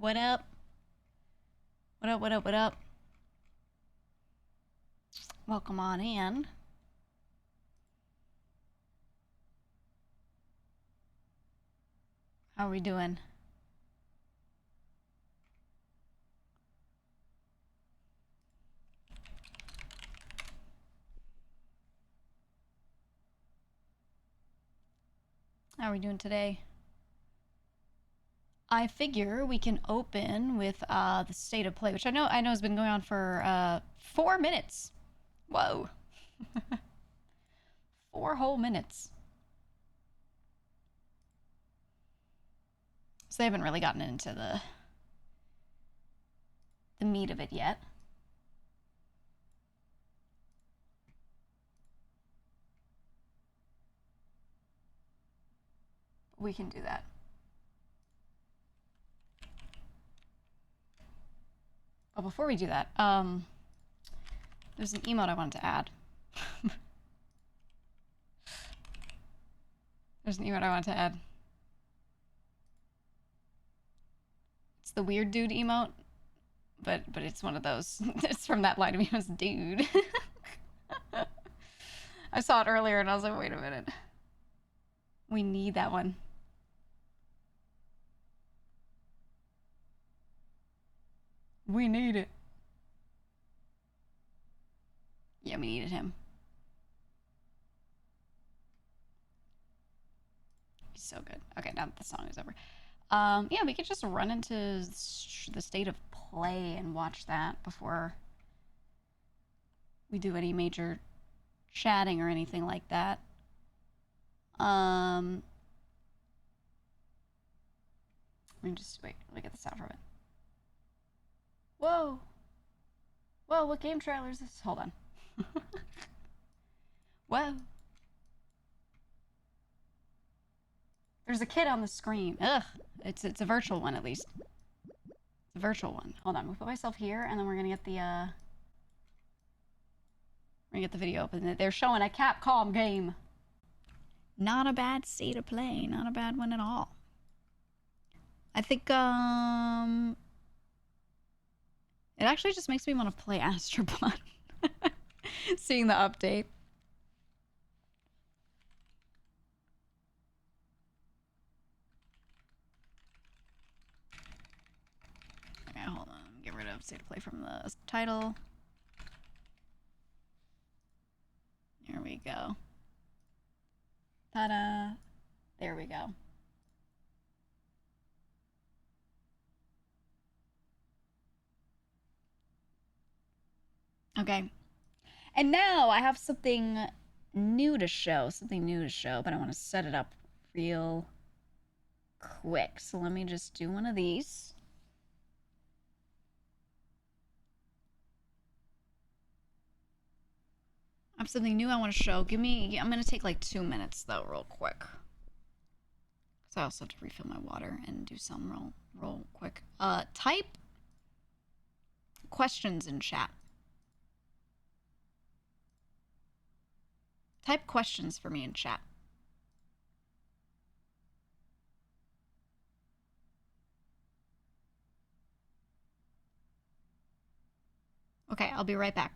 What up? What up, what up, what up? Welcome on in. How are we doing? How are we doing today? I figure we can open with the state of play, which I know has been going on for 4 minutes. Whoa. 4 whole minutes. So they haven't really gotten into the meat of it yet. We can do that. But before we do that, there's an emote I wanted to add. There's an emote I wanted to add. It's the weird dude emote, but it's one of those. It's from that line of emotes, dude. I saw it earlier and I was like, wait a minute. We need that one. We need it. Yeah, we needed him. He's so good. Okay, now that the song is over. Yeah, we could just run into the state of play and watch that before we do any major chatting or anything like that. Let me just wait. Let me get the sound from it. Whoa. Whoa, what game trailer is this? Hold on. Whoa. There's a kid on the screen. Ugh. It's a virtual one, at least. It's a virtual one. Hold on. I'm gonna put myself here, and then we're gonna get the video open. They're showing a Capcom game. Not a bad state of play. Not a bad one at all. I think, it actually just makes me want to play Astrobot. Seeing the update. Okay, hold on. Get rid of state of play from the title. There we go. Ta-da. There we go. Okay. And now I have something new to show. But I want to set it up real quick. So let me just do one of these. I have something new I want to show. I'm going to take like 2 minutes though, real quick. Because I also have to refill my water and do some real quick. Type questions in chat. Type questions for me in chat. Okay, I'll be right back.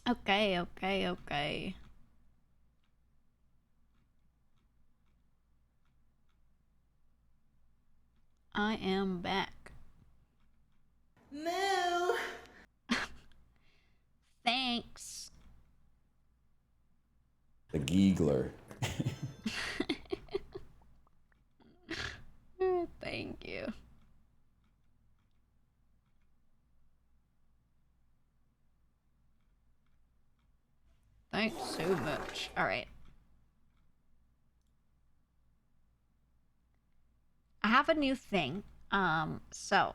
Okay, okay, okay. I am back. Moo! Thanks. The giggler. Thank you. Thanks so much. All right. I have a new thing. So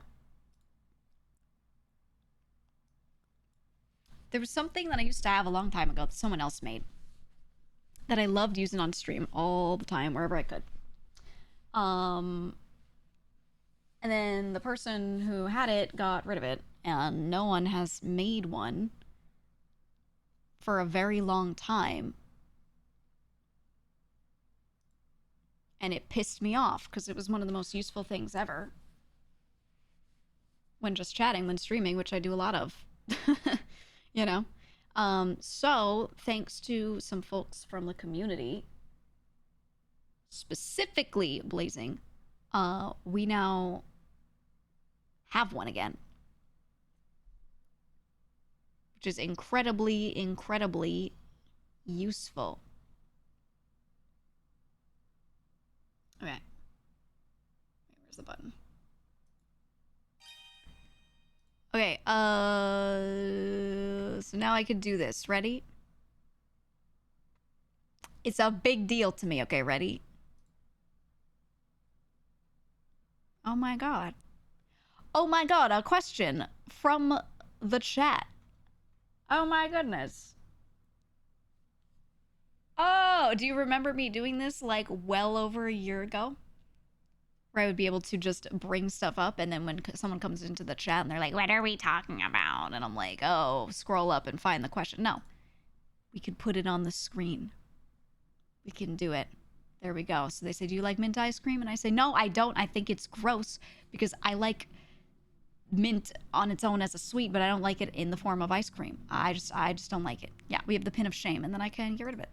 there was something that I used to have a long time ago that someone else made that I loved using on stream all the time, wherever I could. And then the person who had it got rid of it, and no one has made one for a very long time. And it pissed me off because it was one of the most useful things ever when just chatting, when streaming, which I do a lot of. You know? So thanks to some folks from the community, specifically Blazing, we now have one again, which is incredibly, incredibly useful. Okay. Where's the button? Okay, so now I can do this. Ready? It's a big deal to me. Okay, ready? Oh my god. Oh my god, a question from the chat. Oh my goodness. Oh, do you remember me doing this like well over a year ago? Where I would be able to just bring stuff up, and then when someone comes into the chat and they're like, what are we talking about? And I'm like, oh, scroll up and find the question. No, we could put it on the screen. We can do it. There we go. So they say, do you like mint ice cream? And I say, no, I don't. I think it's gross because I like mint on its own as a sweet, but I don't like it in the form of ice cream. I just don't like it. Yeah, we have the pin of shame, and then I can get rid of it.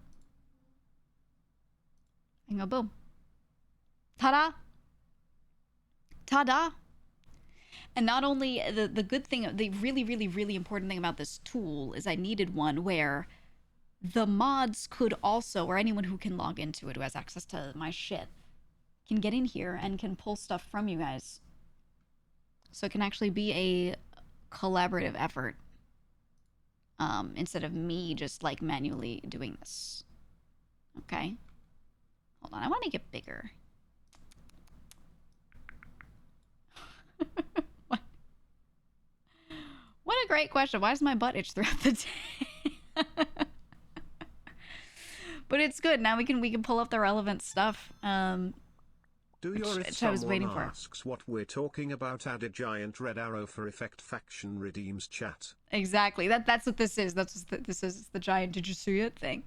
And go boom. Ta-da! Ta-da! And not only the good thing, the really, really, really important thing about this tool is I needed one where the mods could also, or anyone who can log into it, who has access to my shit, can get in here and can pull stuff from you guys. So it can actually be a collaborative effort, instead of me just like manually doing this. Okay. Hold on, I want to make it bigger. What? What a great question. Why does my butt itch throughout the day? But it's good. Now we can pull up the relevant stuff. Do your if which I was waiting for. Asks what we're talking about, add a giant red arrow for effect faction redeems chat. Exactly. That's what this is. That's what this is. It's the giant did you see it thing.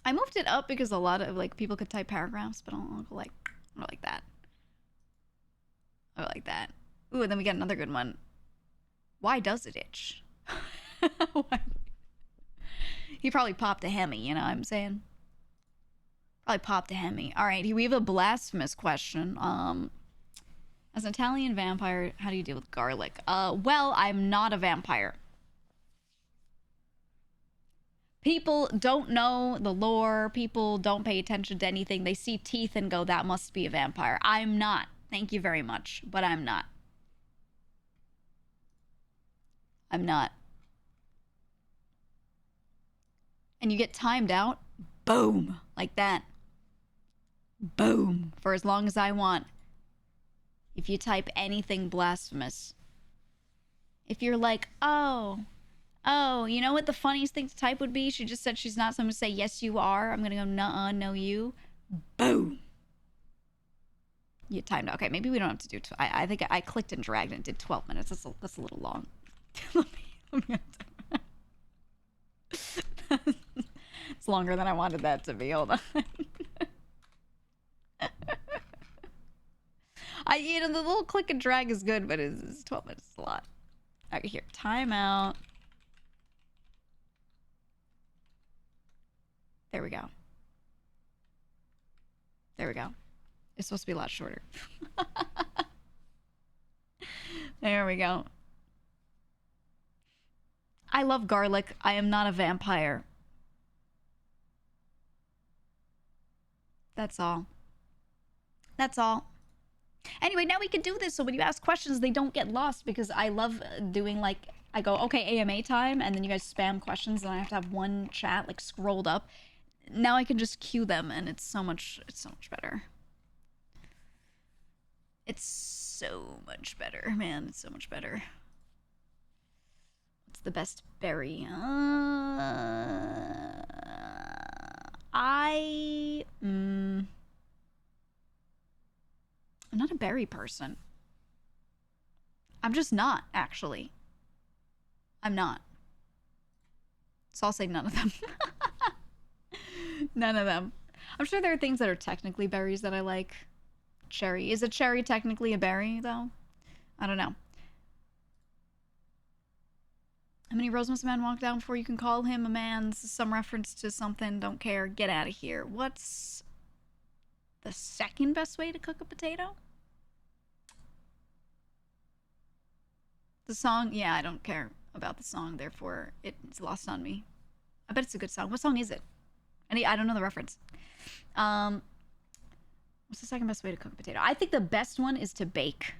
I moved it up because a lot of like people could type paragraphs, but I'll go like that. Or like that. Ooh, and then we got another good one. Why does it itch? He probably popped a Hemi, you know what I'm saying? Probably popped a Hemi. Alright, we have a blasphemous question. As an Italian vampire, how do you deal with garlic? Well, I'm not a vampire. People don't know the lore. People don't pay attention to anything. They see teeth and go, that must be a vampire. I'm not. Thank you very much, but I'm not. I'm not. And you get timed out, boom, like that. Boom, for as long as I want. If you type anything blasphemous. If you're like, oh, you know what the funniest thing to type would be? She just said she's not, so I'm gonna say, yes, you are. I'm gonna go, nuh-uh, no, you. Boom. You timed out. Okay, maybe we don't have to do, I think I clicked and dragged and did 12 minutes. That's a little long. let me It's longer than I wanted that to be. Hold on. You know, the little click and drag is good, but it's 12 minutes. It's a lot. Okay, here. Timeout. There we go. There we go. It's supposed to be a lot shorter. There we go. I love garlic. I am not a vampire. That's all. That's all. Anyway, now we can do this so when you ask questions, they don't get lost, because I love doing, like, I go, okay, AMA time, and then you guys spam questions, and I have to have one chat, like, scrolled up. Now I can just queue them, and it's so much better. It's so much better, man. It's so much better. What's the best berry? I'm not a berry person. I'm just not, actually. I'm not. So I'll say none of them. None of them. I'm sure there are things that are technically berries that I like. Cherry. Is a cherry technically a berry, though? I don't know. How many rows must a man walk down before you can call him a man? Some reference to something. Don't care. Get out of here. What's the second best way to cook a potato? The song? Yeah, I don't care about the song, therefore it's lost on me. I bet it's a good song. What song is it? I don't know the reference. What's the second best way to cook a potato? I think the best one is to bake.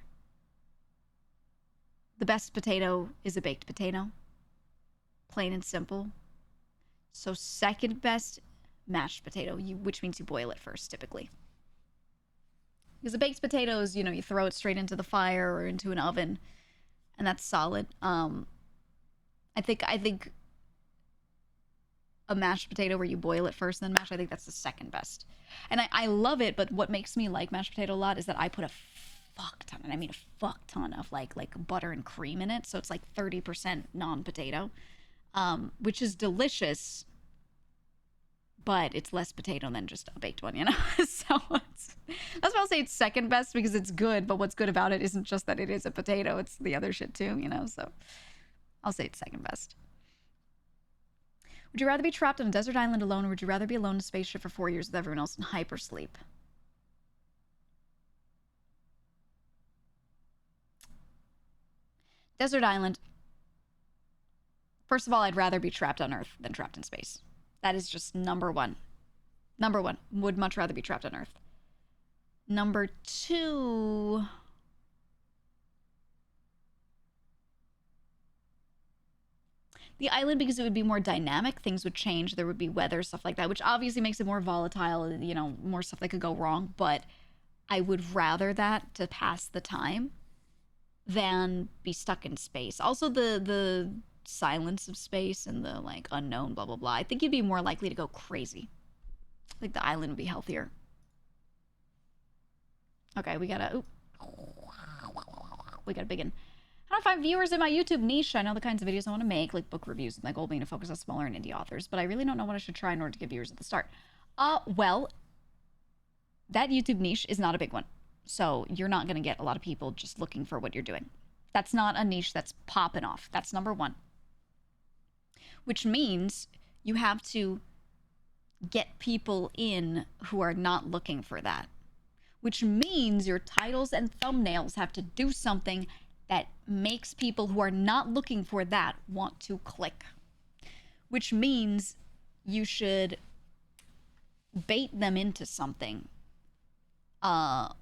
The best potato is a baked potato. Plain and simple. So second best, mashed potato, which means you boil it first, typically. Because a baked potato is, you throw it straight into the fire or into an oven, and that's solid. I think a mashed potato where you boil it first and then mash, I think that's the second best. And I love it, but what makes me like mashed potato a lot is that I put a fuck ton, and I mean a fuck ton of like butter and cream in it, so it's like 30% non-potato, which is delicious, but it's less potato than just a baked one, So that's why I'll say it's second best, because it's good, but what's good about it isn't just that it is a potato, it's the other shit too, so I'll say it's second best. Would you rather be trapped on a desert island alone, or would you rather be alone in a spaceship for 4 years with everyone else in hypersleep? Desert island. First of all, I'd rather be trapped on Earth than trapped in space. That is just number one. Number one. Would much rather be trapped on Earth. Number two... the island, because it would be more dynamic, things would change, there would be weather, stuff like that, which obviously makes it more volatile, more stuff that could go wrong, but I would rather that to pass the time than be stuck in space. Also, the silence of space and the, unknown, blah, blah, blah. I think you'd be more likely to go crazy. I think the island would be healthier. Okay, we got a big one. How do I find viewers in my YouTube niche? I know the kinds of videos I want to make, like book reviews, with my goal being to focus on smaller and indie authors, but I really don't know what I should try in order to get viewers at the start. Well, that YouTube niche is not a big one. So you're not going to get a lot of people just looking for what you're doing. That's not a niche that's popping off. That's number one. Which means you have to get people in who are not looking for that. Which means your titles and thumbnails have to do something that makes people who are not looking for that want to click. Which means you should bait them into something. But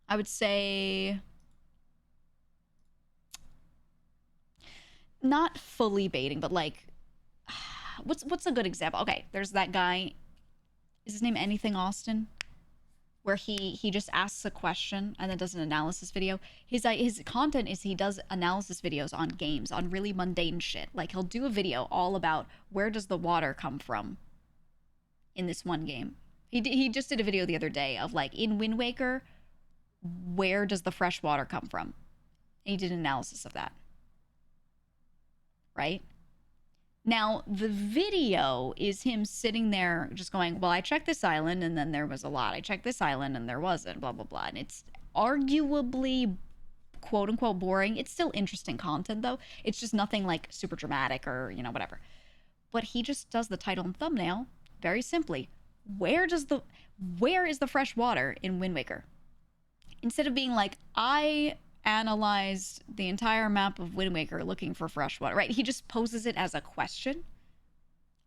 I would say not fully baiting, but what's a good example? Okay, there's that guy. Is his name Anything Austin? Where he just asks a question and then does an analysis video. His content is he does analysis videos on games, on really mundane shit. Like, he'll do a video all about where does the water come from in this one game. He just did a video the other day of, in Wind Waker, where does the fresh water come from? And he did an analysis of that. Right? Now, the video is him sitting there just going, well, I checked this island and then there was a lot. I checked this island and there wasn't, blah, blah, blah. And it's arguably quote unquote boring. It's still interesting content though. It's just nothing like super dramatic or, you know, whatever. But he just does the title and thumbnail very simply. Where is the fresh water in Wind Waker? Instead of being like, I analyzed the entire map of Wind Waker looking for fresh water, right? He just poses it as a question.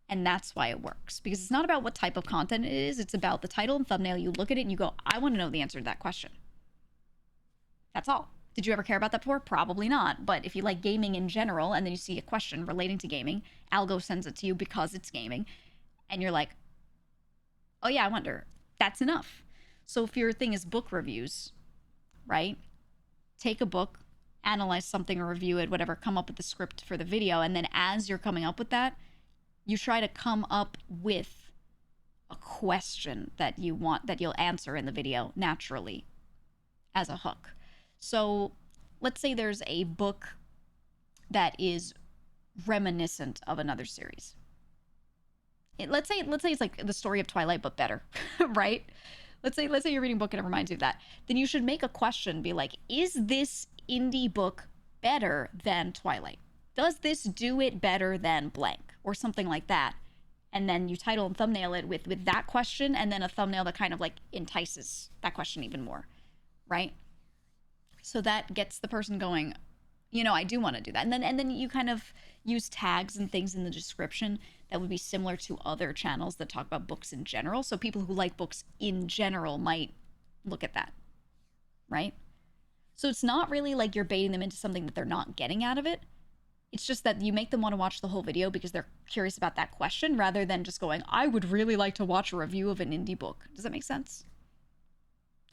And that's why it works. Because it's not about what type of content it is. It's about the title and thumbnail. You look at it and you go, I want to know the answer to that question. That's all. Did you ever care about that before? Probably not. But if you like gaming in general and then you see a question relating to gaming, Algo sends it to you because it's gaming. And you're like, oh yeah, I wonder. That's enough. So if your thing is book reviews, right? Take a book, analyze something or review it, whatever, come up with the script for the video. And then as you're coming up with that, you try to come up with a question that you want, that you'll answer in the video naturally as a hook. So let's say there's a book that is reminiscent of another series. Let's say it's like the story of Twilight, but better, right? Let's say you're reading a book and it reminds you of that. Then you should make a question, be like, is this indie book better than Twilight? Does this do it better than blank? Or something like that. And then you title and thumbnail it with that question, and then a thumbnail that kind of like entices that question even more, right? So that gets the person going, you know, I do want to do that. And then you kind of use tags and things in the description that would be similar to other channels that talk about books in general. So people who like books in general might look at that, right? So it's not really like you're baiting them into something that they're not getting out of it. It's just that you make them want to watch the whole video because they're curious about that question rather than just going, I would really like to watch a review of an indie book. Does that make sense?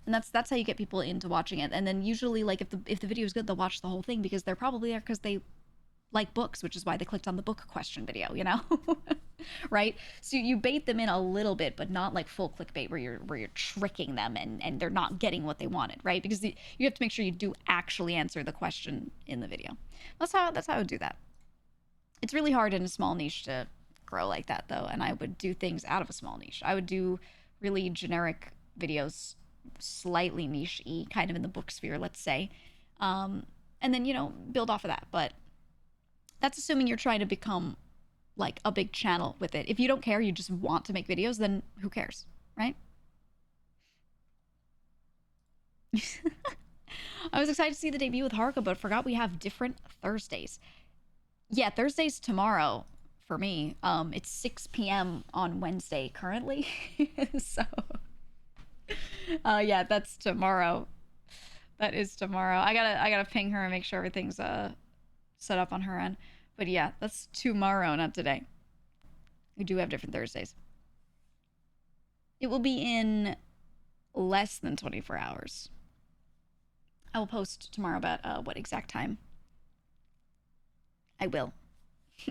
And that's how you get people into watching it. And then usually, like, if the video is good, they'll watch the whole thing because they're probably there because they like books, which is why they clicked on the book question video, you know? Right? So you bait them in a little bit, but not like full clickbait where you're tricking them and they're not getting what they wanted, right? Because you have to make sure you do actually answer the question in the video. That's how I would do that. It's really hard in a small niche to grow like that though, and I would do things out of a small niche. I would do really generic videos, slightly niche-y, kind of in the book sphere, let's say. And then, you know, build off of that. But that's assuming you're trying to become like a big channel with it. If you don't care, you just want to make videos, then who cares, right? I was excited to see the debut with Haruka, but forgot we have different Thursdays. Yeah, Thursday's tomorrow for me. It's 6 p.m. on Wednesday currently. So, yeah, that's tomorrow. That is tomorrow. I gotta ping her and make sure everything's set up on her end. But yeah, that's tomorrow, not today. We do have different Thursdays. It will be in less than 24 hours. I will post tomorrow about what exact time. I will.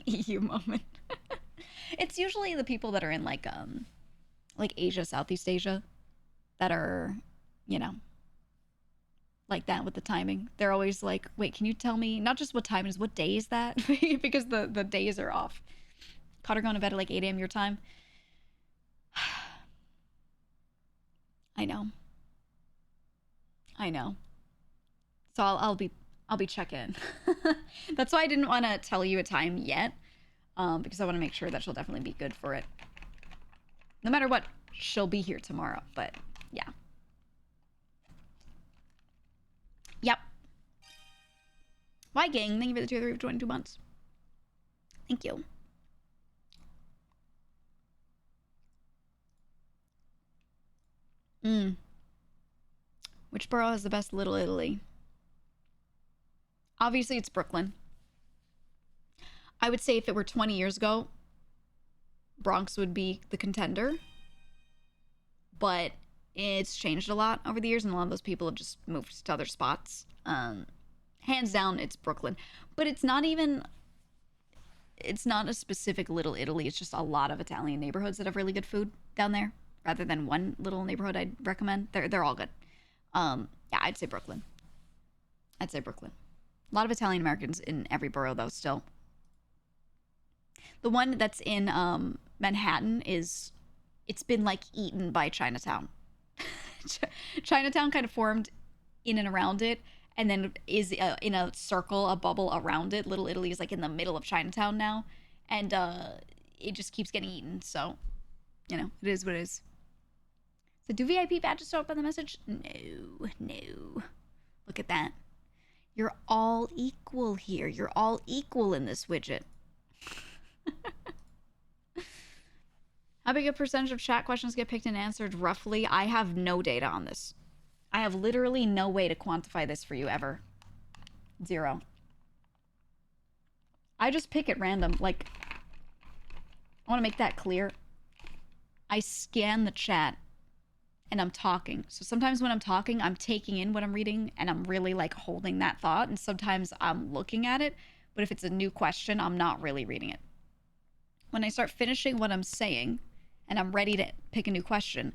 EU moment. It's usually the people that are in like Asia, Southeast Asia, that are, you know, like that with the timing. They're always like, wait, can you tell me not just what time it is, what day is that? Because the days are off. Caught her going to bed at like 8 a.m. your time. I know. So I'll be checking. That's why I didn't want to tell you a time yet, because I want to make sure that she'll definitely be good for it. No matter what, she'll be here tomorrow. But yeah. Yep. Why, gang? Thank you for the 2 or 3 for 22 months. Thank you. Which borough has the best Little Italy? Obviously, it's Brooklyn. I would say if it were 20 years ago, Bronx would be the contender. But it's changed a lot over the years, and a lot of those people have just moved to other spots. Hands down, it's Brooklyn. But it's not a specific Little Italy. It's just a lot of Italian neighborhoods that have really good food down there, rather than one little neighborhood I'd recommend. They're all good. Yeah, I'd say Brooklyn. A lot of Italian Americans in every borough, though, still. The one that's in Manhattan it's been, like, eaten by Chinatown. Chinatown kind of formed in and around it, and then is in a circle, a bubble around it. Little Italy is like in the middle of Chinatown now, and it just keeps getting eaten. So, you know, it is what it is. So, do VIP badges show up on the message? No, no. Look at that. You're all equal here. You're all equal in this widget. How big a percentage of chat questions get picked and answered roughly? I have no data on this. I have literally no way to quantify this for you ever. 0. I just pick at random. Like, I want to make that clear. I scan the chat and I'm talking. So sometimes when I'm talking, I'm taking in what I'm reading and I'm really like holding that thought. And sometimes I'm looking at it. But if it's a new question, I'm not really reading it. When I start finishing what I'm saying and I'm ready to pick a new question,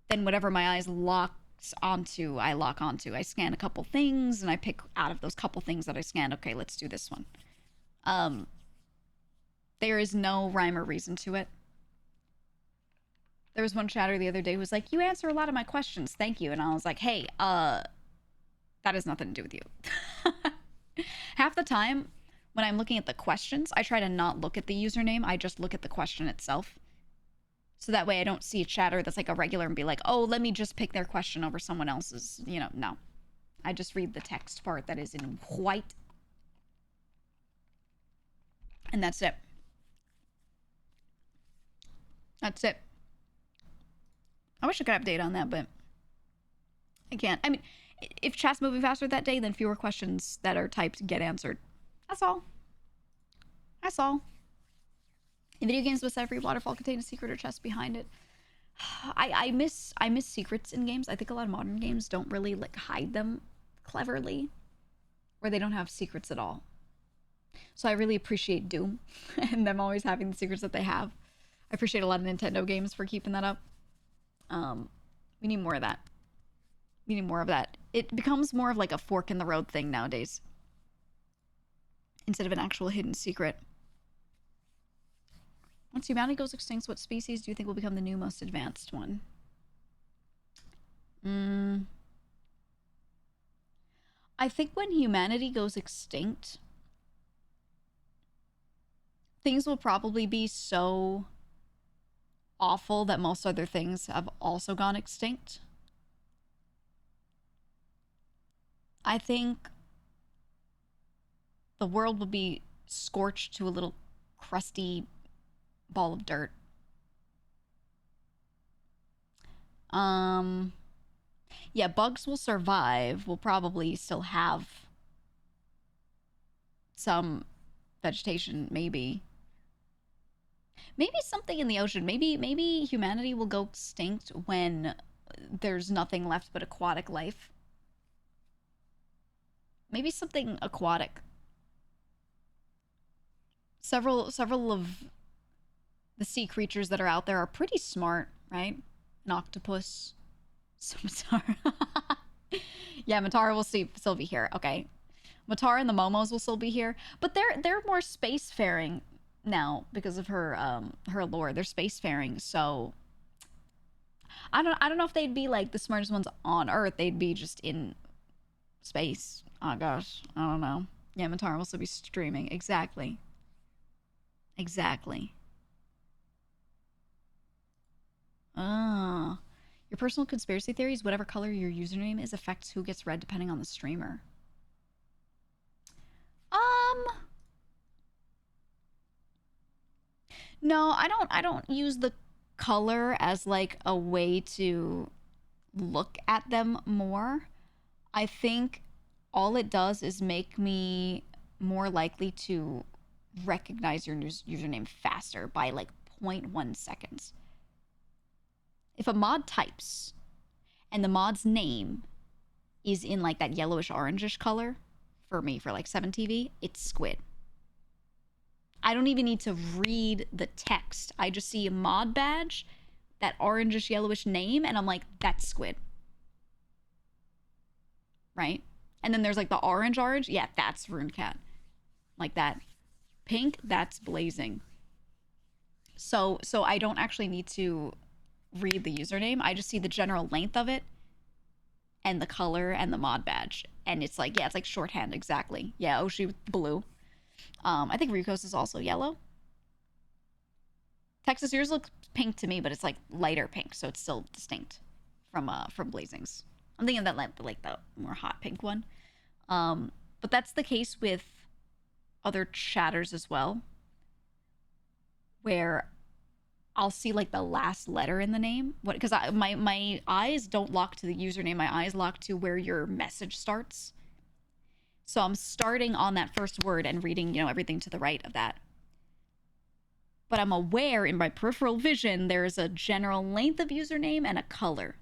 then whatever my eyes locks onto, I lock onto. I scan a couple things and I pick out of those couple things that I scanned, okay, let's do this one. There is no rhyme or reason to it. There was one chatter the other day who was like, you answer a lot of my questions, thank you. And I was like, hey, that has nothing to do with you. Half the time when I'm looking at the questions, I try to not look at the username. I just look at the question itself. So that way I don't see a chatter that's like a regular and be like, oh, let me just pick their question over someone else's, you know, no. I just read the text part that is in white. And that's it. That's it. I wish I could update on that, but I can't. I mean, if chat's moving faster that day, then fewer questions that are typed get answered. That's all. That's all. In video games with every waterfall contain a secret or chest behind it. I miss secrets in games. I think a lot of modern games don't really like hide them cleverly, where they don't have secrets at all. So I really appreciate Doom and them always having the secrets that they have. I appreciate a lot of Nintendo games for keeping that up. We need more of that. We need more of that. It becomes more of like a fork in the road thing nowadays, instead of an actual hidden secret. Once humanity goes extinct, what species do you think will become the new most advanced one? I think when humanity goes extinct, things will probably be so awful that most other things have also gone extinct. I think the world will be scorched to a little crusty ball of dirt. Yeah, bugs will survive. We'll probably still have some vegetation, maybe. Maybe something in the ocean. Maybe humanity will go extinct when there's nothing left but aquatic life. Maybe something aquatic. Several of the sea creatures that are out there are pretty smart, right? An octopus. So Matara. Yeah, Matara will still be here. Okay. Matara and the Momos will still be here. But they're more spacefaring now because of her her lore. They're spacefaring, so I don't know if they'd be like the smartest ones on Earth. They'd be just in space. Oh gosh, I don't know. Yeah, Matara will still be streaming. Exactly. Exactly. Ah. Your personal conspiracy theories, whatever color your username is, affects who gets read depending on the streamer. No, I don't use the color as like a way to look at them more. I think all it does is make me more likely to recognize your username faster by like 0.1 seconds. If a mod types and the mod's name is in like that yellowish orangish color, for me, for like 7TV, it's squid. I don't even need to read the text. I just see a mod badge, that orangish yellowish name, and I'm like, that's squid. Right? And then there's like the orange. Yeah, that's RuneCat. Like that. Pink, that's blazing. So I don't actually need to read the username. I just see the general length of it and the color and the mod badge. and it's like, yeah, it's like shorthand, exactly. Yeah, Oshi blue. I think Riko's is also yellow. Texas, yours looks pink to me, but it's like lighter pink, so it's still distinct from Blazing's. I'm thinking of that like the more hot pink one. But that's the case with other chatters as well, where I'll see like the last letter in the name. What? Because my eyes don't lock to the username. My eyes lock to where your message starts. So I'm starting on that first word and reading, everything to the right of that. But I'm aware in my peripheral vision there's a general length of username and a color.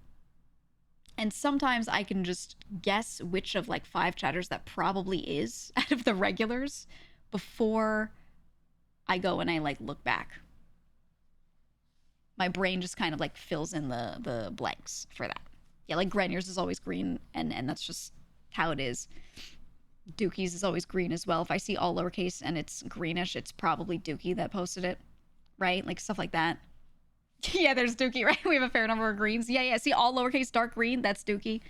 And sometimes I can just guess which of like 5 chatters that probably is out of the regulars before I go and I like look back. My brain just kind of like fills in the blanks for that. Yeah, like Grenier's is always green, and that's just how it is. Dookie's is always green as well. If I see all lowercase and it's greenish, it's probably Dookie that posted it, right? Like stuff like that. Yeah, there's Dookie, right? We have a fair number of greens. Yeah. See all lowercase dark green? That's Dookie.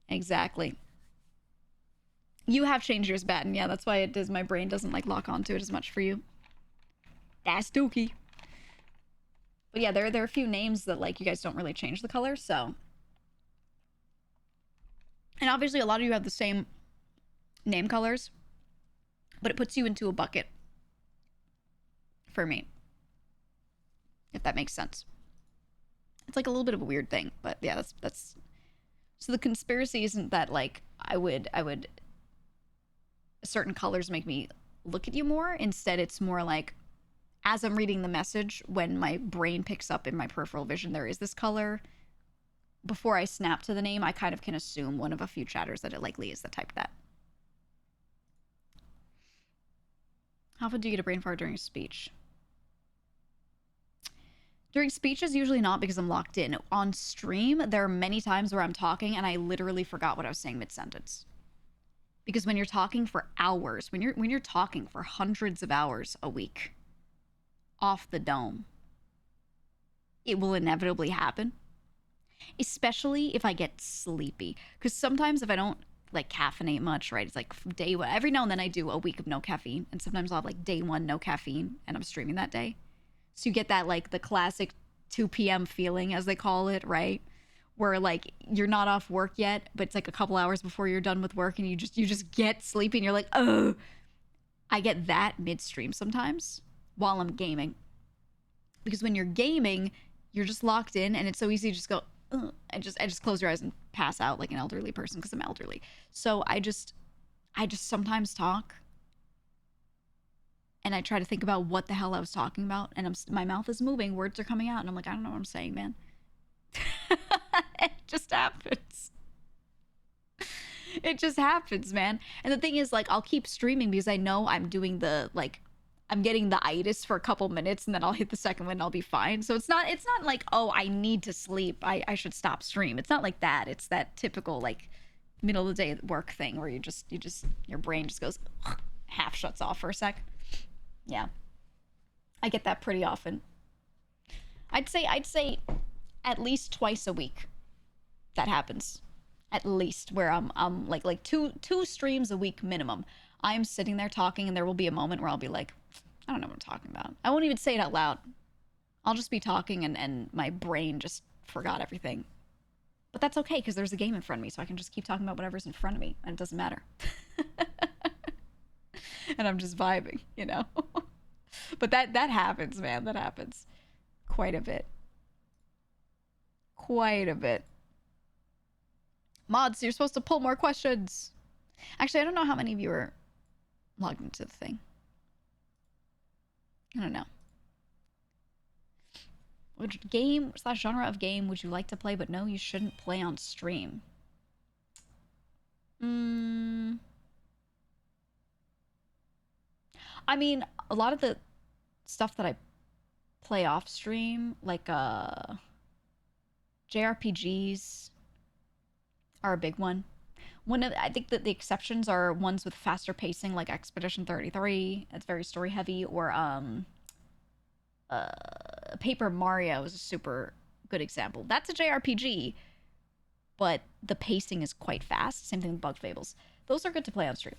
Exactly. You have changed yours, Batten. Yeah, that's why it does. My brain doesn't like lock onto it as much for you. That's Dookie. But yeah, there are a few names that like you guys don't really change the color, so. And obviously a lot of you have the same name colors, but it puts you into a bucket for me. If that makes sense. It's like a little bit of a weird thing, but yeah, that's so the conspiracy isn't that like I would certain colors make me look at you more. Instead, it's more like as I'm reading the message, when my brain picks up in my peripheral vision there is this color, before I snap to the name, I kind of can assume one of a few chatters that it likely is that typed that. How often do you get a brain fart during a speech? During speeches, usually not, because I'm locked in. On stream, there are many times where I'm talking and I literally forgot what I was saying mid-sentence. Because when you're talking for hours, when you're talking for hundreds of hours a week off the dome, it will inevitably happen. Especially if I get sleepy. Because sometimes if I don't like caffeinate much, right? It's like day one. Every now and then I do a week of no caffeine, and sometimes I'll have like day 1 no caffeine, and I'm streaming that day. So you get that like the classic 2 p.m. feeling, as they call it, right? Where like you're not off work yet, but it's like a couple hours before you're done with work, and you just get sleepy, and you're like, oh. I get that midstream sometimes while I'm gaming, because when you're gaming, you're just locked in, and it's so easy to just go. I just close your eyes and pass out like an elderly person because I'm elderly. So I just sometimes talk, and I try to think about what the hell I was talking about, and my mouth is moving, words are coming out, and I'm like, I don't know what I'm saying, man. It just happens. It just happens, man. And the thing is, like, I'll keep streaming because I know I'm doing the like I'm getting the itis for a couple minutes, and then I'll hit the second one and I'll be fine. So it's not like, oh, I need to sleep, I should stop stream. It's not like that. It's that typical like middle of the day work thing where you just your brain just goes half shuts off for a sec. Yeah. I get that pretty often. I'd say at least twice a week that happens. At least, where I'm like two streams a week minimum. I'm sitting there talking, and there will be a moment where I'll be like, I don't know what I'm talking about. I won't even say it out loud. I'll just be talking, and my brain just forgot everything. But that's okay, because there's a game in front of me, so I can just keep talking about whatever's in front of me, and it doesn't matter. And I'm just vibing, you know? But that happens, man. That happens quite a bit. Quite a bit. Mods, you're supposed to pull more questions. Actually, I don't know how many of you are logged into the thing. I don't know. Which game / genre of game would you like to play, but no, you shouldn't play on stream? I mean, a lot of the stuff that I play off stream, like JRPGs are a big one. I think that the exceptions are ones with faster pacing, like Expedition 33. It's very story heavy, or Paper Mario is a super good example. That's a JRPG, but the pacing is quite fast. Same thing with Bug Fables. Those are good to play on stream.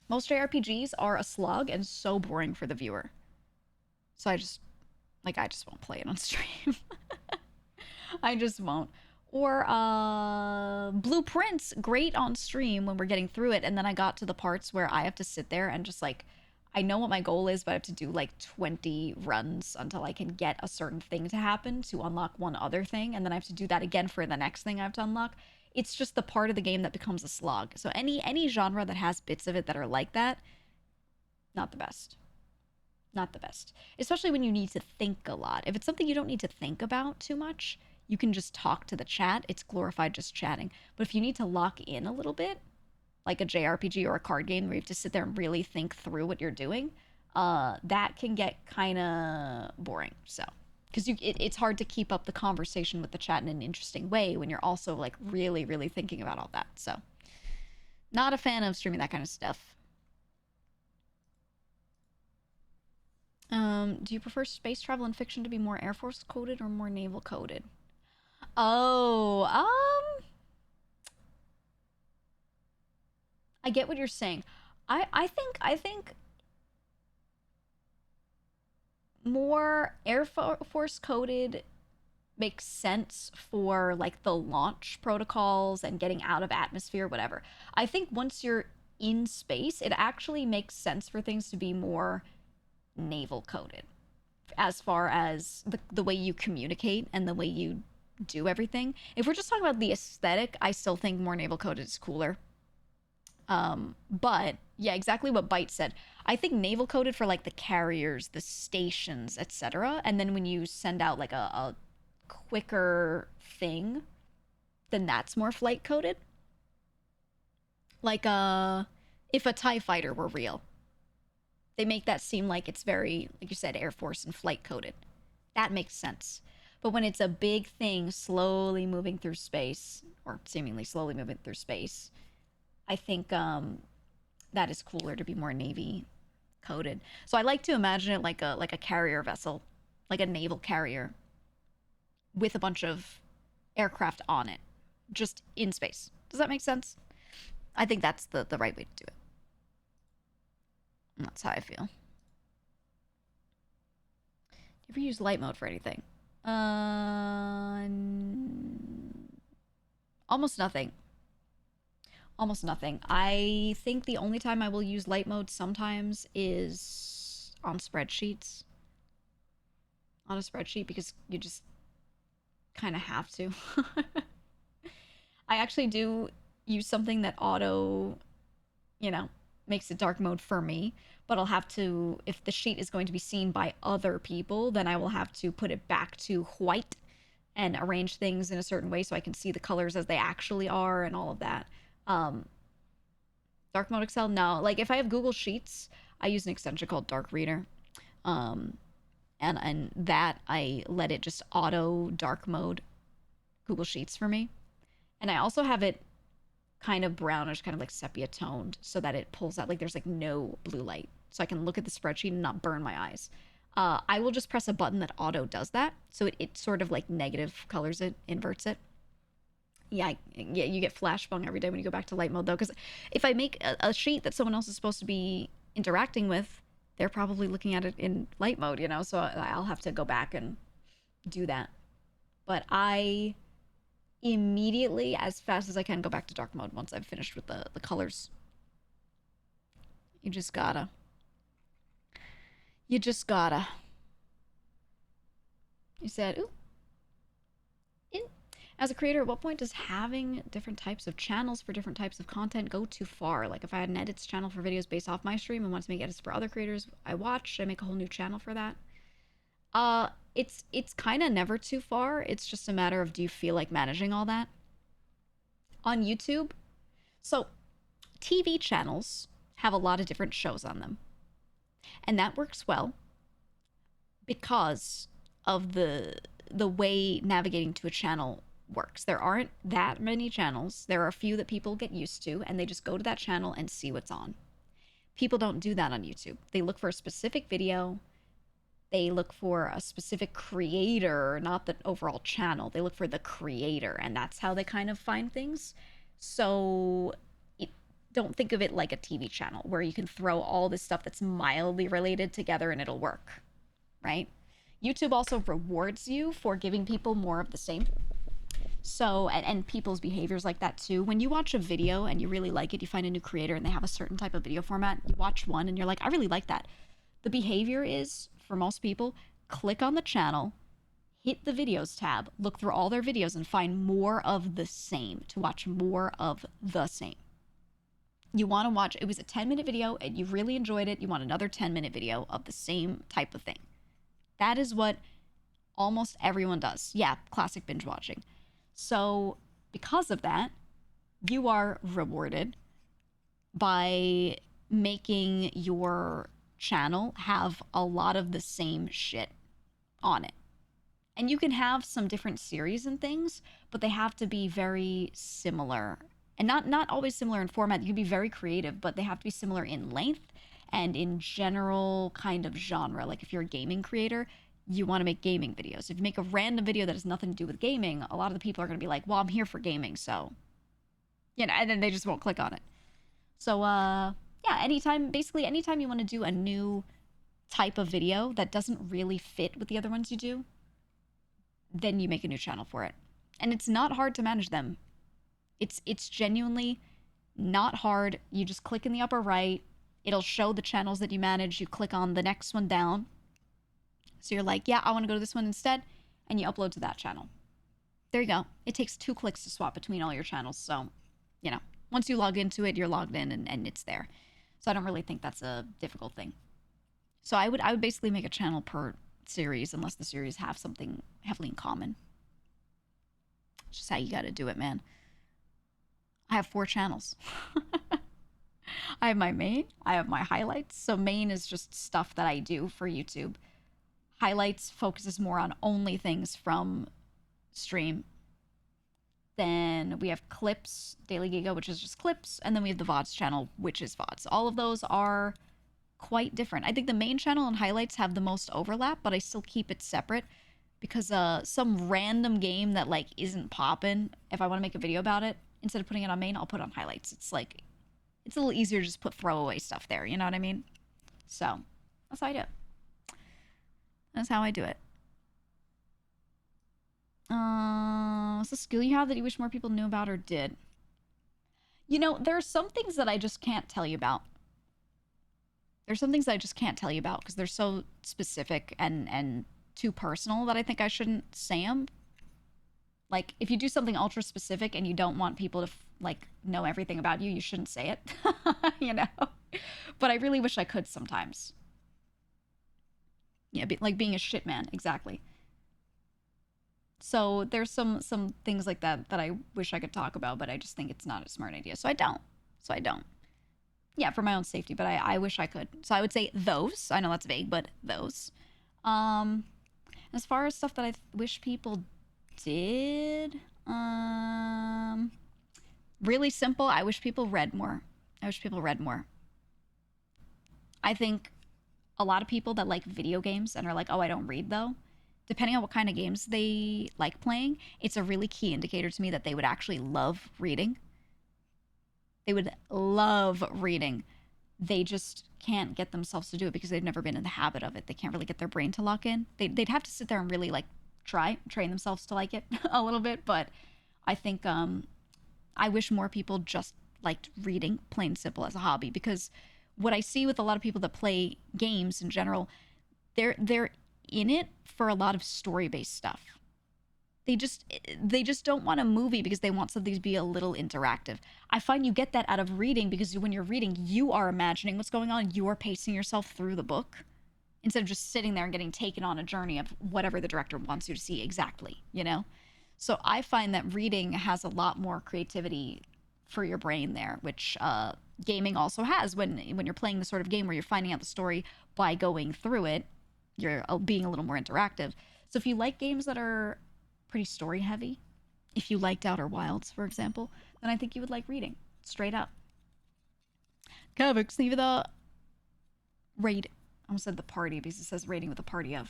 Most JRPGs are a slog and so boring for the viewer. So I just won't play it on stream. I just won't. Or Blueprints, great on stream when we're getting through it, and then I got to the parts where I have to sit there and just like, I know what my goal is, but I have to do like 20 runs until I can get a certain thing to happen to unlock one other thing, and then I have to do that again for the next thing I have to unlock. It's just the part of the game that becomes a slog. So any genre that has bits of it that are like that, not the best. Not the best. Especially when you need to think a lot. If it's something you don't need to think about too much, you can just talk to the chat. It's glorified just chatting. But if you need to lock in a little bit, like a JRPG or a card game where you have to sit there and really think through what you're doing, that can get kind of boring. So, because it's hard to keep up the conversation with the chat in an interesting way when you're also like really, really thinking about all that. So, not a fan of streaming that kind of stuff. Do you prefer space travel and fiction to be more Air Force coded or more naval coded? Oh, I get what you're saying. I think more Air Force coded makes sense for like the launch protocols and getting out of atmosphere, whatever. I think once you're in space, it actually makes sense for things to be more naval coded as far as the way you communicate and the way you do everything. If we're just talking about the aesthetic, I still think more naval coded is cooler. But yeah, exactly what Byte said. I think naval coded for like the carriers, the stations, etc. And then when you send out like a quicker thing, then that's more flight coded. Like if a TIE fighter were real, they make that seem like it's very, like you said, Air Force and flight coded. That makes sense. But when it's a big thing slowly moving through space, or seemingly slowly moving through space, I think that is cooler to be more Navy coded. So I like to imagine it like a carrier vessel, like a naval carrier with a bunch of aircraft on it, just in space. Does that make sense? I think that's the right way to do it. And that's how I feel. Do you ever use light mode for anything? Almost nothing. Almost nothing. I think the only time I will use light mode sometimes is on spreadsheets. On a spreadsheet, because you just kind of have to. I actually do use something that auto, makes it dark mode for me, but I'll have to, if the sheet is going to be seen by other people, then I will have to put it back to white and arrange things in a certain way so I can see the colors as they actually are and all of that. Dark mode Excel, no. Like if I have Google Sheets, I use an extension called Dark Reader. And that I let it just auto dark mode Google Sheets for me. And I also have it kind of brownish, kind of like sepia toned, so that it pulls out, like there's like no blue light. So I can look at the spreadsheet and not burn my eyes. I will just press a button that auto does that. So it sort of like negative colors it, inverts it. Yeah, you get flashbang every day when you go back to light mode though. Because if I make a sheet that someone else is supposed to be interacting with, they're probably looking at it in light mode, so I'll have to go back and do that. But I immediately, as fast as I can, go back to dark mode once I've finished with the colors. You just gotta. You said, ooh. As a creator, at what point does having different types of channels for different types of content go too far? Like if I had an edits channel for videos based off my stream and want to make edits for other creators I watch, should I make a whole new channel for that? It's kind of never too far. It's just a matter of, do you feel like managing all that? On YouTube, so TV channels have a lot of different shows on them. And that works well because of the way navigating to a channel works. There aren't that many channels. There are a few that people get used to, and they just go to that channel and see what's on. People don't do that on YouTube. They look for a specific video, They look for a specific creator, not the overall channel. They look for the creator, and that's how they kind of find things. So it, don't think of it like a TV channel where you can throw all this stuff that's mildly related together and it'll work, right? YouTube also rewards you for giving people more of the same. So, and people's behaviors like that too. When you watch a video and you really like it, you find a new creator and they have a certain type of video format, you watch one and you're like, I really like that. The behavior is, for most people, click on the channel, hit the videos tab, look through all their videos and find more of the same, to watch more of the same. You want to watch, it was a 10-minute video and you really enjoyed it, you want another 10-minute video of the same type of thing. That is what almost everyone does. Yeah, classic binge watching. So, because of that, you are rewarded by making your channel have a lot of the same shit on it. And you can have some different series and things, but they have to be very similar. And not always similar in format. You can be very creative, but they have to be similar in length and in general kind of genre. Like if you're a gaming creator, you want to make gaming videos. If you make a random video that has nothing to do with gaming, a lot of the people are going to be like, well, I'm here for gaming, so, you know, and then they just won't click on it. So, yeah, basically anytime you want to do a new type of video that doesn't really fit with the other ones you do, then you make a new channel for it. And it's not hard to manage them. It's genuinely not hard. You just click in the upper right. It'll show the channels that you manage. You click on the next one down. So you're like, yeah, I want to go to this one instead. And you upload to that channel. There you go. It takes 2 clicks to swap between all your channels. So, you know, once you log into it, you're logged in and it's there. So I don't really think that's a difficult thing. So I would basically make a channel per series unless the series have something heavily in common. It's just how you got to do it, man. I have 4 channels. I have my main, I have my highlights. So main is just stuff that I do for YouTube. Highlights focuses more on only things from stream. Then we have clips, Daily GEEGA, which is just clips. And then we have the VODs channel, which is VODs. All of those are quite different. I think the main channel and highlights have the most overlap, but I still keep it separate because some random game that like isn't popping, if I want to make a video about it, instead of putting it on main, I'll put it on highlights. It's like, it's a little easier to just put throwaway stuff there, you know what I mean? So, that's how I do it. That's how I do it. What's a skill you have that you wish more people knew about or did? You know, there are some things that I just can't tell you about. There's some things that I just can't tell you about because they're so specific and too personal that I think I shouldn't say them. Like, if you do something ultra specific and you don't want people to, like, know everything about you, you shouldn't say it, you know? But I really wish I could sometimes. Yeah, like being a shit man, exactly. So there's some things like that I wish I could talk about, but I just think it's not a smart idea. So I don't. Yeah, for my own safety, but I wish I could. So I would say those. I know that's vague, but those. As far as stuff that I wish people did, really simple. I wish people read more. I think a lot of people that like video games and are like, oh, I don't read though, depending on what kind of games they like playing, it's a really key indicator to me that they would actually love reading. They would love reading. They just can't get themselves to do it because they've never been in the habit of it. They can't really get their brain to lock in. They'd have to sit there and really like train themselves to like it a little bit. But I think I wish more people just liked reading, plain simple, as a hobby, because what I see with a lot of people that play games in general, they're in it for a lot of story-based stuff. They just don't want a movie because they want something to be a little interactive. I find you get that out of reading because when you're reading, you are imagining what's going on. You are pacing yourself through the book instead of just sitting there and getting taken on a journey of whatever the director wants you to see exactly, you know? So I find that reading has a lot more creativity for your brain there, which gaming also has. When you're playing the sort of game where you're finding out the story by going through it, you're being a little more interactive. So if you like games that are pretty story heavy, if you liked Outer Wilds, for example, then I think you would like reading, straight up. Kavix, leave the raid. almost said the party because it says rating with a party of.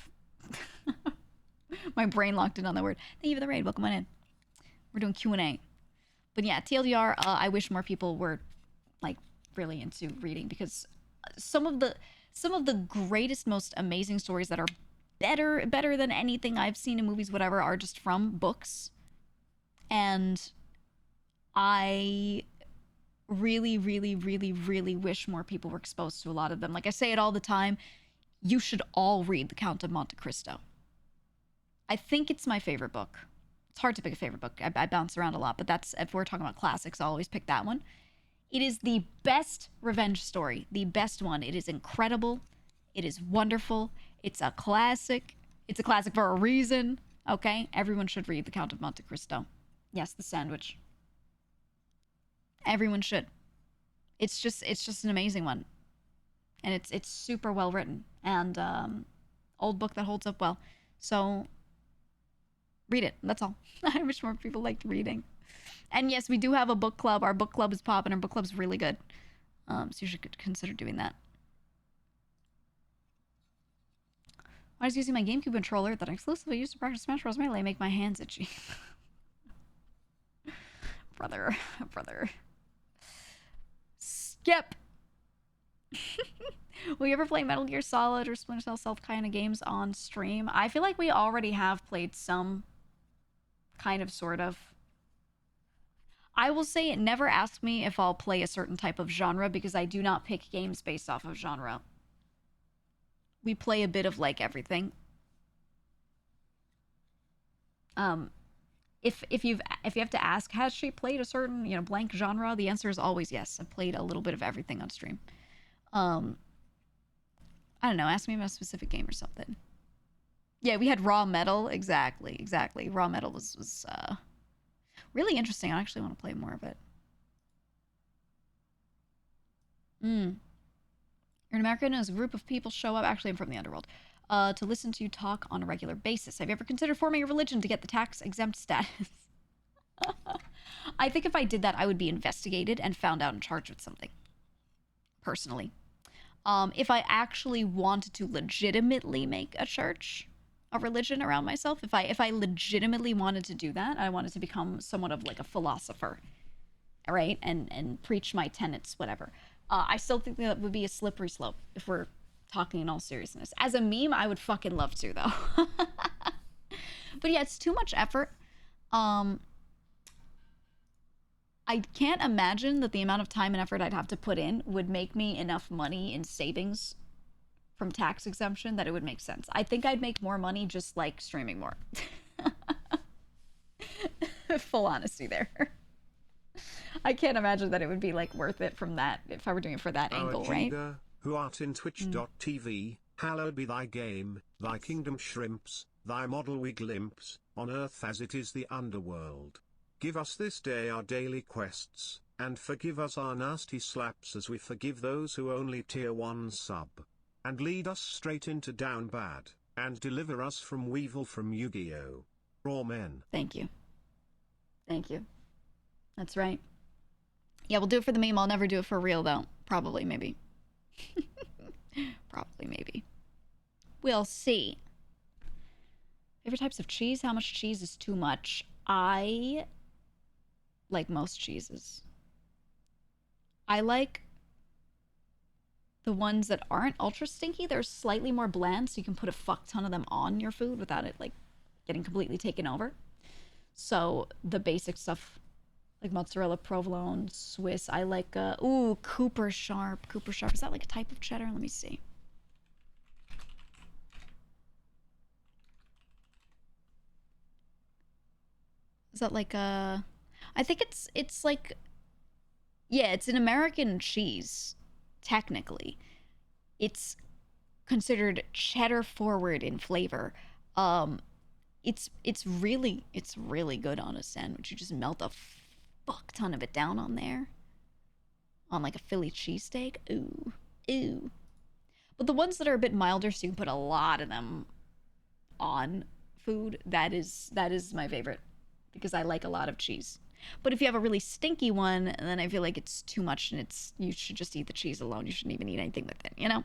My brain locked in on that word. Thank you for the raid. Welcome on in. We're doing Q&A. But yeah, TLDR, I wish more people were like really into reading, because some of the greatest, most amazing stories that are better than anything I've seen in movies, whatever, are just from books. And I really, really, really, really wish more people were exposed to a lot of them. Like I say it all the time, you should all read The Count of Monte Cristo. I think it's my favorite book. It's hard to pick a favorite book. I bounce around a lot, but that's, if we're talking about classics, I'll always pick that one. It is the best revenge story, the best one. It is incredible. It is wonderful. It's a classic. It's a classic for a reason. Okay, everyone should read The Count of Monte Cristo. Yes, the sandwich. Everyone should. It's just an amazing one, and it's super well written, and old book that holds up well. So read it. That's all. I wish more people liked reading. And yes, we do have a book club. Our book club is popping. Our book club's really good. So you should consider doing that. I was using my GameCube controller that I exclusively used to practice Smash Bros. Melee make my hands itchy. brother. Skip. Will you ever play Metal Gear Solid or Splinter Cell Stealth kind of games on stream? I feel like we already have played some kind of, sort of. I will say, never ask me if I'll play a certain type of genre, because I do not pick games based off of genre. We play a bit of like everything. If you have to ask, has she played a certain, blank genre? The answer is always yes. I've played a little bit of everything on stream. I don't know. Ask me about a specific game or something. Yeah, we had Raw Metal. Exactly. Raw Metal was really interesting. I actually want to play more of it. You're in America, and as a group of people show up. Actually, I'm from the underworld. To listen to you talk on a regular basis. Have you ever considered forming a religion to get the tax-exempt status? I think if I did that, I would be investigated and found out and charged with something. Personally. If I actually wanted to legitimately make a church, a religion around myself, if I legitimately wanted to do that, I wanted to become somewhat of like a philosopher, right? And preach my tenets, whatever. I still think that would be a slippery slope if we're talking in all seriousness. As a meme, I would fucking love to, though. But yeah, it's too much effort. I can't imagine that the amount of time and effort I'd have to put in would make me enough money in savings from tax exemption that it would make sense. I think I'd make more money just like streaming more. Full honesty there. I can't imagine that it would be like worth it from that if I were doing it for that angle, right? GEEGA, who art in twitch.tv, hallowed be thy game, thy kingdom shrimps, thy model we glimpse, on earth as it is the underworld. Give us this day our daily quests, and forgive us our nasty slaps as we forgive those who only tier 1 sub. And lead us straight into down bad, and deliver us from Weevil from Yu-Gi-Oh! Amen. Thank you. That's right. Yeah, we'll do it for the meme. I'll never do it for real, though. Probably, maybe. Probably, maybe. We'll see. Favorite types of cheese? How much cheese is too much? I like most cheeses. I like the ones that aren't ultra stinky. They're slightly more bland, so you can put a fuck ton of them on your food without it, like, getting completely taken over. So, the basic stuff, like mozzarella, provolone, Swiss. I like, Cooper Sharp. Cooper Sharp. Is that like a type of cheddar? Let me see. Is that like a... I think it's like... Yeah, it's an American cheese, technically. It's considered cheddar forward in flavor. It's really good on a sandwich. You just melt a fuck ton of it down on there. On like a Philly cheesesteak. Ooh. But the ones that are a bit milder, so you can put a lot of them on food, that is my favorite. Because I like a lot of cheese. But if you have a really stinky one, then I feel like it's too much, and you should just eat the cheese alone. You shouldn't even eat anything with it, you know?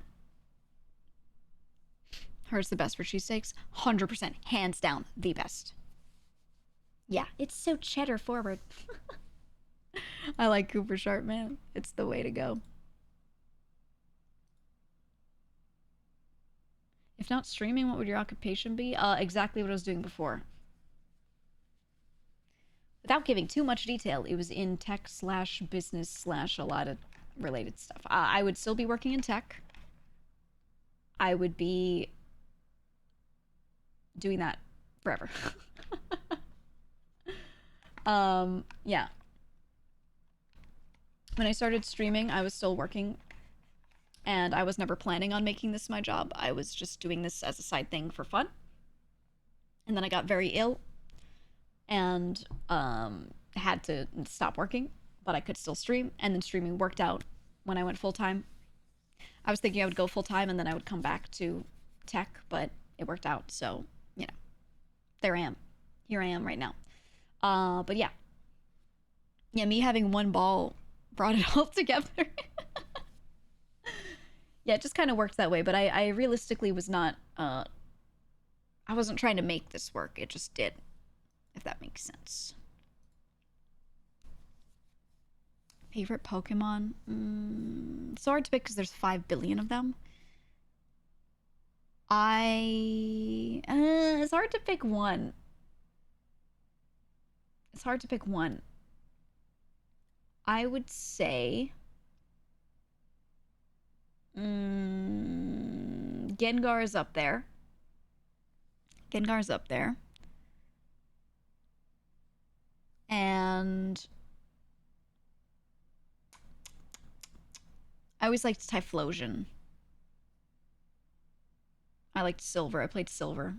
Heard's the best for cheesesteaks. 100%. Hands down, the best. Yeah, it's so cheddar forward. I like Cooper Sharp, man. It's the way to go. If not streaming, what would your occupation be? Exactly what I was doing before. Without giving too much detail, it was in tech / business / a lot of related stuff. I would still be working in tech. I would be doing that forever. Yeah. When I started streaming, I was still working, and I was never planning on making this my job. I was just doing this as a side thing for fun. And then I got very ill and had to stop working, but I could still stream, and then streaming worked out when I went full-time. I was thinking I would go full-time and then I would come back to tech, but it worked out, so, you know, there I am. Here I am right now. But yeah. Yeah, me having one ball brought it all together. Yeah, it just kind of worked that way, but I realistically was not, I wasn't trying to make this work, it just did, if that makes sense. Favorite Pokemon? It's hard to pick because there's 5 billion of them. It's hard to pick one. It's hard to pick one. I would say Gengar is up there. Gengar's up there. And I always liked Typhlosion. I liked Silver. I played Silver.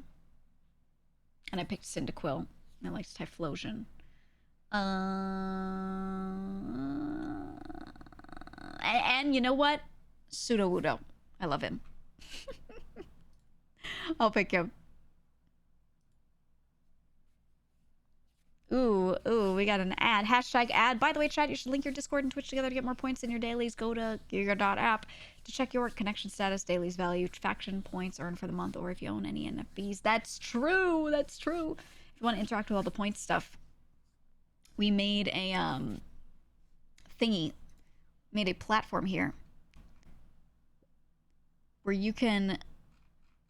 And I picked Cyndaquil. I liked Typhlosion. And you know what? Sudowoodo. I love him. I'll pick him. Ooh, we got an ad. Hashtag ad. By the way, chat, you should link your Discord and Twitch together to get more points in your dailies. Go to GEEGA.app to check your connection status, dailies value, faction points earned for the month, or if you own any NFBs. That's true. That's true. If you want to interact with all the points stuff, we made a thingy, made a platform here where you can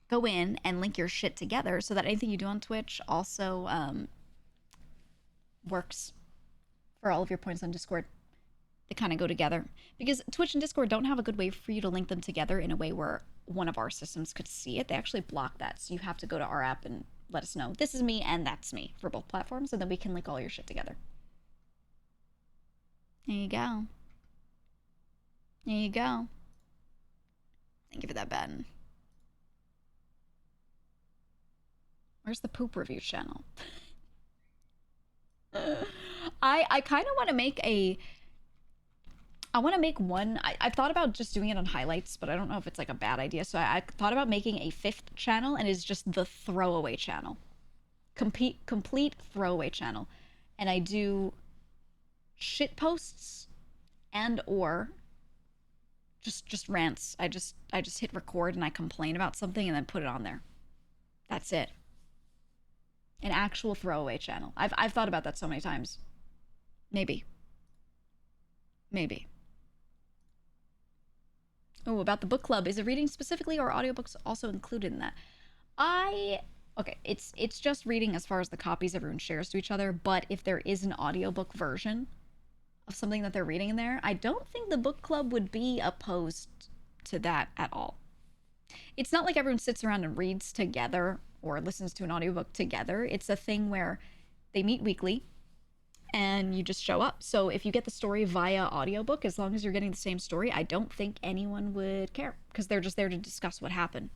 go in and link your shit together so that anything you do on Twitch also works for all of your points on Discord. They kind of go together because Twitch and Discord don't have a good way for you to link them together in a way where one of our systems could see it. They actually block that, so you have to go to our app and let us know this is me and that's me for both platforms, and then we can link all your shit together. There you go. There you go. Thank you for that, Ben. Where's the poop review channel? I kind of want to make one. I thought about just doing it on highlights, but I don't know if it's like a bad idea. So I thought about making a 5th channel, and it's just the throwaway channel. Complete throwaway channel. And I do shit posts and or just rants. I just hit record and I complain about something and then put it on there. That's it. An actual throwaway channel. I've thought about that so many times. Maybe. Oh, about the book club. Is it reading specifically or audiobooks also included in that? Okay, it's just reading as far as the copies everyone shares to each other, but if there is an audiobook version of something that they're reading in there, I don't think the book club would be opposed to that at all. It's not like everyone sits around and reads together or listens to an audiobook together. It's a thing where they meet weekly and you just show up. So if you get the story via audiobook, as long as you're getting the same story, I don't think anyone would care because they're just there to discuss what happened.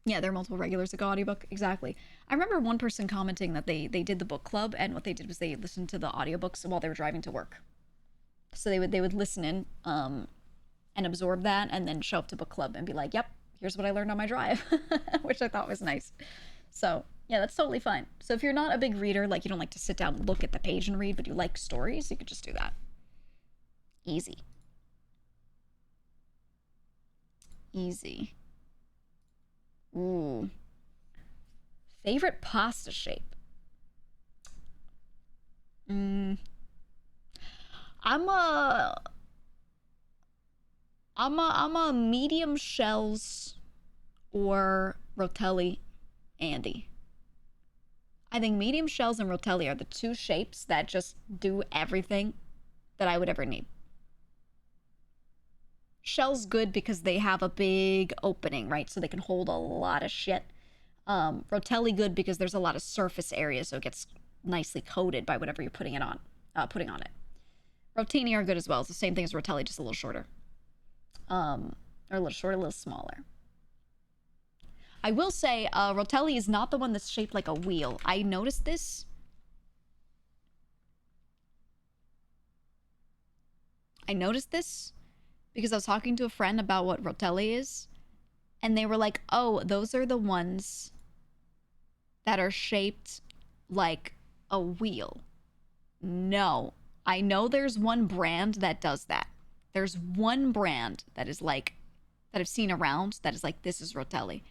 Yeah, there are multiple regulars that go audiobook. Exactly. I remember one person commenting that they did the book club, and what they did was they listened to the audiobooks while they were driving to work. So they would listen in and absorb that and then show up to book club and be like, yep, here's what I learned on my drive, which I thought was nice. So yeah, that's totally fine. So if you're not a big reader, like you don't like to sit down and look at the page and read, but you like stories, you could just do that. Easy. Ooh. Favorite pasta shape? Mm, I'm a I'm a medium shells or rotelli Andy. I think medium shells and rotelli are the two shapes that just do everything that I would ever need. Shells good because they have a big opening, right? So they can hold a lot of shit. Rotelli good because there's a lot of surface area, so it gets nicely coated by whatever you're putting on it. Rotini are good as well. It's the same thing as rotelli, just a little shorter. Or a little shorter, a little smaller. I will say, rotelli is not the one that's shaped like a wheel. I noticed this. Because I was talking to a friend about what rotelli is, and they were like, oh, those are the ones that are shaped like a wheel. No. I know there's one brand that does that. There's one brand that is like, that I've seen around that is like, this is rotelli.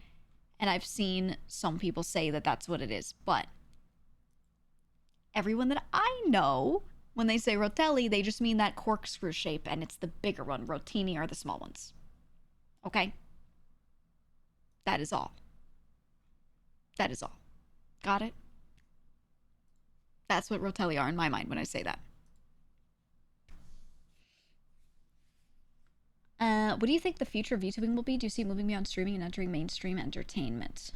And I've seen some people say that that's what it is. But everyone that I know, when they say rotelli, they just mean that corkscrew shape, and it's the bigger one. Rotini are the small ones. Okay? That is all. That is all. Got it? That's what rotelli are in my mind when I say that. What do you think the future of VTubing will be? Do you see it moving beyond streaming and entering mainstream entertainment?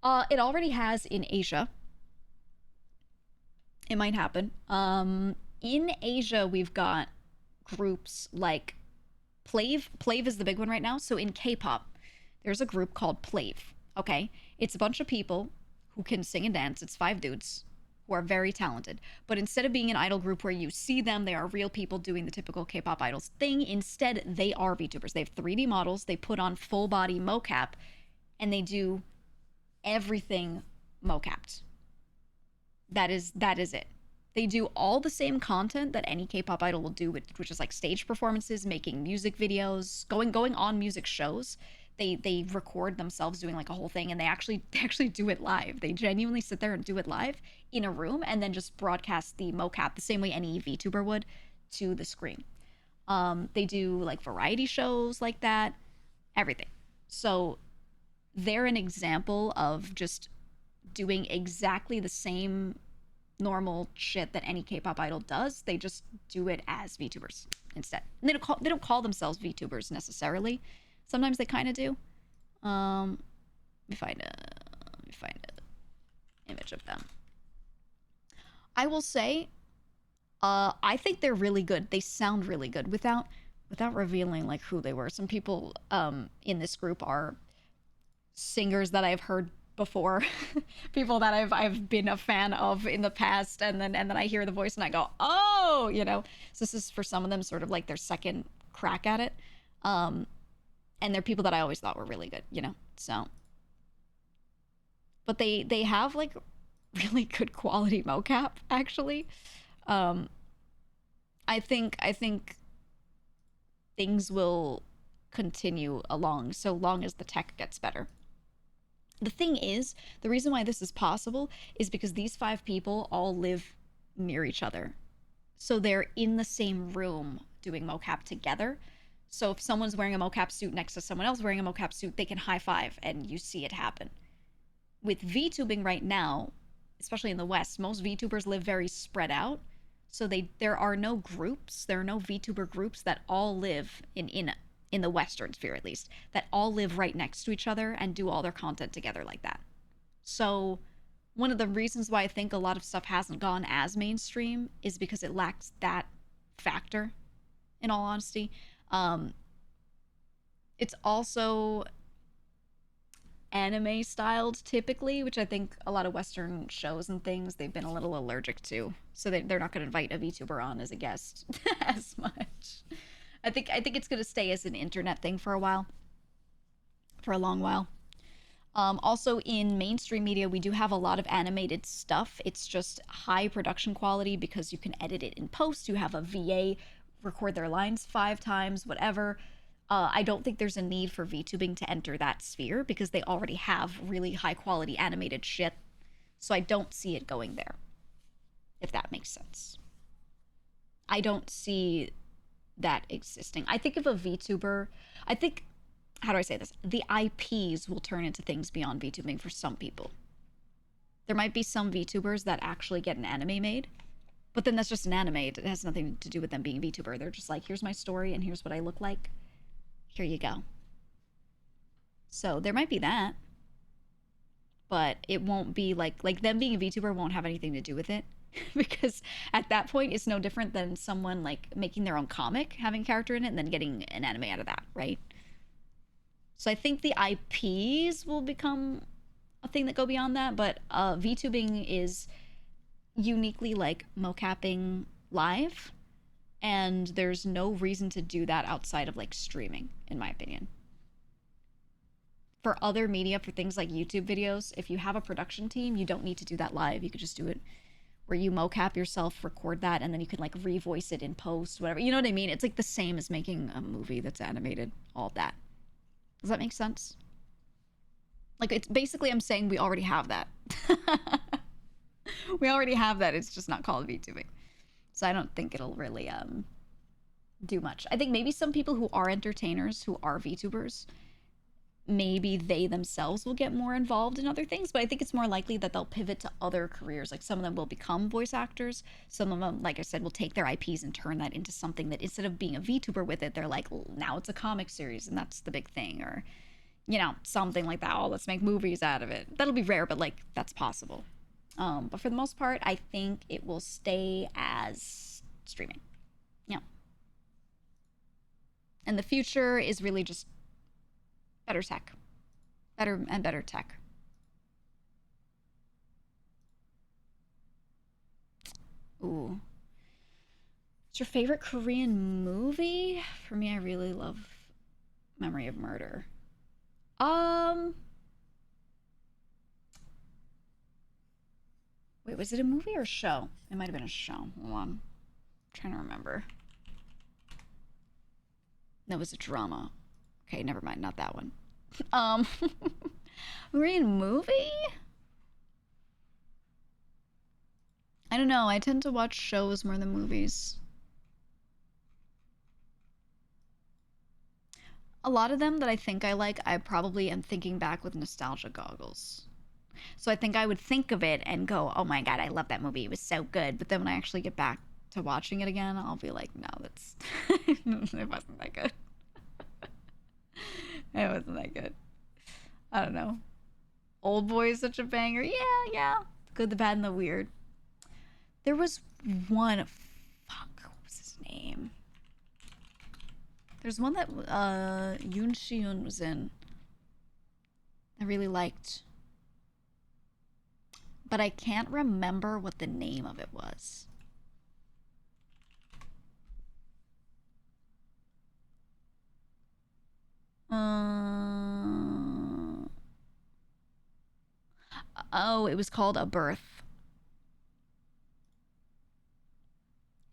It already has in Asia. It might happen. In Asia, we've got groups like Plave. Plave is the big one right now. So in K-pop, there's a group called Plave. Okay, it's a bunch of people who can sing and dance. It's 5 dudes who are very talented. But instead of being an idol group where you see them, they are real people doing the typical K-pop idols thing. Instead, they are VTubers. They have 3D models. They put on full body mocap, and they do everything mocapped. That is it. They do all the same content that any K-pop idol will do, which is like stage performances, making music videos, going on music shows. They record themselves doing like a whole thing, and they actually do it live. They genuinely sit there and do it live in a room, and then just broadcast the mocap the same way any VTuber would to the screen. They do like variety shows like that, everything. So they're an example of just doing exactly the same normal shit that any K-pop idol does. They just do it as VTubers instead. And they don't call themselves VTubers necessarily. Sometimes they kind of do. Let me find a image of them. I will say, I think they're really good. They sound really good without revealing like who they were. Some people in this group are singers that I've heard before, people that I've been a fan of in the past, and then I hear the voice and I go, oh, you know. So this is for some of them sort of like their second crack at it. And they're people that I always thought were really good, you know. So, but they have like really good quality mocap actually. I think things will continue along so long as the tech gets better. The thing is, the reason why this is possible is because these 5 people all live near each other. So they're in the same room doing mocap together. So if someone's wearing a mocap suit next to someone else wearing a mocap suit, they can high five and you see it happen. With VTubing right now, especially in the West, most VTubers live very spread out. So there are no groups, there are no VTuber groups that all live in the Western sphere at least, that all live right next to each other and do all their content together like that. So one of the reasons why I think a lot of stuff hasn't gone as mainstream is because it lacks that factor, in all honesty. It's also anime styled typically, which I think a lot of Western shows and things they've been a little allergic to. So they're not going to invite a VTuber on as a guest as much. I think it's going to stay as an internet thing for a while, for a long while. Also, in mainstream media, we do have a lot of animated stuff. It's just high production quality because you can edit it in post. You have a VA record their lines 5 times, whatever. I don't think there's a need for VTubing to enter that sphere because they already have really high quality animated shit. So I don't see it going there, if that makes sense. I don't see that existing. I think if a VTuber, I think, how do I say this? The IPs will turn into things beyond VTubing for some people. There might be some VTubers that actually get an anime made, but then that's just an anime. It has nothing to do with them being a VTuber. They're just like, here's my story and here's what I look like. Here you go. So there might be that, but it won't be like them being a VTuber won't have anything to do with it. Because at that point it's no different than someone like making their own comic, having a character in it, and then getting an anime out of that, right? So I think the IPs will become a thing that go beyond that, but VTubing is uniquely like mocapping live, and there's no reason to do that outside of like streaming, in my opinion. For other media, for things like YouTube videos, if you have a production team, you don't need to do that live. You could just do it where you mocap yourself, record that, and then you can like revoice it in post, whatever. You know what I mean? It's like the same as making a movie that's animated, all of that. Does that make sense? Like, it's basically, I'm saying we already have that. We already have that. It's just not called VTubing. So I don't think it'll really do much. I think maybe some people who are entertainers, who are VTubers, maybe they themselves will get more involved in other things, but I think it's more likely that they'll pivot to other careers. Like, some of them will become voice actors. Some of them, like I said, will take their IPs and turn that into something that instead of being a VTuber with it, they're like, now it's a comic series and that's the big thing. Or, you know, something like that. Oh, let's make movies out of it. That'll be rare, but like, that's possible. But for the most part, I think it will stay as streaming. Yeah. And the future is really just better tech. Better and better tech. Ooh. What's your favorite Korean movie? For me, I really love Memory of Murder. Wait, was it a movie or a show? It might have been a show. Hold on. I'm trying to remember. That was a drama. Okay, never mind, not that one. Korean movie? I don't know. I tend to watch shows more than movies. A lot of them that I think I like, I probably am thinking back with nostalgia goggles. So I think I would think of it and go, oh my god, I love that movie. It was so good. But then when I actually get back to watching it again, I'll be like, no, that's it wasn't that good. It wasn't that good. I don't know. Old Boy is such a banger. Yeah. Good, the bad, and the weird. There was one. Fuck, what was his name? There's one that Yoon Si-yoon was in. I really liked. But I can't remember what the name of it was. Oh, it was called A Birth.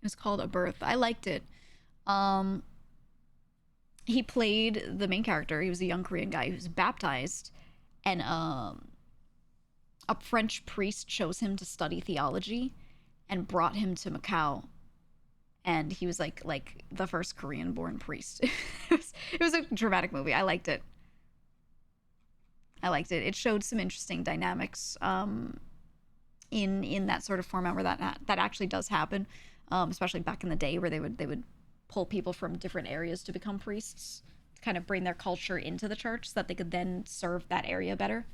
It was called A Birth. I liked it. He played the main character. He was a young Korean guy who was baptized, and a French priest chose him to study theology and brought him to Macau. And he was like the first Korean-born priest. It was a dramatic movie. I liked it. It showed some interesting dynamics in that sort of format where that actually does happen, especially back in the day where they would pull people from different areas to become priests to kind of bring their culture into the church so that they could then serve that area better.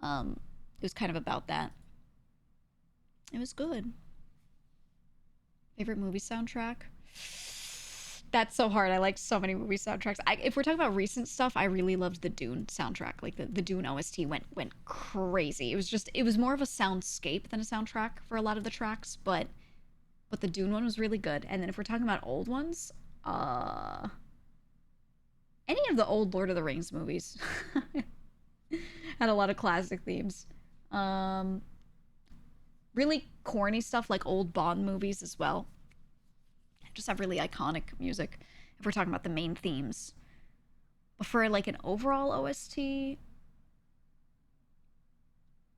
It was kind of about that. It was good. Favorite movie soundtrack? That's so hard. I like so many movie soundtracks. If we're talking about recent stuff, I really loved the Dune soundtrack. Like the Dune OST went crazy. It was more of a soundscape than a soundtrack for a lot of the tracks, but the Dune one was really good. And then if we're talking about old ones, any of the old Lord of the Rings movies had a lot of classic themes. Really corny stuff like old Bond movies as well. Just have really iconic music if we're talking about the main themes. But for like an overall OST,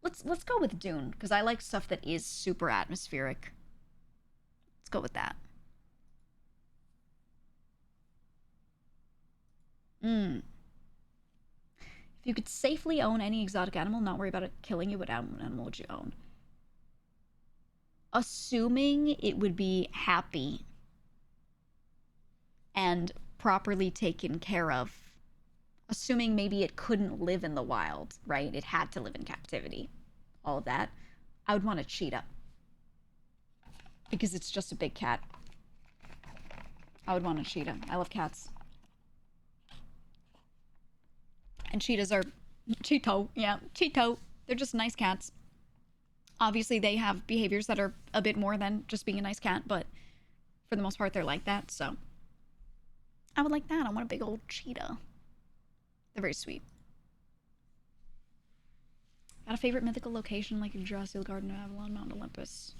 let's go with Dune, because I like stuff that is super atmospheric. Let's go with that. If you could safely own any exotic animal, not worry about it killing you, what animal would you own? Assuming it would be happy and properly taken care of. Assuming maybe it couldn't live in the wild, right? It had to live in captivity. All of that. I would want a cheetah. Because it's just a big cat. I would want a cheetah. I love cats. And cheetahs are... Cheeto. Yeah, Cheeto. They're just nice cats. Obviously, they have behaviors that are a bit more than just being a nice cat, but for the most part, they're like that, so... I would like that. I want a big old cheetah. They're very sweet. Got a favorite mythical location like Yggdrasil, Garden of Avalon, Mount Olympus?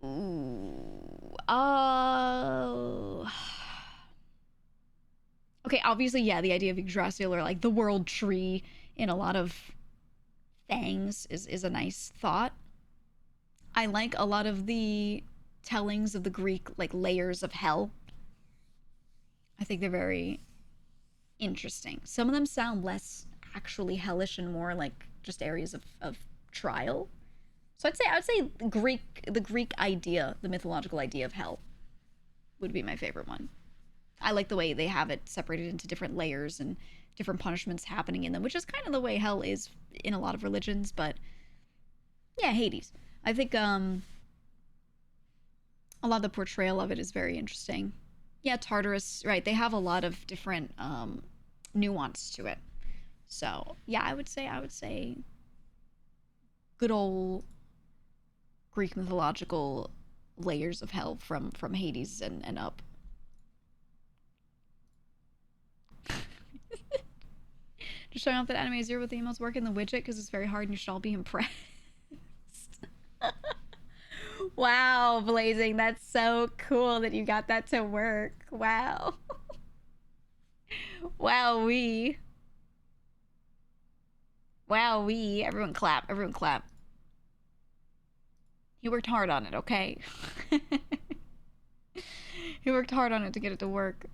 Ooh. Oh. Okay, obviously, yeah, the idea of Yggdrasil or like the world tree in a lot of things is a nice thought. I like a lot of the tellings of the Greek like layers of hell. I think they're very interesting. Some of them sound less actually hellish and more like just areas of trial. So I would say the Greek idea, the mythological idea of hell would be my favorite one. I like the way they have it separated into different layers and different punishments happening in them, which is kind of the way hell is in a lot of religions, but yeah, Hades. I think a lot of the portrayal of it is very interesting. Yeah, Tartarus, right? They have a lot of different nuance to it. So yeah, I would say good old Greek mythological layers of hell from Hades and up. Just showing off that anime zero with the emails work in the widget because it's very hard and you should all be impressed. Wow, Blazing, that's so cool that you got that to work. Wow. Wowee. Wowee. Everyone clap. Everyone clap. He worked hard on it, okay? He worked hard on it to get it to work.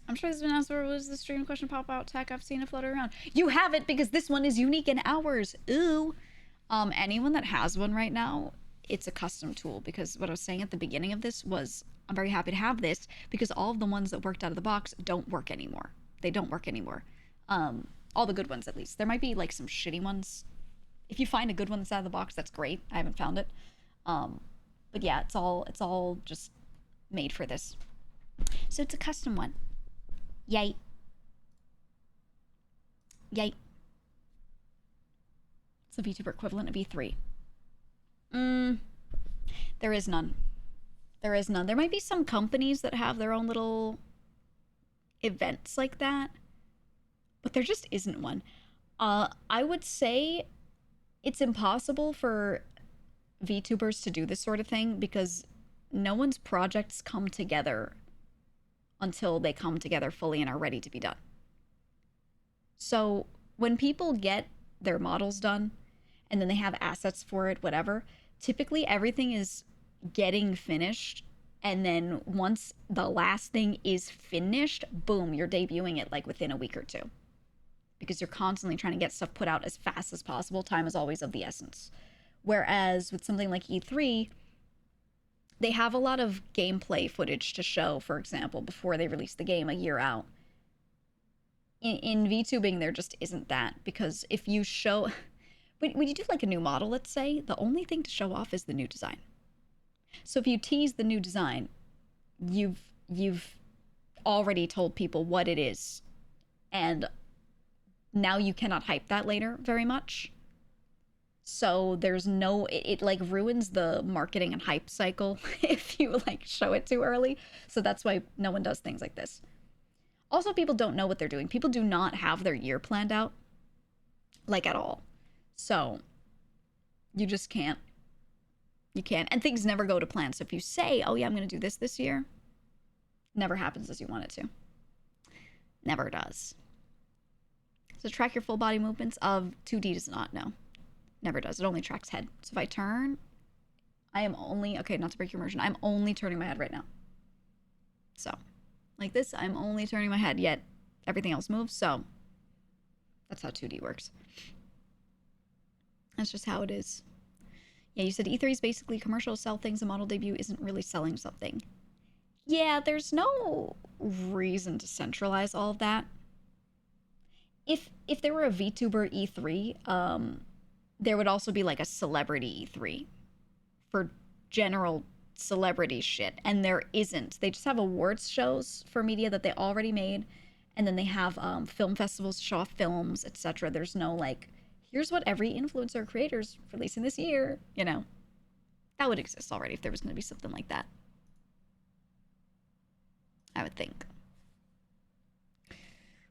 I'm sure this has been asked, where was the stream question pop out tech? I've seen it flutter around. You have it because this one is unique in ours. Ooh. Anyone that has one right now, it's a custom tool, because what I was saying at the beginning of this was I'm very happy to have this because all of the ones that worked out of the box don't work anymore. They don't work anymore. All the good ones, at least. There might be like some shitty ones. If you find a good one that's out of the box, that's great. I haven't found it. But yeah, it's all just made for this. So it's a custom one. Yay. Yay. It's the VTuber equivalent of E3. There is none. There is none. There might be some companies that have their own little events like that, but there just isn't one. I would say it's impossible for VTubers to do this sort of thing because no one's projects come together until they come together fully and are ready to be done. So when people get their models done and then they have assets for it, whatever, typically everything is getting finished. And then once the last thing is finished, boom, you're debuting it like within a week or two. Because you're constantly trying to get stuff put out as fast as possible. Time is always of the essence. Whereas with something like E3, they have a lot of gameplay footage to show, for example, before they release the game a year out. In VTubing, there just isn't that, because if you show... When you do like a new model, let's say, the only thing to show off is the new design. So if you tease the new design, you've already told people what it is, and now you cannot hype that later very much. So there's no, it like ruins the marketing and hype cycle if you like show it too early. So that's why no one does things like this. Also, people don't know what they're doing. People do not have their year planned out, like at all. So you just can't You can't. And things never go to plan. So if you say, oh yeah, I'm going to do this year, never happens as you want it to. Never does. So track your full body movements of 2D does not, no. Never does. It only tracks head. So if I turn, I am only, okay, not to break your immersion, I'm only turning my head right now. So, like this, I'm only turning my head, yet everything else moves, so that's how 2D works. That's just how it is. Yeah, you said E3 is basically commercial, sell things, a model debut isn't really selling something. Yeah, there's no reason to centralize all of that. If there were a VTuber E3, there would also be like a celebrity E3 for general celebrity shit, and there isn't. They just have awards shows for media that they already made, and then they have film festivals to show off films, etc. There's no like, here's what every influencer or creator's releasing this year, you know. That would exist already if there was going to be something like that, I would think.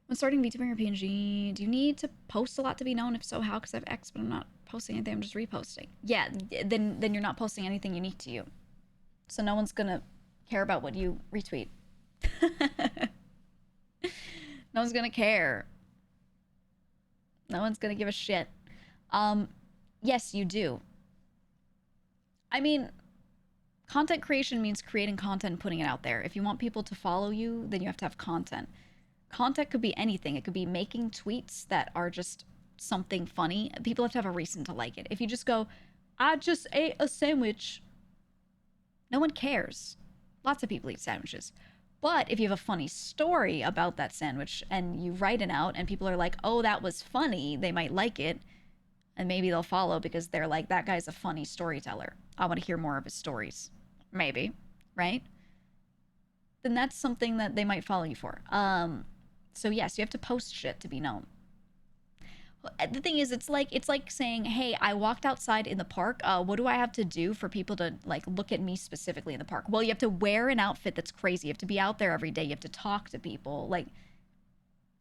When starting VTubing or PNG, do you need to post a lot to be known? If so, how? Because I have X, but I'm not posting anything, I'm just reposting. Yeah, then you're not posting anything unique to you. So no one's gonna care about what you retweet. No one's gonna care. No one's gonna give a shit. Yes, you do. I mean, content creation means creating content and putting it out there. If you want people to follow you, then you have to have content. Content could be anything. It could be making tweets that are just something funny. People have to have a reason to like it. If you just go, I just ate a sandwich, no one cares. Lots of people eat sandwiches. But if you have a funny story about that sandwich and you write it out and people are like, oh, that was funny, they might like it. And maybe they'll follow because they're like, that guy's a funny storyteller. I want to hear more of his stories. Maybe, right? Then that's something that they might follow you for. So yes, you have to post shit to be known. The thing is, it's like saying, hey, I walked outside in the park. What do I have to do for people to like look at me specifically in the park? Well, you have to wear an outfit that's crazy. You have to be out there every day. You have to talk to people. Like,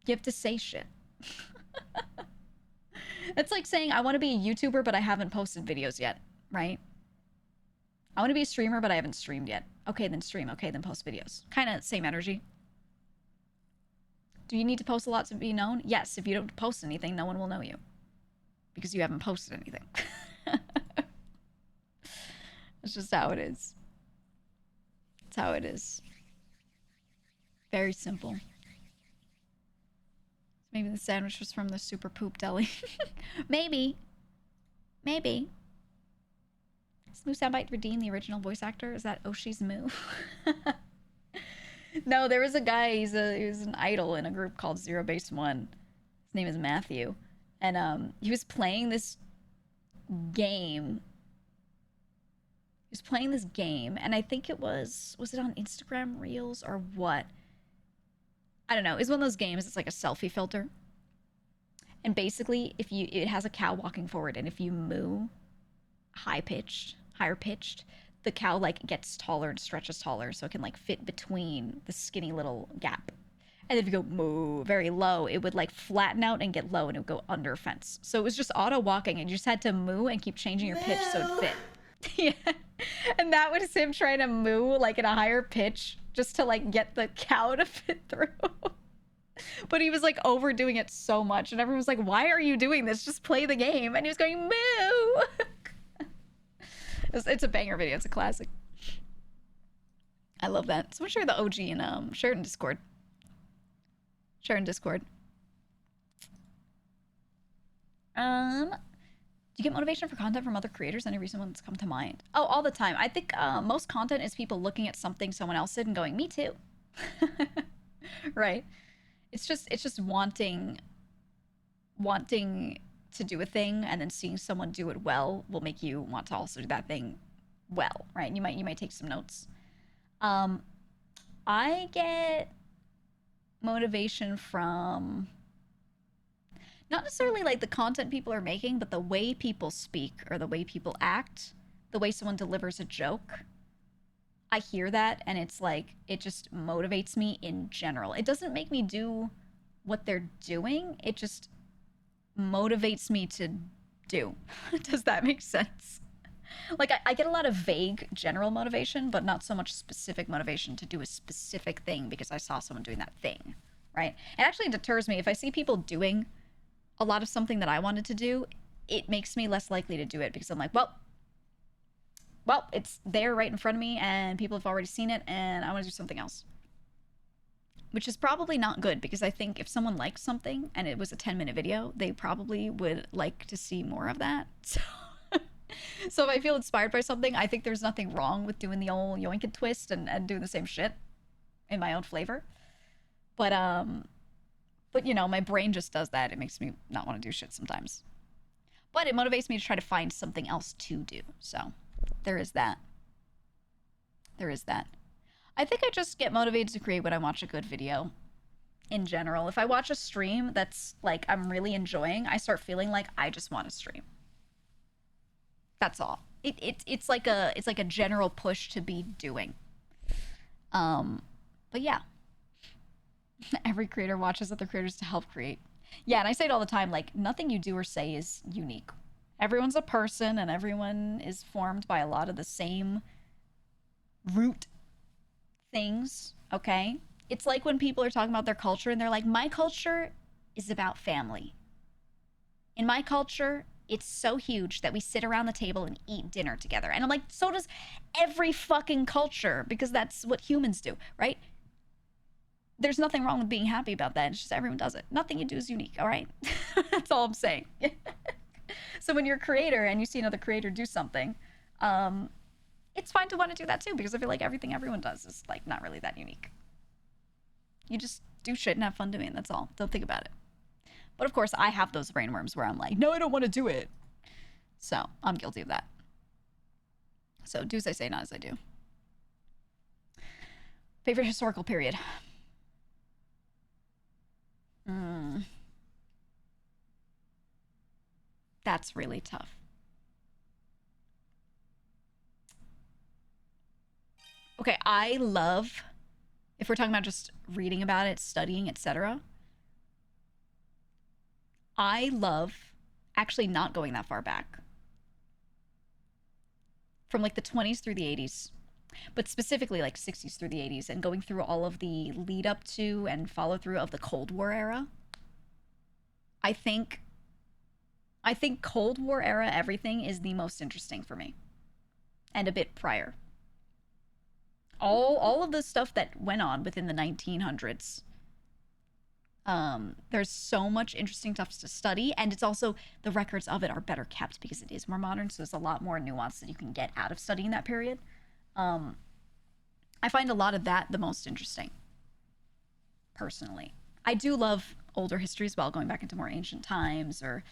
you have to say shit. It's like saying, I want to be a YouTuber, but I haven't posted videos yet, right? I want to be a streamer, but I haven't streamed yet. Okay, then stream. Okay, then post videos. Kind of same energy. Do you need to post a lot to be known? Yes, if you don't post anything, no one will know you. Because you haven't posted anything. That's just how it is. That's how it is. Very simple. Maybe the sandwich was from the Super Poop Deli. Maybe. Maybe. Moo soundbite redeem the original voice actor? Is that Oshi's Moo? No, there was a guy, he was an idol in a group called Zero Base One. His name is Matthew. And he was playing this game. He was playing this game, and I think it was it on Instagram Reels or what? I don't know. It's one of those games, it's like a selfie filter. And basically, it has a cow walking forward, and if you moo higher pitched, the cow like gets taller and stretches taller so it can like fit between the skinny little gap. And if you go moo very low, it would like flatten out and get low and it would go under a fence. So it was just auto walking and you just had to moo and keep changing your pitch so it fit. Yeah. And that was him trying to moo like in a higher pitch just to like get the cow to fit through. But he was like overdoing it so much and everyone was like, why are you doing this? Just play the game. And he was going moo. It's a banger video. It's a classic. I love that. Someone share the OG and share it in Discord. Share in Discord. Do you get motivation for content from other creators? Any recent ones come to mind? Oh, all the time. I think most content is people looking at something someone else did and going, me too. Right? It's just wanting to do a thing and then seeing someone do it well will make you want to also do that thing well, right? You might take some notes. I get motivation from not necessarily like the content people are making, but the way people speak or the way people act, the way someone delivers a joke. I hear that and it's like, it just motivates me in general. It doesn't make me do what they're doing. It just motivates me to do. Does that make sense? Like I get a lot of vague general motivation, but not so much specific motivation to do a specific thing because I saw someone doing that thing, right? It actually deters me if I see people doing a lot of something that I wanted to do. It makes me less likely to do it because I'm like, well, it's there right in front of me, and people have already seen it, and I want to do something else. Which is probably not good because I think if someone likes something and it was a 10-minute video, they probably would like to see more of that. So if I feel inspired by something, I think there's nothing wrong with doing the old yoink and twist and doing the same shit in my own flavor. But you know, my brain just does that. It makes me not want to do shit sometimes. But it motivates me to try to find something else to do. So there is that. There is that. I think I just get motivated to create when I watch a good video in general. If I watch a stream that's like I'm really enjoying, I start feeling like I just want to stream. That's all. It's like a general push to be doing. But yeah, every creator watches other creators to help create. Yeah, and I say it all the time. Like nothing you do or say is unique. Everyone's a person, and everyone is formed by a lot of the same root things. Okay, it's like when people are talking about their culture and they're like, my culture is about family. In my culture, it's so huge that we sit around the table and eat dinner together. And I'm like, so does every fucking culture, because that's what humans do, right? There's nothing wrong with being happy about that. It's just everyone does it. Nothing you do is unique, all right? That's all I'm saying. So when you're a creator and you see another creator do something, it's fine to want to do that too, because I feel like everything everyone does is like not really that unique. You just do shit and have fun doing it. That's all. Don't think about it. But of course, I have those brainworms where I'm like, no, I don't want to do it. So I'm guilty of that. So do as I say, not as I do. Favorite historical period? That's really tough. Okay, I love, if we're talking about just reading about it, studying, etc., I love actually not going that far back. From like the 20s through the 80s, but specifically like 60s through the 80s, and going through all of the lead up to and follow through of the Cold War era. I think Cold War era everything is the most interesting for me. And a bit prior. All of the stuff that went on within the 1900s. There's so much interesting stuff to study, and it's also the records of it are better kept because it is more modern, so there's a lot more nuance that you can get out of studying that period. I find a lot of that the most interesting, personally. I do love older history as well, going back into more ancient times, or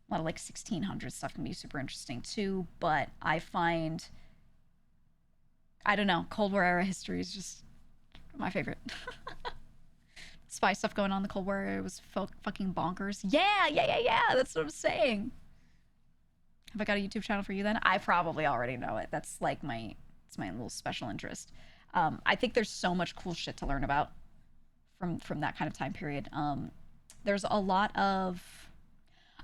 a lot of like 1600s stuff can be super interesting too, but I find, I don't know, Cold War era history is just my favorite. Spy stuff going on in the Cold War, it was fucking bonkers. Yeah, that's what I'm saying. Have I got a YouTube channel for you then? I probably already know it. That's like it's my little special interest. I think there's so much cool shit to learn about from that kind of time period. There's a lot of,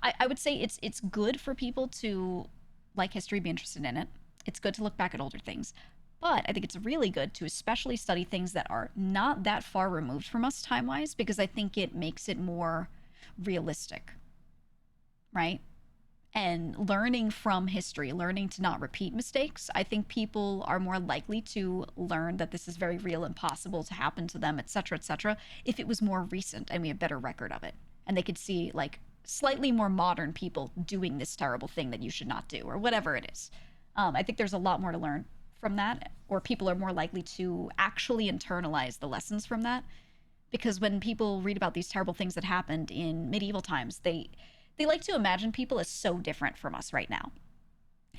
I would say it's good for people to like history, be interested in it. It's good to look back at older things. But I think it's really good to especially study things that are not that far removed from us time-wise, because I think it makes it more realistic, right? And learning from history, learning to not repeat mistakes, I think people are more likely to learn that this is very real and possible to happen to them, etc., if it was more recent and we have better record of it. And they could see like slightly more modern people doing this terrible thing that you should not do, or whatever it is. I think there's a lot more to learn from that, or people are more likely to actually internalize the lessons from that, because when people read about these terrible things that happened in medieval times, they like to imagine people as so different from us right now,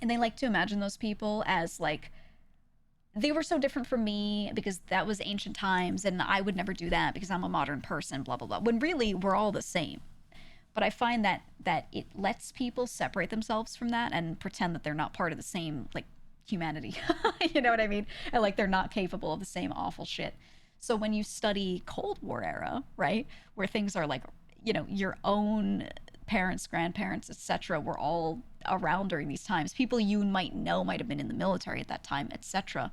and they like to imagine those people as like, they were so different from me because that was ancient times and I would never do that because I'm a modern person, blah blah blah, when really we're all the same. But I find that it lets people separate themselves from that and pretend that they're not part of the same like humanity. You know what I mean? And like they're not capable of the same awful shit. So when you study Cold War era, right, where things are like, you know, your own parents, grandparents, etc., were all around during these times. People you might know might have been in the military at that time, etc.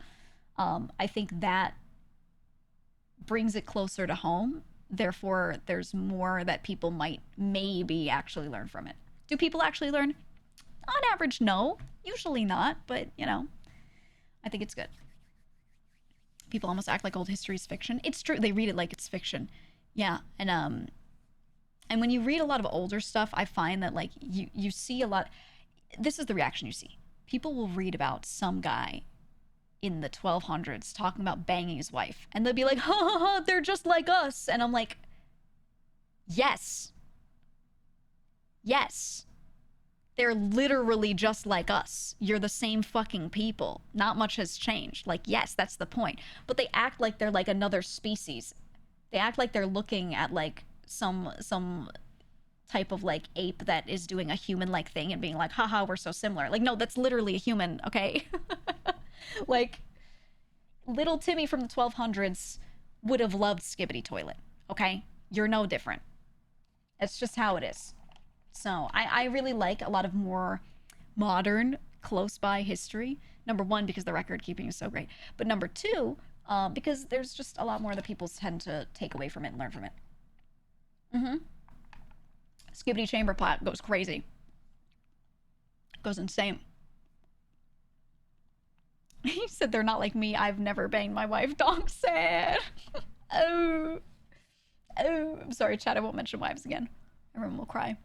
I think that brings it closer to home. Therefore, there's more that people might maybe actually learn from it. Do people actually learn? On average, no. Usually not, but you know, I think it's good. People almost act like old history is fiction. It's true. They read it like it's fiction. Yeah, and when you read a lot of older stuff, I find that like you see a lot. This is the reaction you see. People will read about some guy in the 1200s talking about banging his wife, and they'll be like, "Ha ha ha, they're just like us," and I'm like, "Yes, yes." They're literally just like us. You're the same fucking people. Not much has changed. Like, yes, that's the point. But they act like they're like another species. They act like they're looking at like some type of like ape that is doing a human-like thing and being like, haha, we're so similar. Like, no, that's literally a human, okay? Like, little Timmy from the 1200s would have loved Skibbity Toilet, okay? You're no different. It's just how it is. So I really like a lot of more modern, close by history. Number one, because the record keeping is so great. But number two, because there's just a lot more that people tend to take away from it and learn from it. Mm-hmm. Skibbity Chamber Pot goes crazy. Goes insane. He said they're not like me. I've never banged my wife. Dog said. Oh. Oh. I'm sorry, chat. I won't mention wives again. Everyone will cry.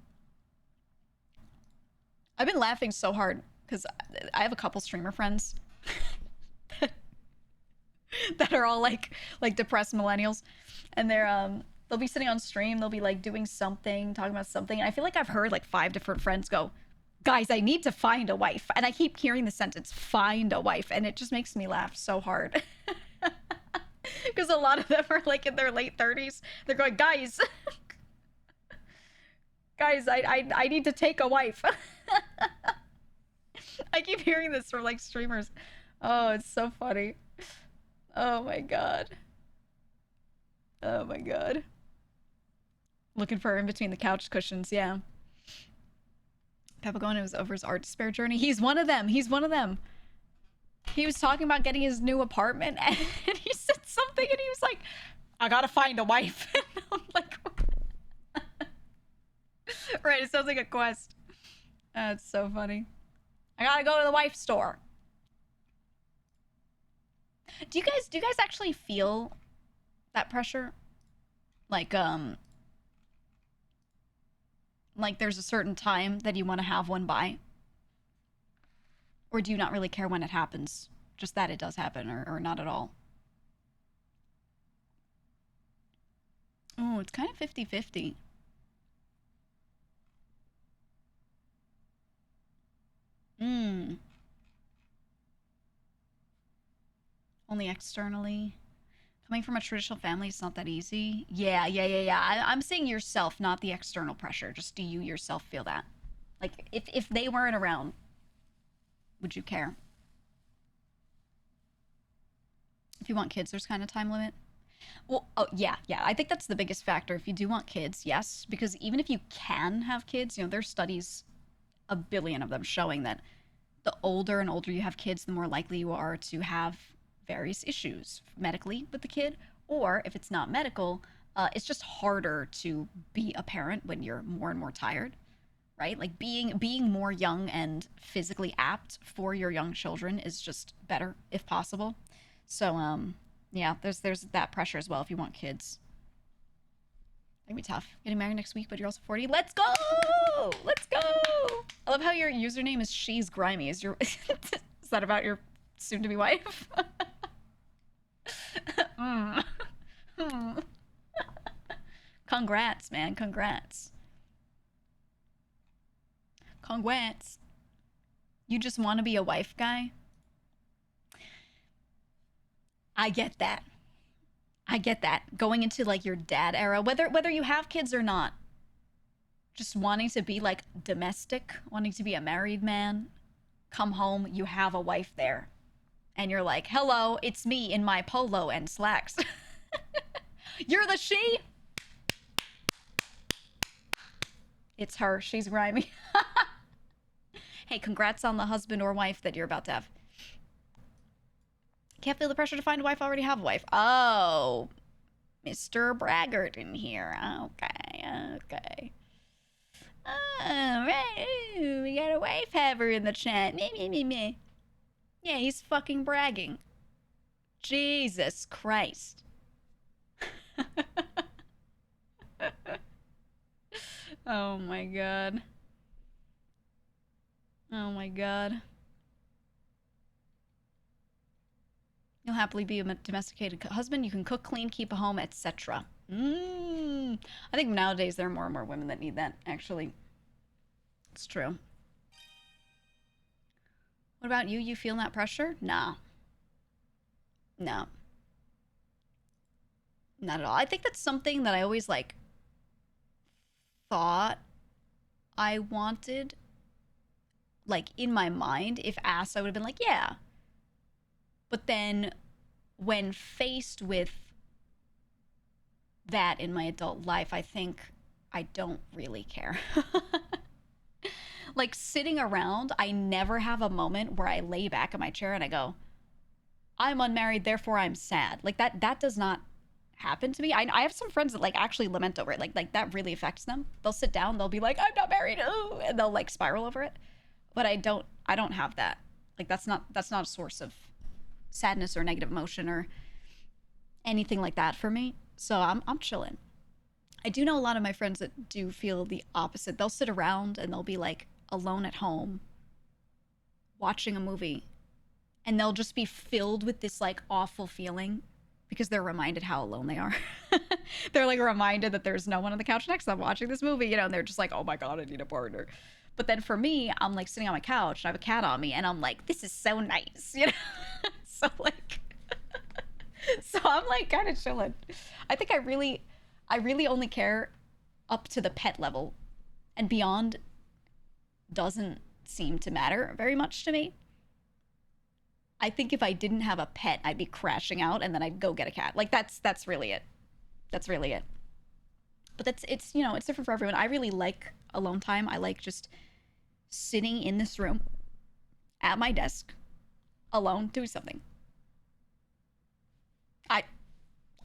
I've been laughing so hard because I have a couple streamer friends that are all like depressed millennials, and they'll be sitting on stream, they'll be like doing something, talking about something, and I feel like I've heard like 5 different friends go, "Guys, I need to find a wife," and I keep hearing the sentence "find a wife," and it just makes me laugh so hard because a lot of them are like in their late 30s. They're going, "Guys." Guys, I need to take a wife. I keep hearing this from like streamers. Oh, it's so funny. Oh my god. Oh my god. Looking for her in between the couch cushions, yeah. Papagona was over his art despair journey. He's one of them. He's one of them. He was talking about getting his new apartment and he said something and he was like, "I gotta find a wife." And I'm like, right, it sounds like a quest. That's so funny. I gotta go to the wife store. Do you guys actually feel that pressure? Like there's a certain time that you want to have one by? Or do you not really care when it happens? Just that it does happen, or not at all? Oh, it's kind of 50-50. Only externally. Coming from a traditional family, it's not that easy. Yeah. I'm saying yourself, not the external pressure. Just do you yourself feel that? Like, if they weren't around, would you care? If you want kids, there's kind of time limit. Well, oh, yeah. I think that's the biggest factor. If you do want kids, yes. Because even if you can have kids, you know, there's studies, a billion of them, showing that the older and older you have kids, the more likely you are to have various issues medically with the kid, or if it's not medical, it's just harder to be a parent when you're more and more tired, right? Like being more young and physically apt for your young children is just better if possible. So yeah, there's that pressure as well if you want kids. It'd be tough. Getting married next week, but you're also 40. Let's go! Let's go! I love how your username is She's Grimy. Is that about your soon-to-be wife? Congrats, man. Congrats. Congrats. You just want to be a wife guy? I get that. I get that. Going into like your dad era, whether you have kids or not, just wanting to be like domestic, wanting to be a married man, come home, you have a wife there. And you're like, "Hello, it's me in my polo and slacks." You're the she? It's her. She's grimy. Hey, congrats on the husband or wife that you're about to have. Can't feel the pressure to find a wife, already have a wife. Oh, Mr. Braggart in here. Okay. All right. Ooh, we got a wife haver in the chat. Me. Yeah, he's fucking bragging. Jesus Christ. Oh my god. Oh my god. You'll happily be a domesticated husband. You can cook, clean, keep a home, etc. I think nowadays there are more and more women that need that, actually. It's true. What about you? You feel that pressure? Nah. No. Not at all. I think that's something that I always, like, thought I wanted. Like, in my mind, if asked, I would have been like, yeah. But then, when faced with that in my adult life, I think I don't really care. Like, sitting around, I never have a moment where I lay back in my chair and I go, I'm unmarried, therefore I'm sad. Like, that does not happen to me. I have some friends that, like, actually lament over it. Like that really affects them. They'll sit down, they'll be like, I'm not married, ooh, and they'll, like, spiral over it. But I don't have that. Like, that's not a source of sadness or negative emotion or anything like that for me. So I'm chilling. I do know a lot of my friends that do feel the opposite. They'll sit around and they'll be, like, alone at home watching a movie, and they'll just be filled with this, like, awful feeling because they're reminded how alone they are. They're, like, reminded that there's no one on the couch next to them watching this movie, you know, and they're just like, oh my god, I need a partner. But then for me, I'm, like, sitting on my couch and I have a cat on me and I'm like, this is so nice, you know. So, like, so I'm, like, kind of chilling. I think I really only care up to the pet level, and beyond doesn't seem to matter very much to me. I think if I didn't have a pet, I'd be crashing out and then I'd go get a cat. Like, that's really it. That's really it. But it's, you know, it's different for everyone. I really like alone time. I like just sitting in this room at my desk alone doing something.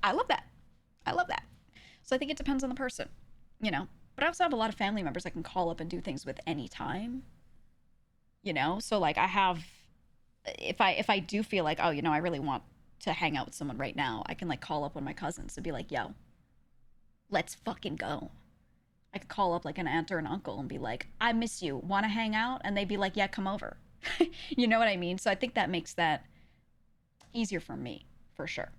I love that. I love that. So I think it depends on the person, you know. But I also have a lot of family members I can call up and do things with anytime, you know. So, like, I have, if I do feel like, oh, you know, I really want to hang out with someone right now, I can, like, call up one of my cousins and be like, yo, let's fucking go. I could call up, like, an aunt or an uncle and be like, I miss you, want to hang out? And they'd be like, yeah, come over. You know what I mean? So I think that makes that easier for me, for sure.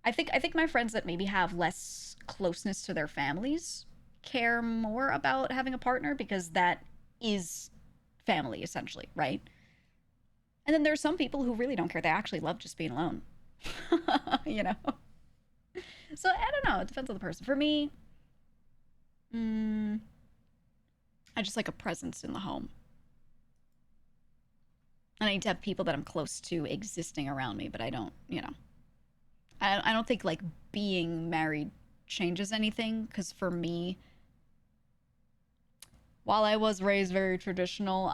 I think my friends that maybe have less closeness to their families care more about having a partner, because that is family, essentially, right? And then there's some people who really don't care. They actually love just being alone. You know? So I don't know. It depends on the person. For me, I just like a presence in the home. And I need to have people that I'm close to existing around me, but I don't, you know. I don't think, like, being married changes anything, because for me, while I was raised very traditional,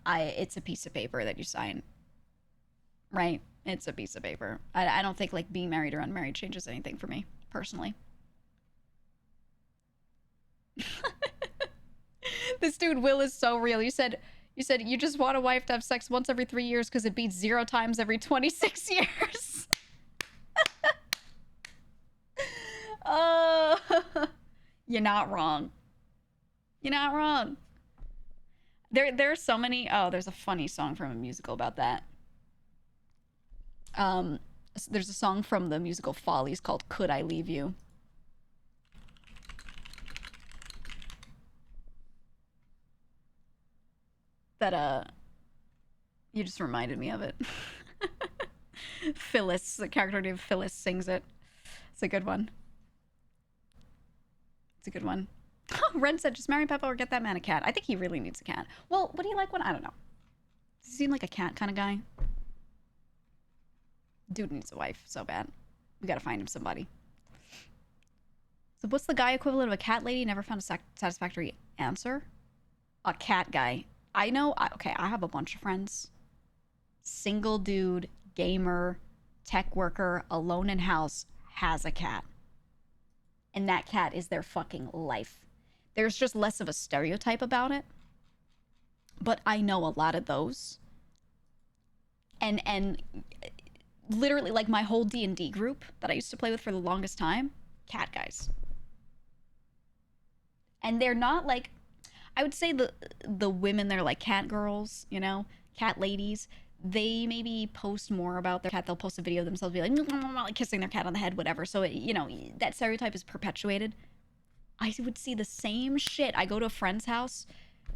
it's a piece of paper that you sign, right? It's a piece of paper. I don't think, like, being married or unmarried changes anything for me, personally. This dude Will is so real. You said you just want a wife to have sex once every 3 years because it beats 0 times every 26 years. Oh, you're not wrong. You're not wrong. There's so many. Oh, there's a funny song from a musical about that. Um, there's a song from the musical Follies called "Could I Leave You." That you just reminded me of it. Phyllis, the character named Phyllis, sings it. It's a good one. It's a good one. Ren said, just marry Peppa or get that man a cat. I think he really needs a cat. Well, would he like one? I don't know. Does he seem like a cat kind of guy? Dude needs a wife so bad. We gotta find him somebody. So what's the guy equivalent of a cat lady? Never found a satisfactory answer. A cat guy. I know, okay, I have a bunch of friends. Single dude, gamer, tech worker, alone in house, has a cat. And that cat is their fucking life. There's just less of a stereotype about it. But I know a lot of those. And literally like my whole D&D group that I used to play with for the longest time, cat guys. And they're not like, I would say the women, they're like cat girls, you know, cat ladies. They maybe post more about their cat. They'll post a video of themselves be like kissing their cat on the head, whatever. So it, you know, that stereotype is perpetuated. I would see the same shit. I go to a friend's house.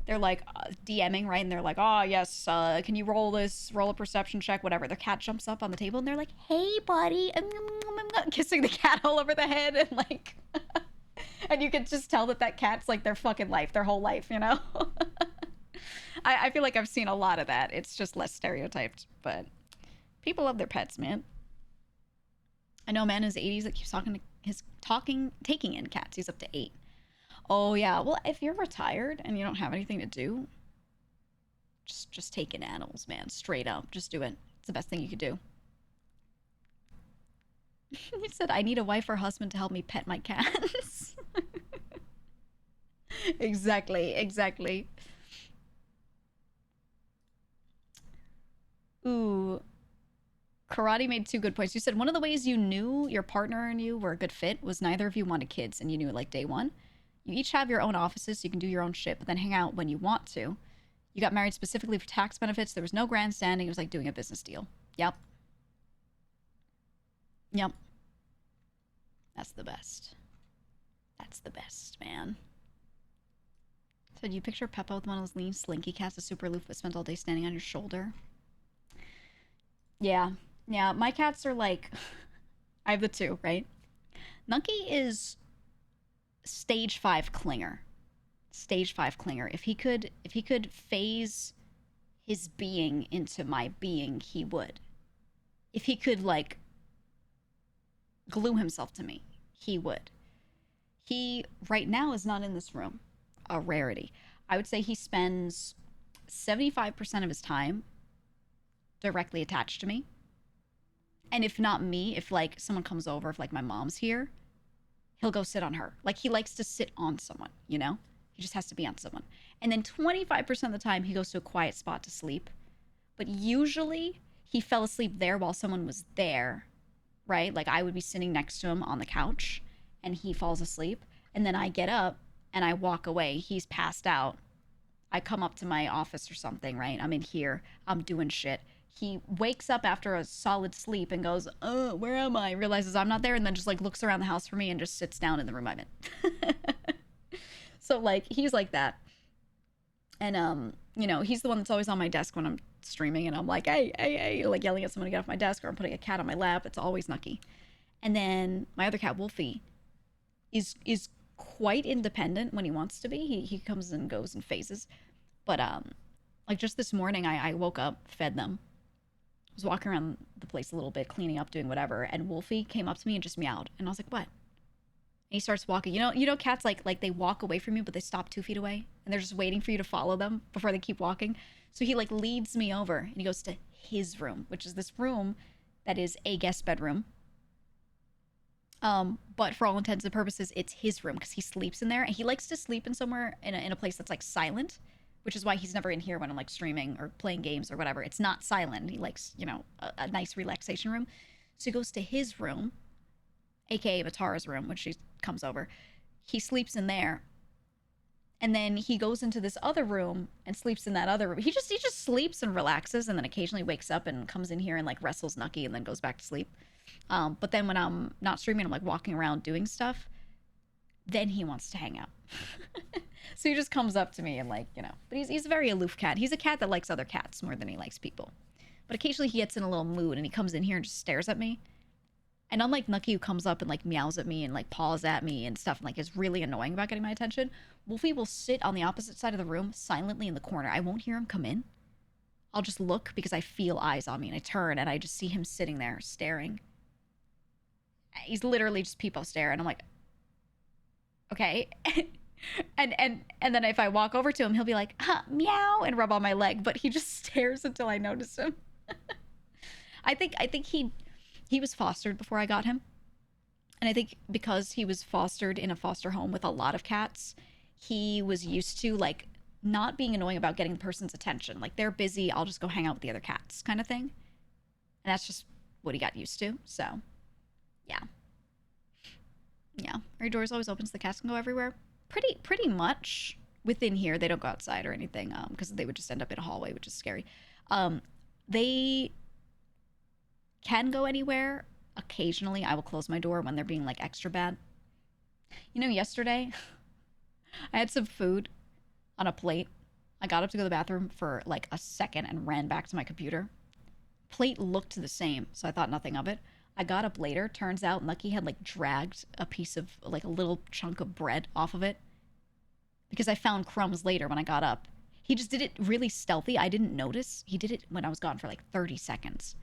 They're like DMing, right? And they're like, oh, yes, can you roll a perception check, whatever. Their cat jumps up on the table and they're like, hey, buddy. Kissing the cat all over the head. And like, and you can just tell that cat's like their fucking life, their whole life, you know? I feel like I've seen a lot of that. It's just less stereotyped, but people love their pets, man. I know a man in his 80s that keeps taking in cats. He's up to 8. Oh yeah, well if you're retired and you don't have anything to do, just take in animals, man. Straight up, just do it. It's the best thing you could do. He said, I need a wife or husband to help me pet my cats. Exactly. Ooh. Karate made 2 good points. You said one of the ways you knew your partner and you were a good fit was neither of you wanted kids, and you knew it like day one. You each have your own offices, so you can do your own shit, but then hang out when you want to. You got married specifically for tax benefits. There was no grandstanding. It was like doing a business deal. Yep. That's the best. That's the best, man. So do you picture Peppa with one of those lean, slinky cats, a super aloof, but spent all day standing on your shoulder? Yeah. My cats are like, I have the 2, right? Nucky is stage 5 clinger. If he could phase his being into my being, he would. If he could like glue himself to me, he would. He right now is not in this room. A rarity. I would say he spends 75% of his time directly attached to me. And if not me, if like someone comes over, if like my mom's here, he'll go sit on her. Like he likes to sit on someone, you know? He just has to be on someone. And then 25% of the time he goes to a quiet spot to sleep. But usually he fell asleep there while someone was there, right? Like I would be sitting next to him on the couch and he falls asleep. And then I get up and I walk away. He's passed out. I come up to my office or something, right? I'm in here. I'm doing shit. He wakes up after a solid sleep and goes, oh, where am I? Realizes I'm not there and then just like looks around the house for me and just sits down in the room I'm in. So like he's like that. And you know, he's the one that's always on my desk when I'm streaming and I'm like, hey, like yelling at someone to get off my desk, or I'm putting a cat on my lap. It's always Nucky. And then my other cat, Wolfie, is quite independent when he wants to be. He comes and goes in phases. But like just this morning I woke up, fed them, was walking around the place a little bit, cleaning up, doing whatever, and Wolfie came up to me and just meowed. And I was like, what? And he starts walking. You know cats like they walk away from you, but they stop 2 feet away and they're just waiting for you to follow them before they keep walking. So he like leads me over and he goes to his room, which is this room that is a guest bedroom. But for all intents and purposes, it's his room because he sleeps in there, and he likes to sleep in somewhere in a place that's like silent, which is why he's never in here when I'm like streaming or playing games or whatever. It's not silent. He likes, you know, a nice relaxation room. So he goes to his room, aka Matara's room, when she comes over. He sleeps in there. And then he goes into this other room and sleeps in that other room. He just sleeps and relaxes, and then occasionally wakes up and comes in here and like wrestles Nucky and then goes back to sleep. But then when I'm not streaming, I'm like walking around doing stuff, then he wants to hang out. So he just comes up to me and like, you know, but he's a very aloof cat. He's a cat that likes other cats more than he likes people. But occasionally he gets in a little mood and he comes in here and just stares at me. And unlike Nucky, who comes up and like meows at me and like paws at me and stuff and like is really annoying about getting my attention, Wolfie will sit on the opposite side of the room silently in the corner. I won't hear him come in. I'll just look because I feel eyes on me, and I turn and I just see him sitting there staring. He's literally just peepo stare, and I'm like, okay. And then if I walk over to him, he'll be like, huh, meow, and rub on my leg, but he just stares until I notice him. I think he was fostered before I got him. And I think because he was fostered in a foster home with a lot of cats, he was used to like not being annoying about getting the person's attention. Like they're busy, I'll just go hang out with the other cats kind of thing. And that's just what he got used to. So, yeah. Yeah. Our door's always open so the cats can go everywhere. Pretty much within here. They don't go outside or anything because they would just end up in a hallway, which is scary. They can go anywhere. Occasionally, I will close my door when they're being like extra bad. You know, yesterday, I had some food on a plate. I got up to go to the bathroom for like a second and ran back to my computer. Plate looked the same, so I thought nothing of it. I got up later. Turns out Nucky had like dragged a piece of like a little chunk of bread off of it because I found crumbs later when I got up. He just did it really stealthy. I didn't notice. He did it when I was gone for like 30 seconds.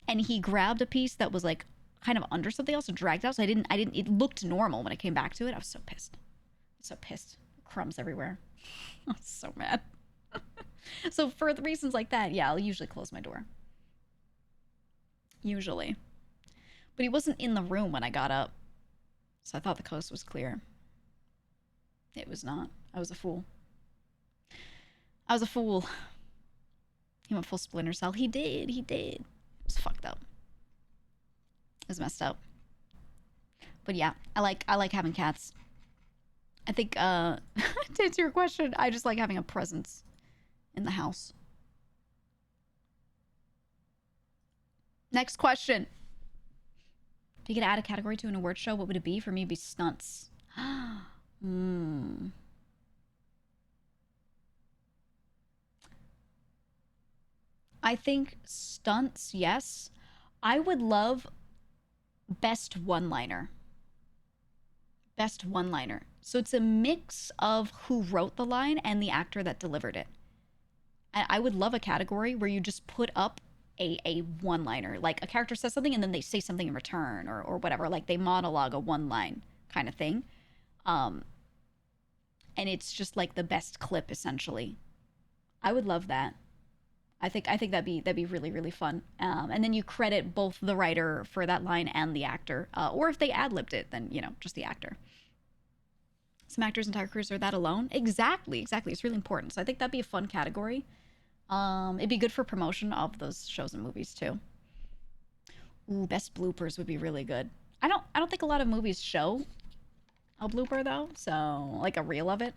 And he grabbed a piece that was like kind of under something else and dragged it out. So it looked normal when I came back to it. I was so pissed. So pissed. Crumbs everywhere. I was so mad. So for reasons like that, yeah, I'll usually close my door. Usually. But he wasn't in the room when I got up. So I thought the coast was clear. It was not. I was a fool. I was a fool. He went full Splinter Cell. He did. It was fucked up. It was messed up. But yeah, I like having cats. I think to answer your question, I just like having a presence in the house. Next question. If you could add a category to an award show, what would it be? For me, it'd be stunts. I think stunts, yes. I would love best one-liner. Best one-liner. So it's a mix of who wrote the line and the actor that delivered it. And I would love a category where you just put up a one-liner. Like a character says something and then they say something in return or whatever. Like they monologue a one-line kind of thing. And it's just like the best clip, essentially. I would love that. I think that'd be really, really fun. And then you credit both the writer for that line and the actor. Or if they ad-libbed it, then, you know, just the actor. Some actors' entire careers are that alone. Exactly. It's really important. So I think that'd be a fun category. It'd be good for promotion of those shows and movies too. Ooh, best bloopers would be really good. I don't think a lot of movies show a blooper though, so like a reel of it.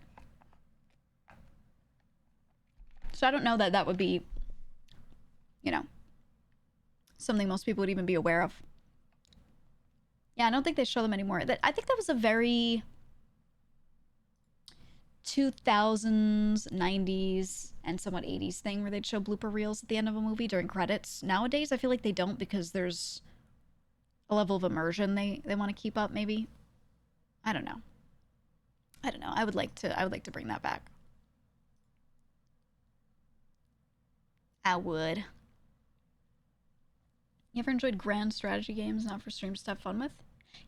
So I don't know that would be, you know, something most people would even be aware of. Yeah, I don't think they show them anymore. I think that was a very 2000s, 90s, and somewhat 80s thing where they'd show blooper reels at the end of a movie during credits. Nowadays, I feel like they don't because there's a level of immersion they want to keep up, maybe. I don't know. I would like to bring that back. I would. You ever enjoyed grand strategy games not for streams to have fun with?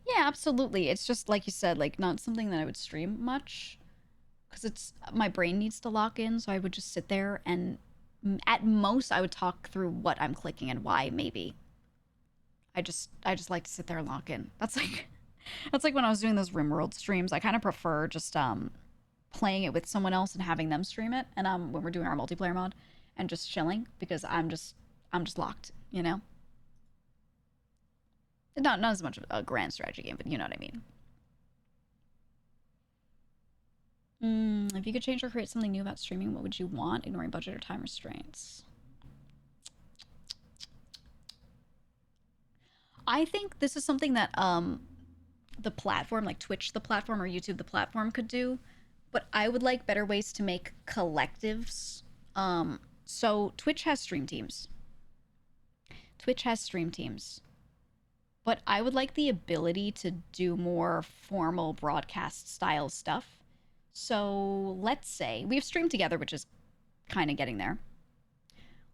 Yeah, absolutely. It's just like you said, like not something that I would stream much. Because it's my brain needs to lock in, so I would just sit there and at most I would talk through what I'm clicking and why, maybe. I just like to sit there and lock in. That's like when I was doing those RimWorld streams. I kind of prefer just playing it with someone else and having them stream it, and when we're doing our multiplayer mod and just chilling because I'm just locked, you know. Not as much of a grand strategy game, but you know what I mean. If you could change or create something new about streaming, what would you want? Ignoring budget or time restraints. I think this is something that the platform, like Twitch the platform or YouTube the platform could do, but I would like better ways to make collectives. So Twitch has stream teams. But I would like the ability to do more formal broadcast style stuff. So let's say we have Stream Together, which is kind of getting there.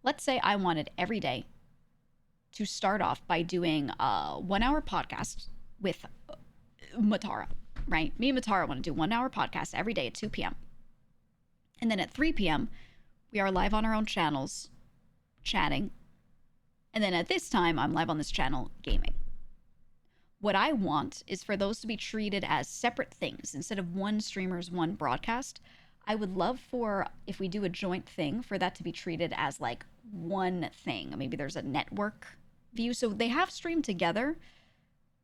Let's say I wanted every day to start off by doing a 1 hour podcast with Matara. right? Me and Matara want to do 1 hour podcast every day at 2 p.m. And then at 3 p.m., we are live on our own channels, chatting. And then at this time, I'm live on this channel, gaming. What I want is for those to be treated as separate things. Instead of one streamer's one broadcast, I would love for, if we do a joint thing, for that to be treated as like one thing. Maybe there's a network view. So they have streamed together,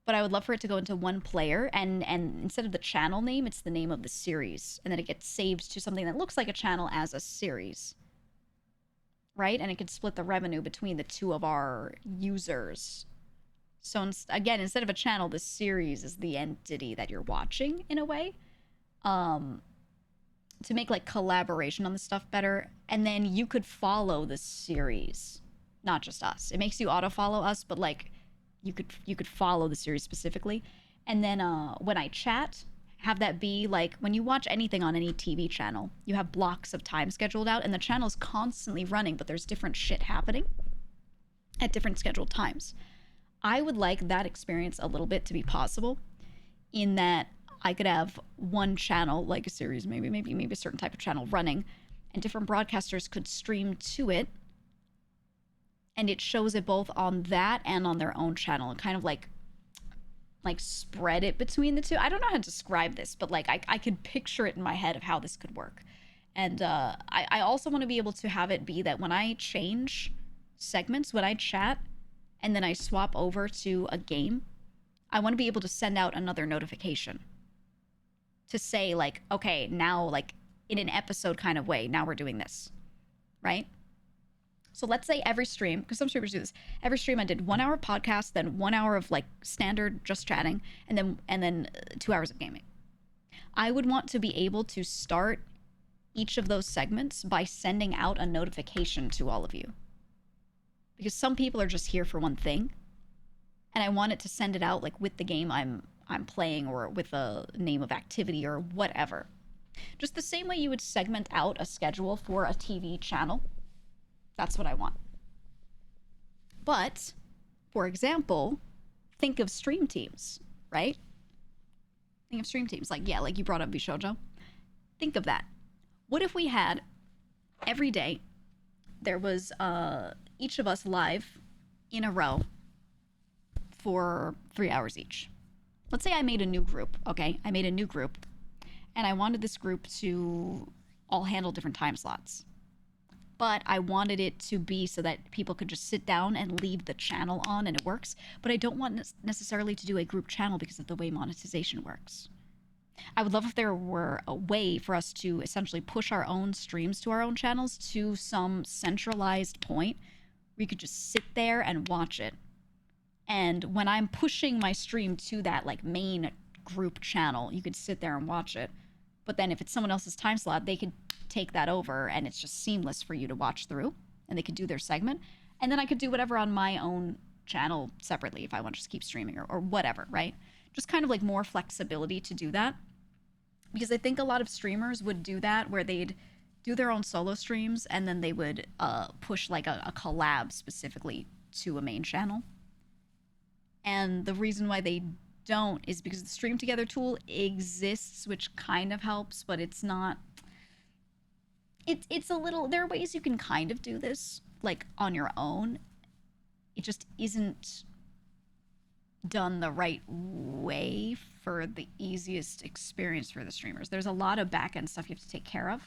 but I would love for it to go into one player, and instead of the channel name, it's the name of the series, and then it gets saved to something that looks like a channel as a series, right? And it could split the revenue between the two of our users. So again, instead of a channel, the series is the entity that you're watching in a way, to make like collaboration on the stuff better. And then you could follow the series, not just us. It makes you auto follow us, but like you could follow the series specifically. And then when I chat, have that be like when you watch anything on any TV channel, you have blocks of time scheduled out, and the channel's constantly running, but there's different shit happening at different scheduled times. I would like that experience a little bit to be possible, in that I could have one channel, like a series, maybe a certain type of channel running, and different broadcasters could stream to it, and it shows it both on that and on their own channel, and kind of like spread it between the two. I don't know how to describe this, but like I could picture it in my head of how this could work. And I also want to be able to have it be that when I change segments, when I chat, and then I swap over to a game, I want to be able to send out another notification to say like, okay, now like in an episode kind of way, now we're doing this, right? So let's say every stream, because some streamers do this, every stream I did 1 hour podcast, then 1 hour of like standard just chatting, and then 2 hours of gaming. I would want to be able to start each of those segments by sending out a notification to all of you. Because some people are just here for one thing, and I want it to send it out like with the game I'm playing, or with a name of activity or whatever. Just the same way you would segment out a schedule for a TV channel. That's what I want. But, for example, think of stream teams, right? Think of stream teams. Like, yeah, like you brought up Bishojo. Think of that. What if we had, every day, there was each of us live in a row for 3 hours each. Let's say I made a new group, okay? I made a new group, and I wanted this group to all handle different time slots. But I wanted it to be so that people could just sit down and leave the channel on and it works. But I don't want necessarily to do a group channel because of the way monetization works. I would love if there were a way for us to essentially push our own streams to our own channels to some centralized point where you could just sit there and watch it. And when I'm pushing my stream to that like main group channel, you could sit there and watch it. But then if it's someone else's time slot, they could take that over, and it's just seamless for you to watch through, and they could do their segment, and then I could do whatever on my own channel separately if I want to just keep streaming or whatever, right? Just kind of like more flexibility to do that, because I think a lot of streamers would do that, where they'd do their own solo streams and then they would push like a collab specifically to a main channel. And the reason why they don't is because the stream together tool exists, which kind of helps, but it's not. It's a little, there are ways you can kind of do this, like, on your own. It just isn't done the right way for the easiest experience for the streamers. There's a lot of back-end stuff you have to take care of.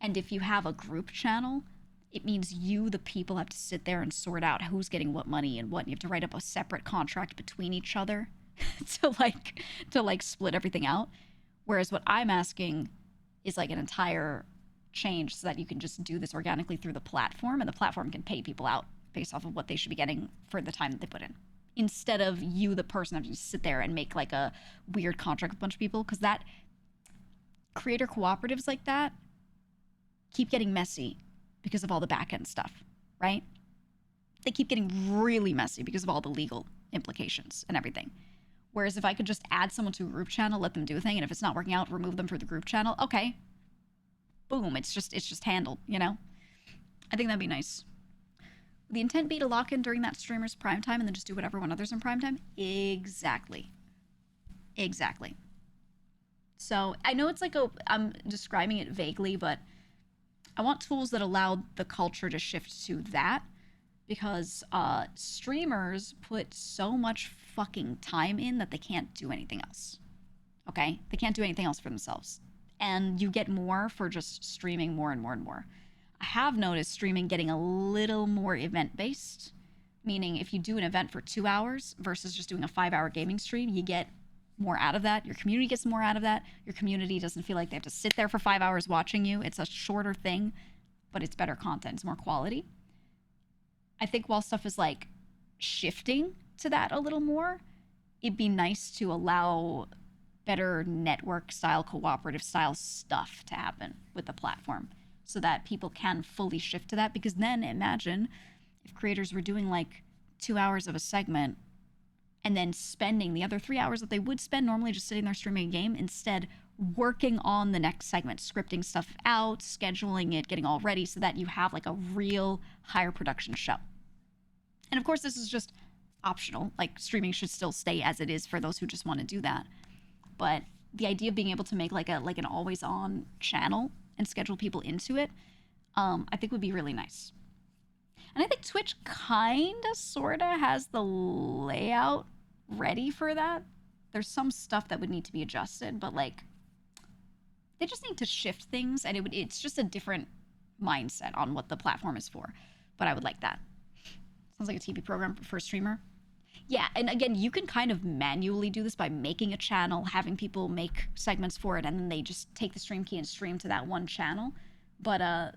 And if you have a group channel, it means you, the people, have to sit there and sort out who's getting what money and what. And you have to write up a separate contract between each other to split everything out. Whereas what I'm asking is like an entire change so that you can just do this organically through the platform, and the platform can pay people out based off of what they should be getting for the time that they put in, instead of you, the person, having to sit there and make like a weird contract with a bunch of people. Because that creator cooperatives like that keep getting messy because of all the back end stuff, right? They keep getting really messy because of all the legal implications and everything. Whereas if I could just add someone to a group channel, let them do a thing, and if it's not working out, remove them from the group channel, okay, boom, it's just handled, you know? I think that'd be nice. Would the intent be to lock in during that streamer's prime time and then just do whatever when others in prime time? Exactly. So I know it's like I'm describing it vaguely, but I want tools that allow the culture to shift to that, because streamers put so much fucking time in that they can't do anything else. Okay? They can't do anything else for themselves. And you get more for just streaming more and more and more. I have noticed streaming getting a little more event based, meaning if you do an event for 2 hours versus just doing a 5 hour gaming stream, you get more out of that. Your community gets more out of that. Your community doesn't feel like they have to sit there for 5 hours watching you. It's a shorter thing, but it's better content, it's more quality. I think while stuff is like shifting to that a little more, it'd be nice to allow better network style, cooperative style stuff to happen with the platform so that people can fully shift to that. Because then imagine if creators were doing like 2 hours of a segment and then spending the other 3 hours that they would spend normally just sitting there streaming a game, instead working on the next segment, scripting stuff out, scheduling it, getting all ready so that you have like a real higher production show. And of course, this is just optional. Like, streaming should still stay as it is for those who just want to do that. But the idea of being able to make like an always on channel and schedule people into it, I think would be really nice. And I think Twitch kind of sort of has the layout ready for that. There's some stuff that would need to be adjusted, but like they just need to shift things, and it's just a different mindset on what the platform is for. But I would like that. Sounds like a TV program for a streamer. Yeah, and again, you can kind of manually do this by making a channel, having people make segments for it, and then they just take the stream key and stream to that one channel. But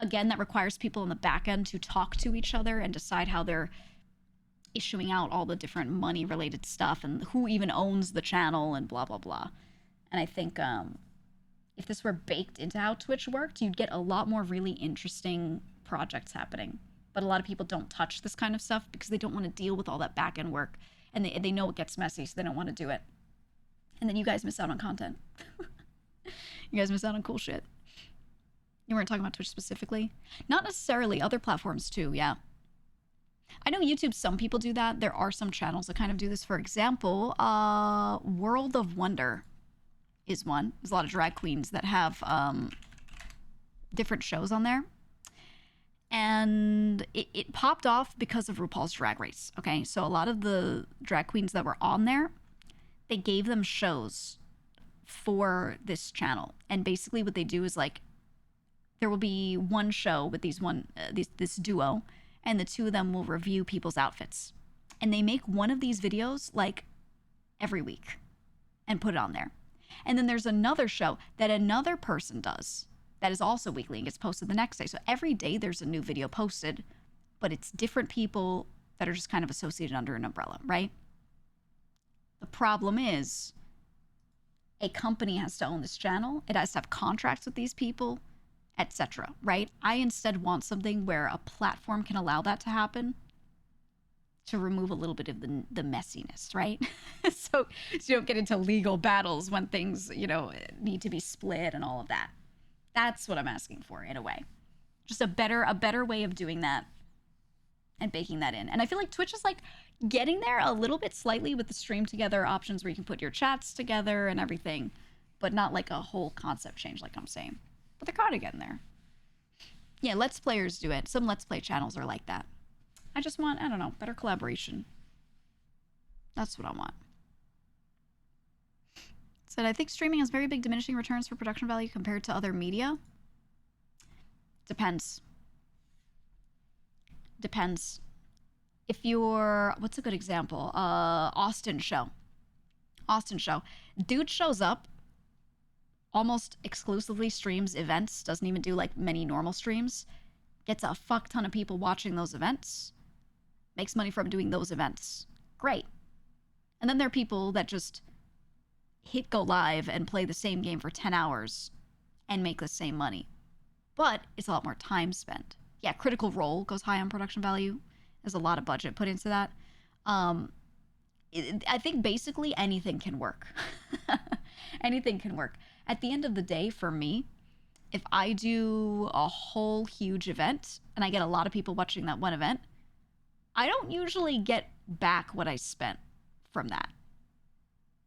again, that requires people in the back end to talk to each other and decide how they're issuing out all the different money related stuff and who even owns the channel and blah, blah, blah. And I think if this were baked into how Twitch worked, you'd get a lot more really interesting projects happening. But a lot of people don't touch this kind of stuff because they don't want to deal with all that back end work. And they know it gets messy, so they don't want to do it. And then you guys miss out on content. You guys miss out on cool shit. You weren't talking about Twitch specifically? Not necessarily. Other platforms too, yeah. I know YouTube, some people do that. There are some channels that kind of do this. For example, World of Wonder is one. There's a lot of drag queens that have different shows on there. And it popped off because of RuPaul's Drag Race, okay? So a lot of the drag queens that were on there, they gave them shows for this channel. And basically what they do is like, there will be one show with this duo, and the two of them will review people's outfits. And they make one of these videos like every week and put it on there. And then there's another show that another person does that is also weekly and gets posted the next day. So every day there's a new video posted, but it's different people that are just kind of associated under an umbrella, right? The problem is a company has to own this channel. It has to have contracts with these people, etc., right? I instead want something where a platform can allow that to happen to remove a little bit of the messiness, right? so you don't get into legal battles when things, need to be split and all of that. That's what I'm asking for, in a way. Just a better way of doing that and baking that in. And I feel like Twitch is like getting there a little bit slightly with the stream together options where you can put your chats together and everything, but not like a whole concept change like I'm saying. But they're kind of getting there. Yeah, Let's Players do it. Some Let's Play channels are like that. I just want, I don't know, better collaboration. That's what I want. Said, I think streaming has very big diminishing returns for production value compared to other media. Depends. If you're, what's a good example? Austin show. Dude shows up, almost exclusively streams events, doesn't even do like many normal streams, gets a fuck ton of people watching those events, makes money from doing those events. Great. And then there are people that just hit go live and play the same game for 10 hours and make the same money. But it's a lot more time spent. Yeah, Critical Role goes high on production value. There's a lot of budget put into that. I think basically anything can work. Anything can work. At the end of the day, for me, if I do a whole huge event and I get a lot of people watching that one event, I don't usually get back what I spent from that.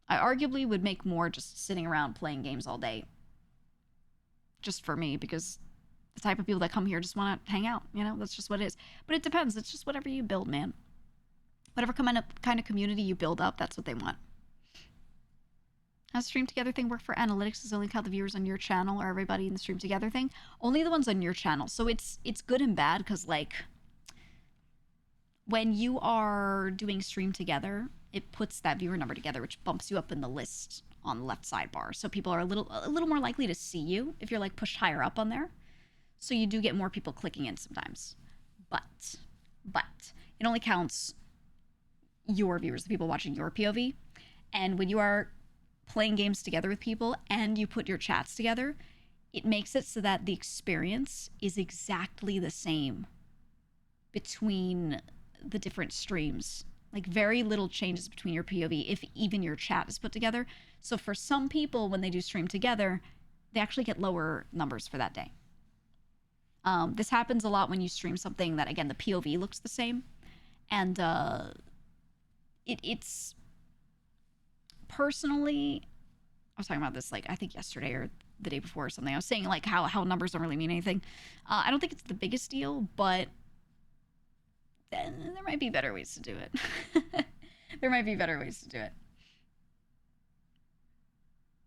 I arguably would make more just sitting around playing games all day. Just for me, because the type of people that come here just want to hang out, you know? That's just what it is. But it depends. It's just whatever you build, man. Whatever kind of community you build up, that's what they want. How does stream together thing work for analytics? Does it only count the viewers on your channel or everybody in the stream together thing? Only the ones on your channel. So it's good and bad because, like, when you are doing stream together, it puts that viewer number together, which bumps you up in the list on the left sidebar. So people are a little more likely to see you if you're like pushed higher up on there. So you do get more people clicking in sometimes. But it only counts your viewers, the people watching your POV. And when you are playing games together with people and you put your chats together, it makes it so that the experience is exactly the same between the different streams. Like, very little changes between your POV if even your chat is put together. So for some people, when they do stream together, they actually get lower numbers for that day. This happens a lot when you stream something that, again, the POV looks the same. And it's personally, I was talking about this, like, I think yesterday or the day before or something. I was saying, like, how numbers don't really mean anything. I don't think it's the biggest deal, but then there might be better ways to do it. There might be better ways to do it.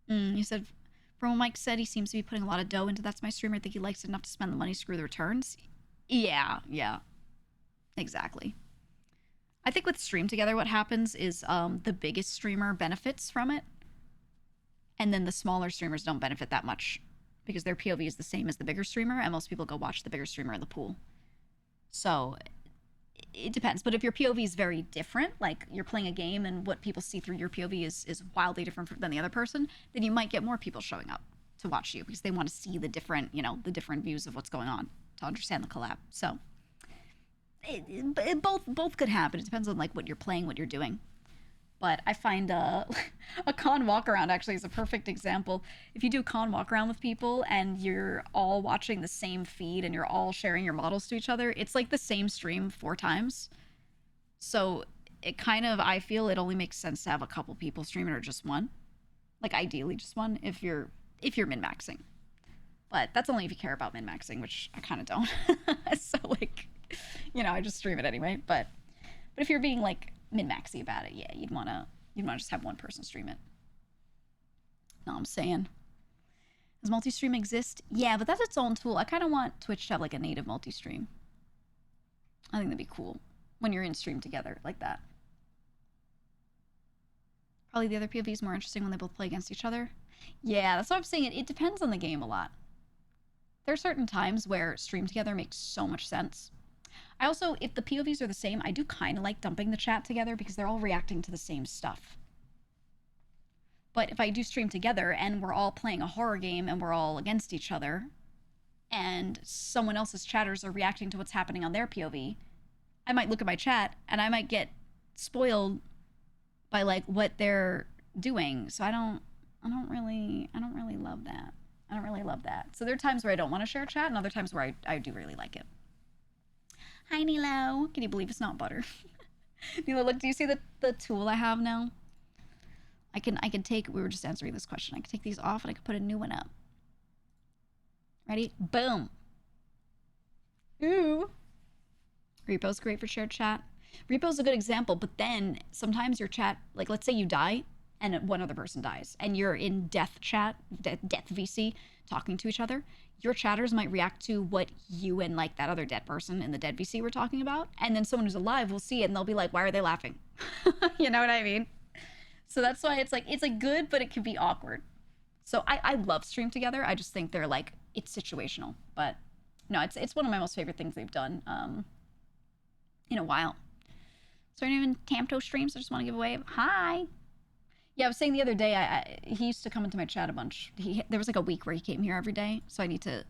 You said, from what Mike said, he seems to be putting a lot of dough into That's My Streamer. I think he likes it enough to spend the money, screw the returns. Yeah. Exactly. I think with Stream Together, what happens is the biggest streamer benefits from it, and then the smaller streamers don't benefit that much because their POV is the same as the bigger streamer, and most people go watch the bigger streamer in the pool. So it depends. But if your POV is very different, like you're playing a game and what people see through your POV is wildly different than the other person, then you might get more people showing up to watch you because they want to see the different, the different views of what's going on to understand the collab. So it both could happen. It depends on like what you're playing, what you're doing. But I find a con walk around actually is a perfect example. If you do con walk around with people and you're all watching the same feed and you're all sharing your models to each other, it's like the same stream 4 times. So it kind of, I feel it only makes sense to have a couple people streaming or just one. Like ideally just one if you're min-maxing. But that's only if you care about min-maxing, which I kind of don't. So like, I just stream it anyway. But if you're being like min-maxy about it, yeah, you'd wanna just have one person stream it. No, I'm saying, does multi-stream exist? Yeah, but that's its own tool. I kind of want Twitch to have like a native multi-stream. I think that'd be cool when you're in stream together like that. Probably the other POV is more interesting when they both play against each other. Yeah, that's what I'm saying. It depends on the game a lot. There are certain times where stream together makes so much sense. I also, if the POVs are the same, I do kind of like dumping the chat together because they're all reacting to the same stuff. But if I do stream together and we're all playing a horror game and we're all against each other and someone else's chatters are reacting to what's happening on their POV, I might look at my chat and I might get spoiled by like what they're doing. So I don't really love that. I don't really love that. So there are times where I don't want to share chat and other times where I do really like it. Hi, Nilo. Can you believe it's not butter? Nilo, look, do you see the tool I have now? I can take, we were just answering this question. I can take these off and I can put a new one up. Ready? Boom. Ooh. Repo's great for shared chat. Repo's a good example, but then sometimes your chat, like let's say you die and one other person dies and you're in death chat, death VC, talking to each other, your chatters might react to what you and like that other dead person in the dead VC were talking about. And then someone who's alive will see it and they'll be like, why are they laughing? You know what I mean? So that's why it's like good, but it can be awkward. So I love Stream Together. I just think they're like, it's situational, but no, it's one of my most favorite things they've done in a while. So even Tamto streams, I just want to give away. Hi. Yeah, I was saying the other day, he used to come into my chat a bunch. There was like a week where he came here every day, so I need to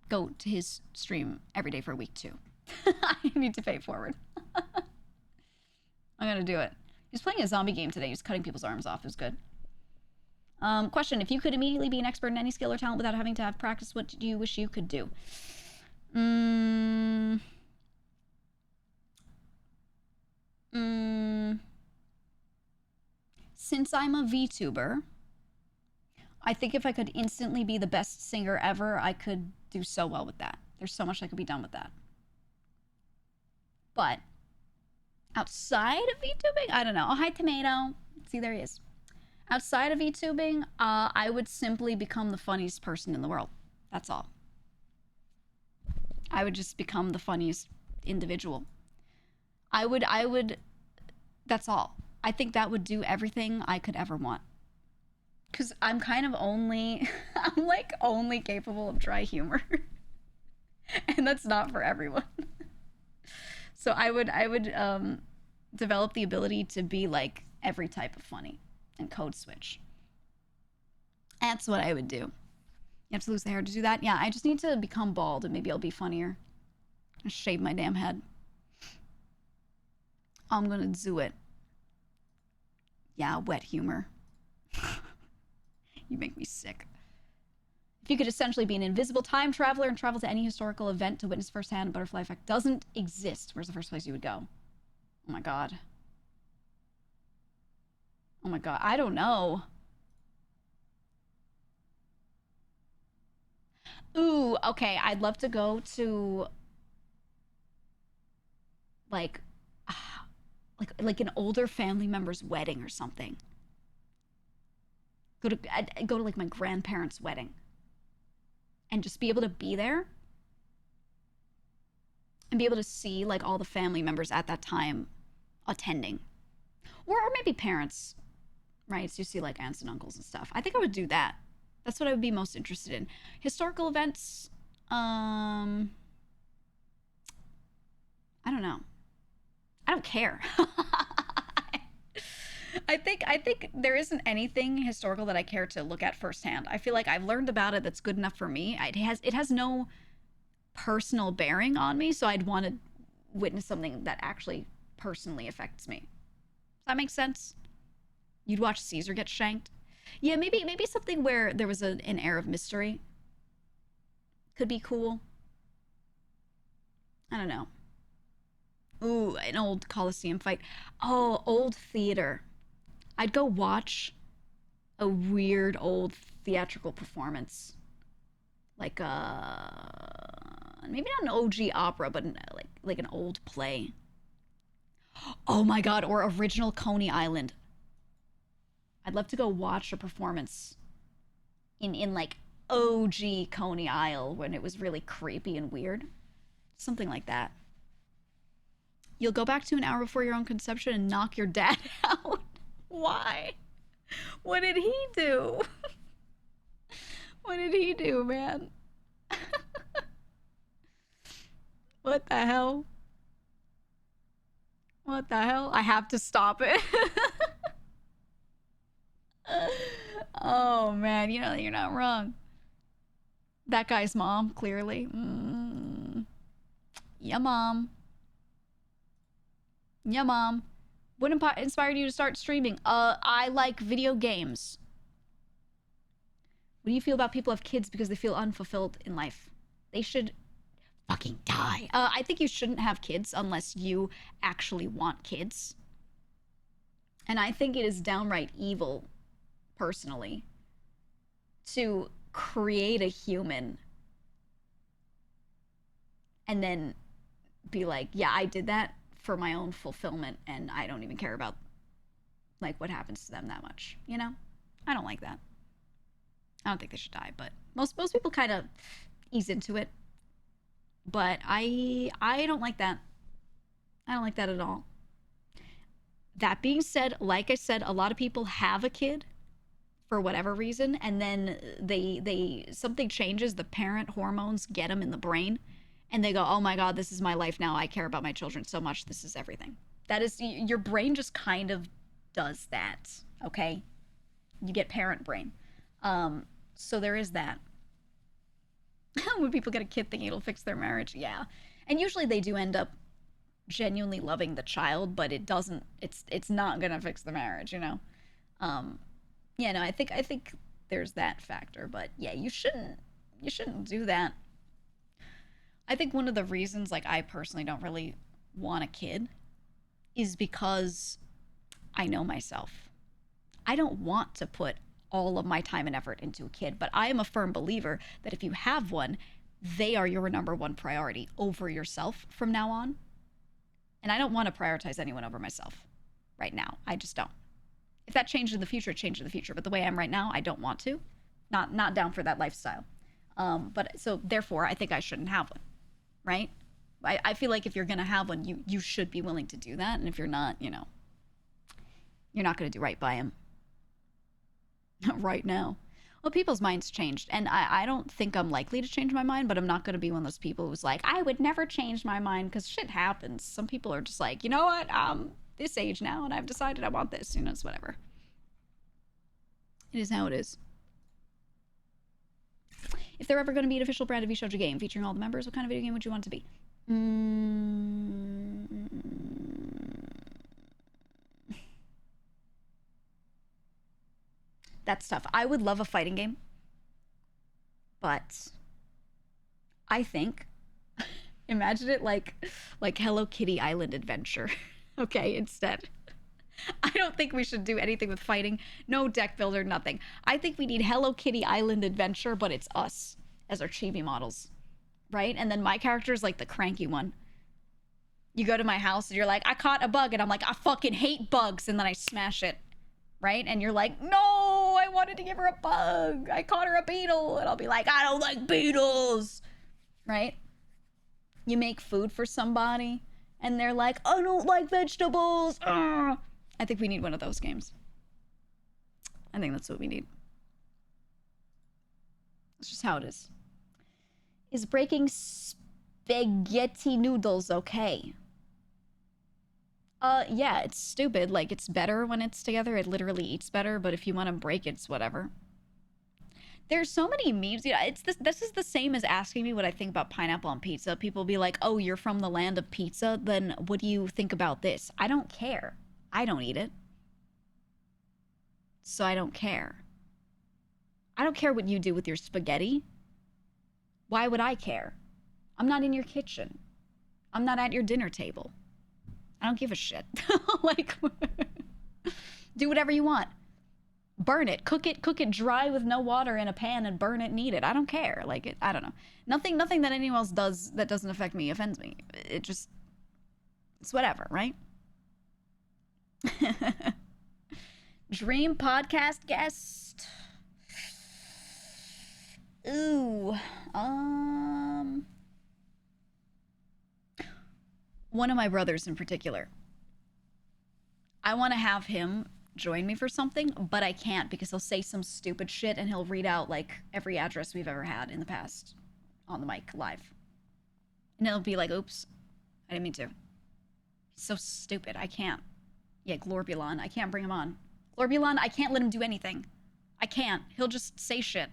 go to his stream every day for a week too. I need to pay it forward. I'm gonna do it. He was playing a zombie game today. He was cutting people's arms off. It was good. Question: if you could immediately be an expert in any skill or talent without having to have practice, what do you wish you could do? since I'm a VTuber, I think if I could instantly be the best singer ever, I could do so well with that. There's so much that could be done with that. But outside of VTubing, I don't know. Oh, hi, Tomato. See, there he is. Outside of VTubing, I would simply become the funniest person in the world. That's all. I would just become the funniest individual. I would, that's all. I think that would do everything I could ever want. Because I'm kind of only, I'm like only capable of dry humor. And that's not for everyone. So I would develop the ability to be like every type of funny and code switch. That's what I would do. You have to lose the hair to do that? Yeah, I just need to become bald and maybe I'll be funnier. I'll shave my damn head. I'm gonna do it. Yeah, wet humor. You make me sick. If you could essentially be an invisible time traveler and travel to any historical event to witness firsthand, the butterfly effect doesn't exist. Where's the first place you would go? Oh my god. Oh my god. I don't know. Ooh, okay. I'd love to go to like like an older family member's wedding or something. I'd go to like my grandparents' wedding. And just be able to be there and be able to see like all the family members at that time attending, or maybe parents, right? So you see like aunts and uncles and stuff. I think I would do that. That's what I would be most interested in. Historical events, I don't know. I don't care. I think there isn't anything historical that I care to look at firsthand. I feel like I've learned about it that's good enough for me. It has no personal bearing on me, so I'd want to witness something that actually personally affects me. Does that make sense? You'd watch Caesar get shanked? Yeah, maybe something where there was an air of mystery. Could be cool. I don't know. Ooh, an old Colosseum fight. Oh, old theater. I'd go watch a weird old theatrical performance. Like maybe not an OG opera, but like an old play. Oh my god, or original Coney Island. I'd love to go watch a performance in like OG Coney Isle when it was really creepy and weird. Something like that. You'll go back to an hour before your own conception and knock your dad out. Why? What did he do? What did he do, man? What the hell? What the hell? I have to stop it. Oh, man. You know, you're not wrong. That guy's mom, clearly. Yeah, mom. Yeah, mom. What inspired you to start streaming? I like video games. What do you feel about people who have kids because they feel unfulfilled in life? They should fucking die. I think you shouldn't have kids unless you actually want kids. And I think it is downright evil, personally, to create a human and then be like, yeah, I did that for my own fulfillment and I don't even care about like what happens to them that much, you know? I don't like that. I don't think they should die, but most people kind of ease into it. But I don't like that. I don't like that at all. That being said, like I said, a lot of people have a kid for whatever reason, and then they something changes, the parent hormones get them in the brain, and they go, oh my god, this is my life now, I care about my children so much, this is everything. That is, your brain just kind of does that, okay? You get parent brain. So there is that. When people get a kid thinking it'll fix their marriage, yeah. And usually they do end up genuinely loving the child, but it doesn't, it's not gonna fix the marriage, you know? Yeah, no, I think there's that factor, but yeah, you shouldn't do that. I think one of the reasons, like, I personally don't really want a kid is because I know myself. I don't want to put all of my time and effort into a kid, but I am a firm believer that if you have one, they are your number one priority over yourself from now on. And I don't want to prioritize anyone over myself right now. I just don't. If that changed in the future, it changed in the future. But the way I am right now, I don't want to. Not down for that lifestyle. But so therefore, I think I shouldn't have one, right? I feel like if you're gonna have one, you should be willing to do that. And if you're not, you know, you're not gonna do right by him right now. Well, people's minds changed, and I don't think I'm likely to change my mind, but I'm not gonna be one of those people who's like, I would never change my mind, because shit happens. Some people are just like, you know what, I'm this age now, and I've decided I want this. You know, it's whatever. It is how it is. If they're ever going to be an official brand of VShojo game featuring all the members, what kind of video game would you want it to be? That's tough. I would love a fighting game, but I think imagine it like Hello Kitty Island Adventure. Okay, instead. I don't think we should do anything with fighting. No deck builder, nothing. I think we need Hello Kitty Island Adventure, but it's us as our chibi models, right? And then my character is like the cranky one. You go to my house and you're like, I caught a bug, and I'm like, I fucking hate bugs, and then I smash it, right? And you're like, no, I wanted to give her a bug. I caught her a beetle, and I'll be like, I don't like beetles, right? You make food for somebody, and they're like, I don't like vegetables. Ugh. I think we need one of those games. I think that's what we need. That's just how it is. Is breaking spaghetti noodles okay? Yeah, it's stupid. Like, it's better when it's together. It literally eats better, but if you want to break it, it's whatever. There's so many memes. You know, this is the same as asking me what I think about pineapple on pizza. People be like, oh, you're from the land of pizza? Then what do you think about this? I don't care. I don't eat it. So I don't care. I don't care what you do with your spaghetti. Why would I care? I'm not in your kitchen. I'm not at your dinner table. I don't give a shit. Like, do whatever you want. Burn it, cook it dry with no water in a pan and burn it and eat it. I don't care. Like, I don't know. Nothing that anyone else does that doesn't affect me offends me. It's whatever, right? Dream podcast guest. Ooh. One of my brothers in particular. I want to have him join me for something, but I can't because he'll say some stupid shit and he'll read out like every address we've ever had in the past on the mic live. And it'll be like, oops, I didn't mean to. He's so stupid. I can't. Yeah, Glorbulon. I can't bring him on. Glorbulon, I can't let him do anything. I can't. He'll just say shit.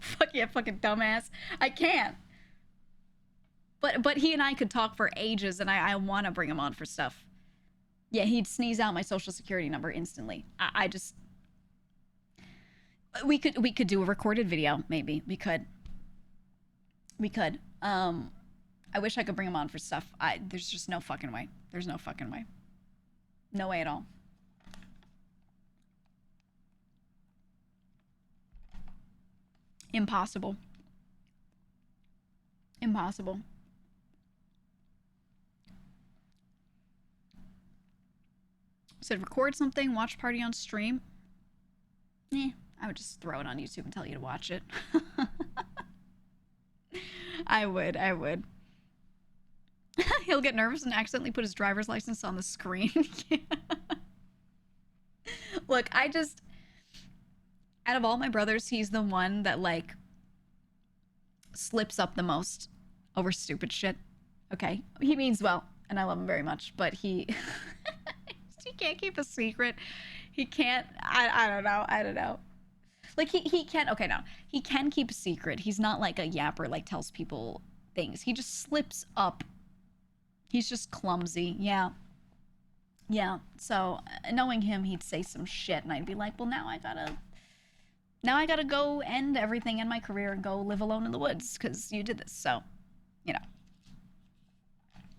Fuck yeah, fucking dumbass. I can't. But he and I could talk for ages, and I want to bring him on for stuff. Yeah, he'd sneeze out my social security number instantly. I just... We could do a recorded video, maybe. We could. I wish I could bring him on for stuff. There's just no fucking way. There's no fucking way. No way at all. Impossible. Impossible. Said record something, watch party on stream. I would just throw it on YouTube and tell you to watch it. I would. He'll get nervous and accidentally put his driver's license on the screen. Look, out of all my brothers, he's the one that, like, slips up the most over stupid shit. Okay? He means well, and I love him very much, but he can't keep a secret. He can't, I don't know. Like, he can, okay, no. He can keep a secret. He's not like a yapper, like, tells people things. He just slips up. He's just clumsy. Yeah. So, knowing him, he'd say some shit, and I'd be like, well, now I gotta go end everything in my career and go live alone in the woods, because you did this. So, you know.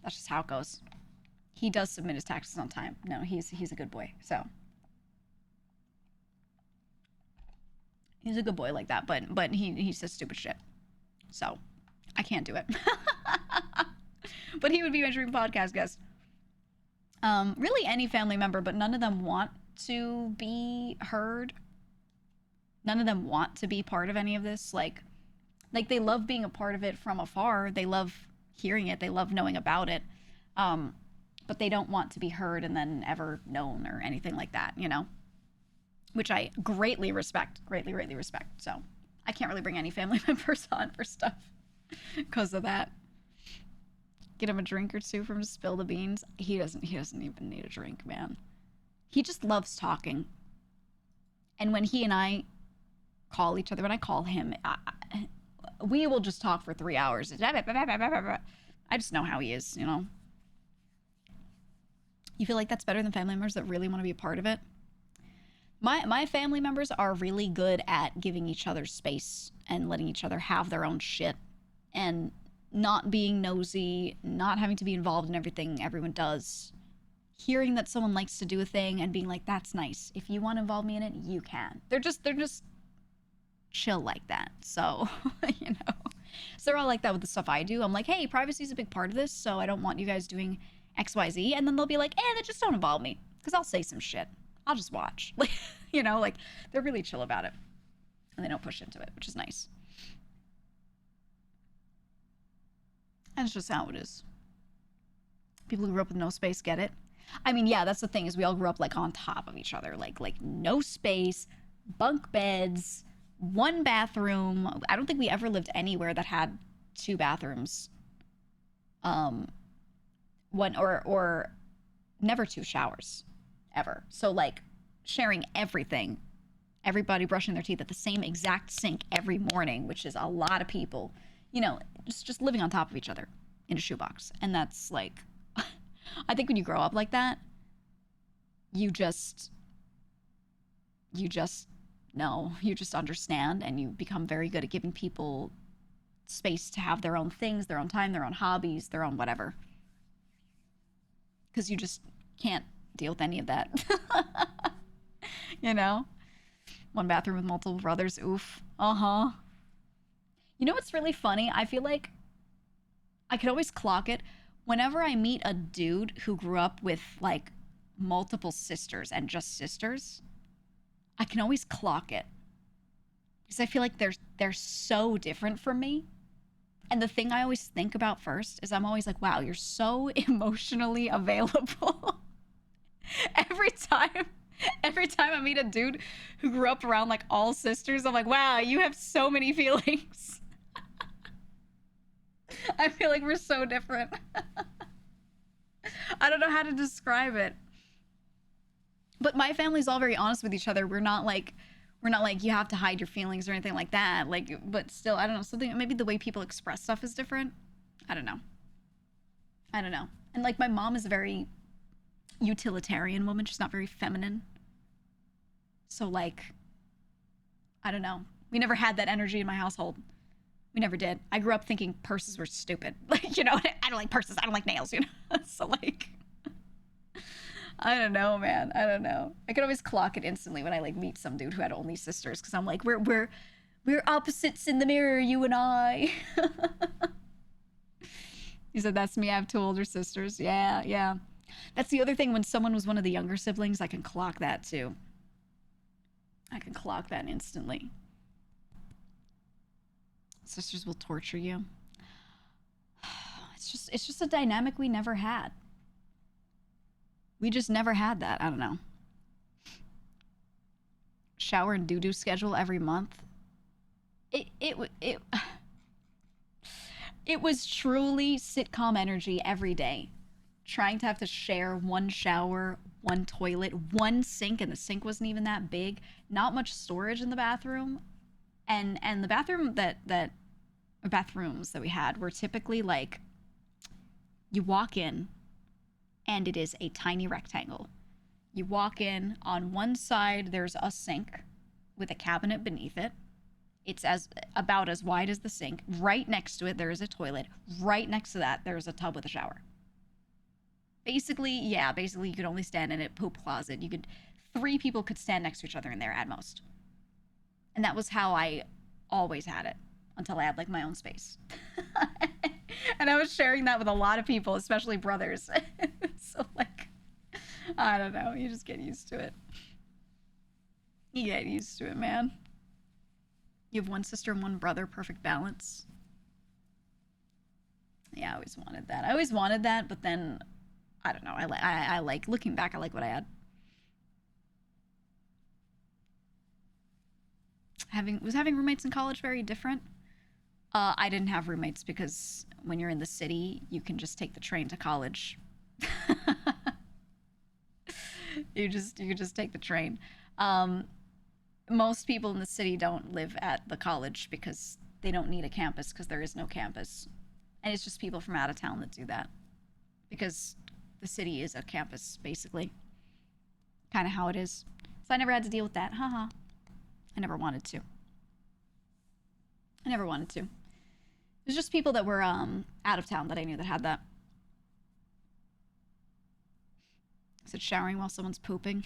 That's just how it goes. He does submit his taxes on time. No, he's a good boy. So he's a good boy like that. But he says stupid shit. So I can't do it. But he would be my dream podcast guest. Really any family member, but none of them want to be heard. None of them want to be part of any of this. Like they love being a part of it from afar. They love hearing it. They love knowing about it. But they don't want to be heard and then ever known or anything like that, you know? Which I greatly respect. Greatly respect. So I can't really bring any family members on for stuff because of that. Get him a drink or two from Spill the Beans. He doesn't even need a drink, man. He just loves talking. And when he and I call each other, when I call him, we will just talk for 3 hours. I just know how he is, you know? You feel like that's better than family members that really want to be a part of it? My family members are really good at giving each other space and letting each other have their own shit and not being nosy, not having to be involved in everything everyone does. Hearing that someone likes to do a thing and being like, that's nice. If you want to involve me in it, you can. They're just chill like that. So, you know. So they're all like that with the stuff I do. I'm like, hey, privacy is a big part of this, so I don't want you guys doing XYZ. And then they'll be like, then just don't involve me. Because I'll say some shit. I'll just watch. Like, you know, like, they're really chill about it. And they don't push into it, which is nice. That's just how it is. People who grew up with no space get it. I mean, yeah, that's the thing, is we all grew up like on top of each other. Like no space, bunk beds, one bathroom. I don't think we ever lived anywhere that had 2 bathrooms. One or never 2 showers. Ever. So like sharing everything. Everybody brushing their teeth at the same exact sink every morning, which is a lot of people. You know, just living on top of each other in a shoebox. And that's like, I think when you grow up like that, you just know, you just understand, and you become very good at giving people space to have their own things, their own time, their own hobbies, their own whatever. Because you just can't deal with any of that. You know? One bathroom with multiple brothers, oof. Uh-huh. You know what's really funny? I feel like I could always clock it. Whenever I meet a dude who grew up with, like, multiple sisters and just sisters, I can always clock it. Because I feel like they're so different from me. And the thing I always think about first is I'm always like, wow, you're so emotionally available. Every time I meet a dude who grew up around, like, all sisters, I'm like, wow, you have so many feelings. I feel like we're so different. I don't know how to describe it. But my family's all very honest with each other. We're not like you have to hide your feelings or anything like that. Like, but still, I don't know, something, maybe the way people express stuff is different. I don't know. And like, my mom is a very utilitarian woman. She's not very feminine. So like, I don't know. We never had that energy in my household. We never did. I grew up thinking purses were stupid. Like, you know, I don't like purses. I don't like nails, you know? So, like, I don't know, man. I don't know. I could always clock it instantly when I, like, meet some dude who had only sisters. Because I'm like, we're opposites in the mirror, you and I. He said, that's me. I have 2 older sisters. Yeah. That's the other thing. When someone was one of the younger siblings, I can clock that, too. I can clock that instantly. Sisters will torture you. It's just a dynamic we never had. We just never had that. I don't know. Shower and doo-doo schedule every month. It was truly sitcom energy every day. Trying to have to share one shower, one toilet, one sink, and the sink wasn't even that big. Not much storage in the bathroom. And the bathroom bathrooms that we had were typically like, you walk in and it is a tiny rectangle. You walk in, on one side there's a sink with a cabinet beneath it. It's about as wide as the sink. Right next to it there is a toilet. Right next to that there is a tub with a shower. Basically, yeah, basically you could only stand in a poop closet. 3 people could stand next to each other in there at most. And that was how I always had it until I had like my own space. And I was sharing that with a lot of people, especially brothers. So like, I don't know, you just get used to it. You get used to it, man. You have one sister and one brother, perfect balance. Yeah, I always wanted that. I always wanted that, but then I don't know. I like looking back. I like what I had. Having roommates in college very different. I didn't have roommates because when you're in the city, you can just take the train to college. You can just take the train. Most people in the city don't live at the college because they don't need a campus because there is no campus, and it's just people from out of town that do that because the city is a campus basically, kind of how it is. So I never had to deal with that. Haha. I never wanted to. It was just people that were out of town that I knew that had that. Is it showering while someone's pooping?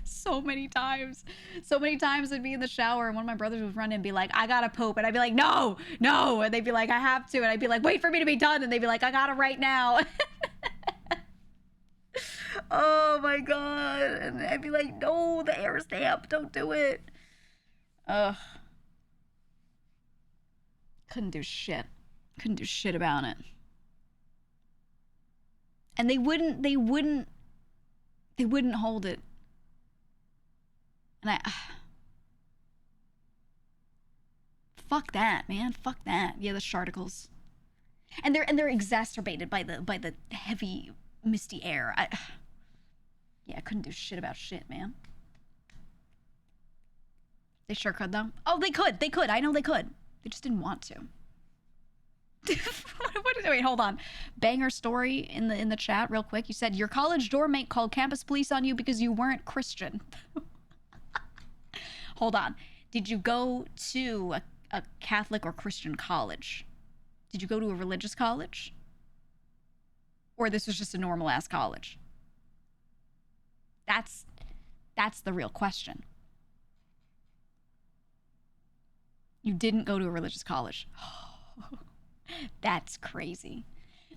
So many times I'd be in the shower and one of my brothers would run in and be like, I gotta poop, and I'd be like, no, and they'd be like, I have to, and I'd be like, wait for me to be done, and they'd be like, I gotta right now. Oh my god. And I'd be like, no, the air stamp, don't do it. Ugh. Couldn't do shit about it. And they wouldn't hold it. And fuck that, man. Fuck that. Yeah, the sharticles. And they're exacerbated by the heavy misty air. Yeah, I couldn't do shit about shit, man. They sure could though. Oh, they could. I know they could. They just didn't want to. Wait, hold on. Banger story in the chat real quick. You said your college dorm mate called campus police on you because you weren't Christian. Hold on. Did you go to a Catholic or Christian college? Did you go to a religious college? Or this was just a normal ass college? That's the real question. You didn't go to a religious college. That's crazy.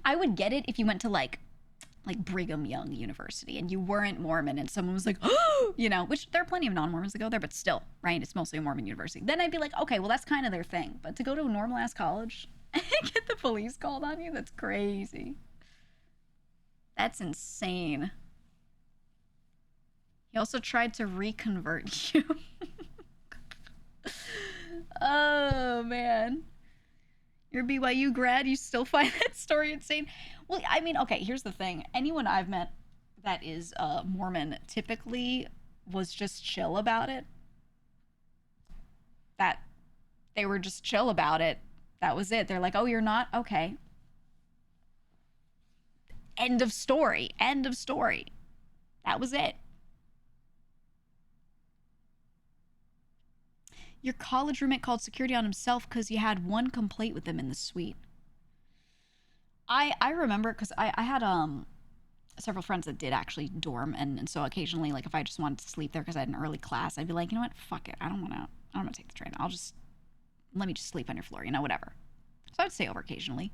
I would get it if you went to like Brigham Young University and you weren't Mormon and someone was like, oh, you know, which there are plenty of non-Mormons that go there, but still, right? It's mostly a Mormon university. Then I'd be like, okay, well, that's kind of their thing. But to go to a normal ass college and get the police called on you, that's crazy. That's insane. He also tried to reconvert you. Oh, man. You're a BYU grad, you still find that story insane? Well, I mean, okay, here's the thing. Anyone I've met that is Mormon typically was just chill about it. That they were just chill about it. That was it. They're like, oh, you're not? Okay. End of story. That was it. Your college roommate called security on himself because you had one complaint with him in the suite. I remember because I had several friends that did actually dorm, and so occasionally, like if I just wanted to sleep there because I had an early class, I'd be like, you know what, fuck it, I don't want to take the train. Let me just sleep on your floor, you know, whatever. So I'd stay over occasionally,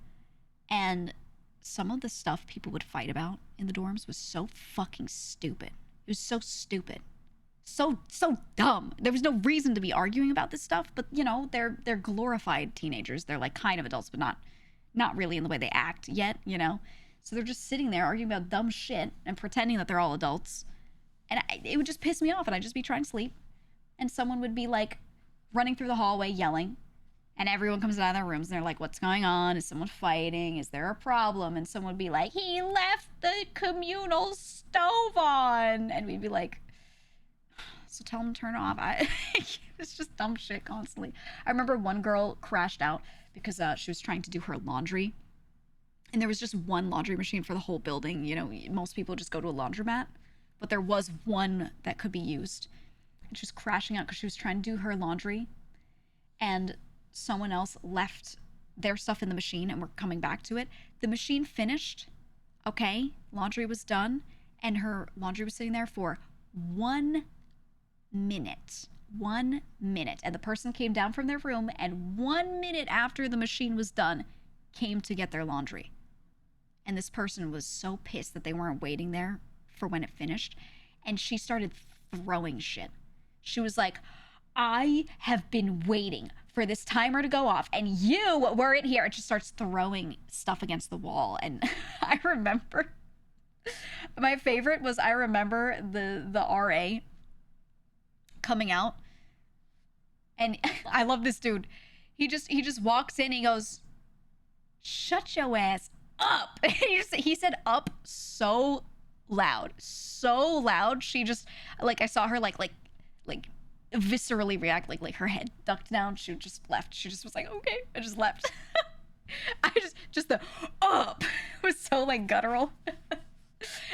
and some of the stuff people would fight about in the dorms was so fucking stupid. It was so stupid. So dumb. There was no reason to be arguing about this stuff, but you know, they're glorified teenagers. They're like kind of adults, but not really in the way they act yet, you know? So they're just sitting there arguing about dumb shit and pretending that they're all adults. And it would just piss me off, and I'd just be trying to sleep. And someone would be like running through the hallway yelling, and everyone comes out of their rooms and they're like, what's going on? Is someone fighting? Is there a problem? And someone would be like, he left the communal stove on. And we'd be like, so tell him to turn it off. It's just dumb shit constantly. I remember one girl crashed out because she was trying to do her laundry. And there was just one laundry machine for the whole building. You know, most people just go to a laundromat. But there was one that could be used. And she was crashing out because she was trying to do her laundry. And someone else left their stuff in the machine and were coming back to it. The machine finished Okay, laundry was done, and her laundry was sitting there for 1 minute. 1 minute. And the person came down from their room, and 1 minute after the machine was done, came to get their laundry. And this person was so pissed that they weren't waiting there for when it finished. And she started throwing shit. She was like, I have been waiting for this timer to go off, and you weren't here. And she starts throwing stuff against the wall. And I remember, my favorite was, I remember the RA coming out, and I love this dude. He just walks in. He goes, "Shut your ass up." He said "up" so loud, so loud. She just, like, I saw her like viscerally react, like her head ducked down. She just left. She just was like, okay, I just left. I just the "up" was so like guttural.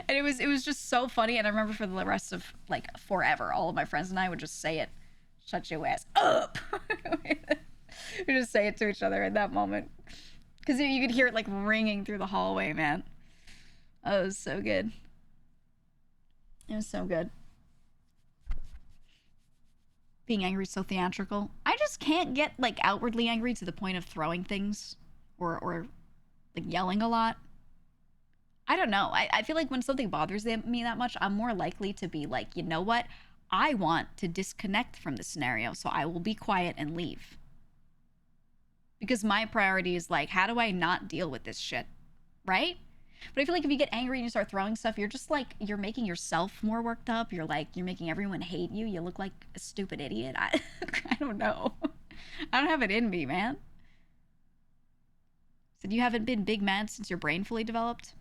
And it was just so funny. And I remember for the rest of like forever, all of my friends and I would just say it, "Shut your ass up." We just say it to each other at that moment, because you could hear it like ringing through the hallway, man. Oh, it was so good. It was so good. Being angry is so theatrical. I just can't get like outwardly angry to the point of throwing things or like yelling a lot. I don't know. I feel like when something bothers me that much, I'm more likely to be like, you know what? I want to disconnect from the scenario, so I will be quiet and leave. Because my priority is like, how do I not deal with this shit? Right? But I feel like if you get angry and you start throwing stuff, you're just like, you're making yourself more worked up. You're like, you're making everyone hate you. You look like a stupid idiot. I don't know. I don't have it in me, man. Said you haven't been big mad since your brain fully developed?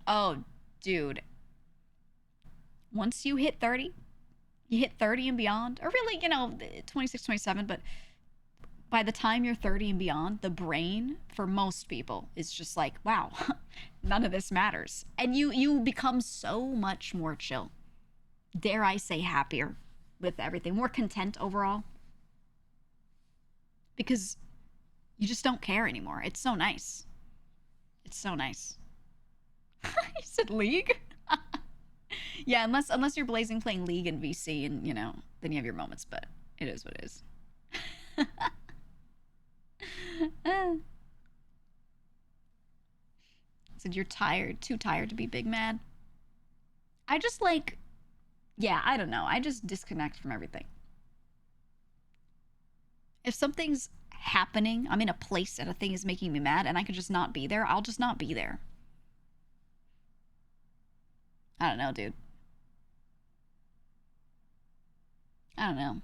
Oh, dude. Once you hit 30, you hit 30 and beyond, or really, 26, 27, but by the time you're 30 and beyond, the brain, for most people, is just like, wow, none of this matters. And you become so much more chill. Dare I say happier with everything, more content overall. Because you just don't care anymore. It's so nice. It's so nice. You said League? Yeah, unless you're blazing playing League and VC, and then you have your moments, but it is what it is. Said you're tired, too tired to be big mad. I just like, yeah, I don't know. I just disconnect from everything. If something's happening, I'm in a place and a thing is making me mad and I could just not be there, I'll just not be there. I don't know, dude. I don't know.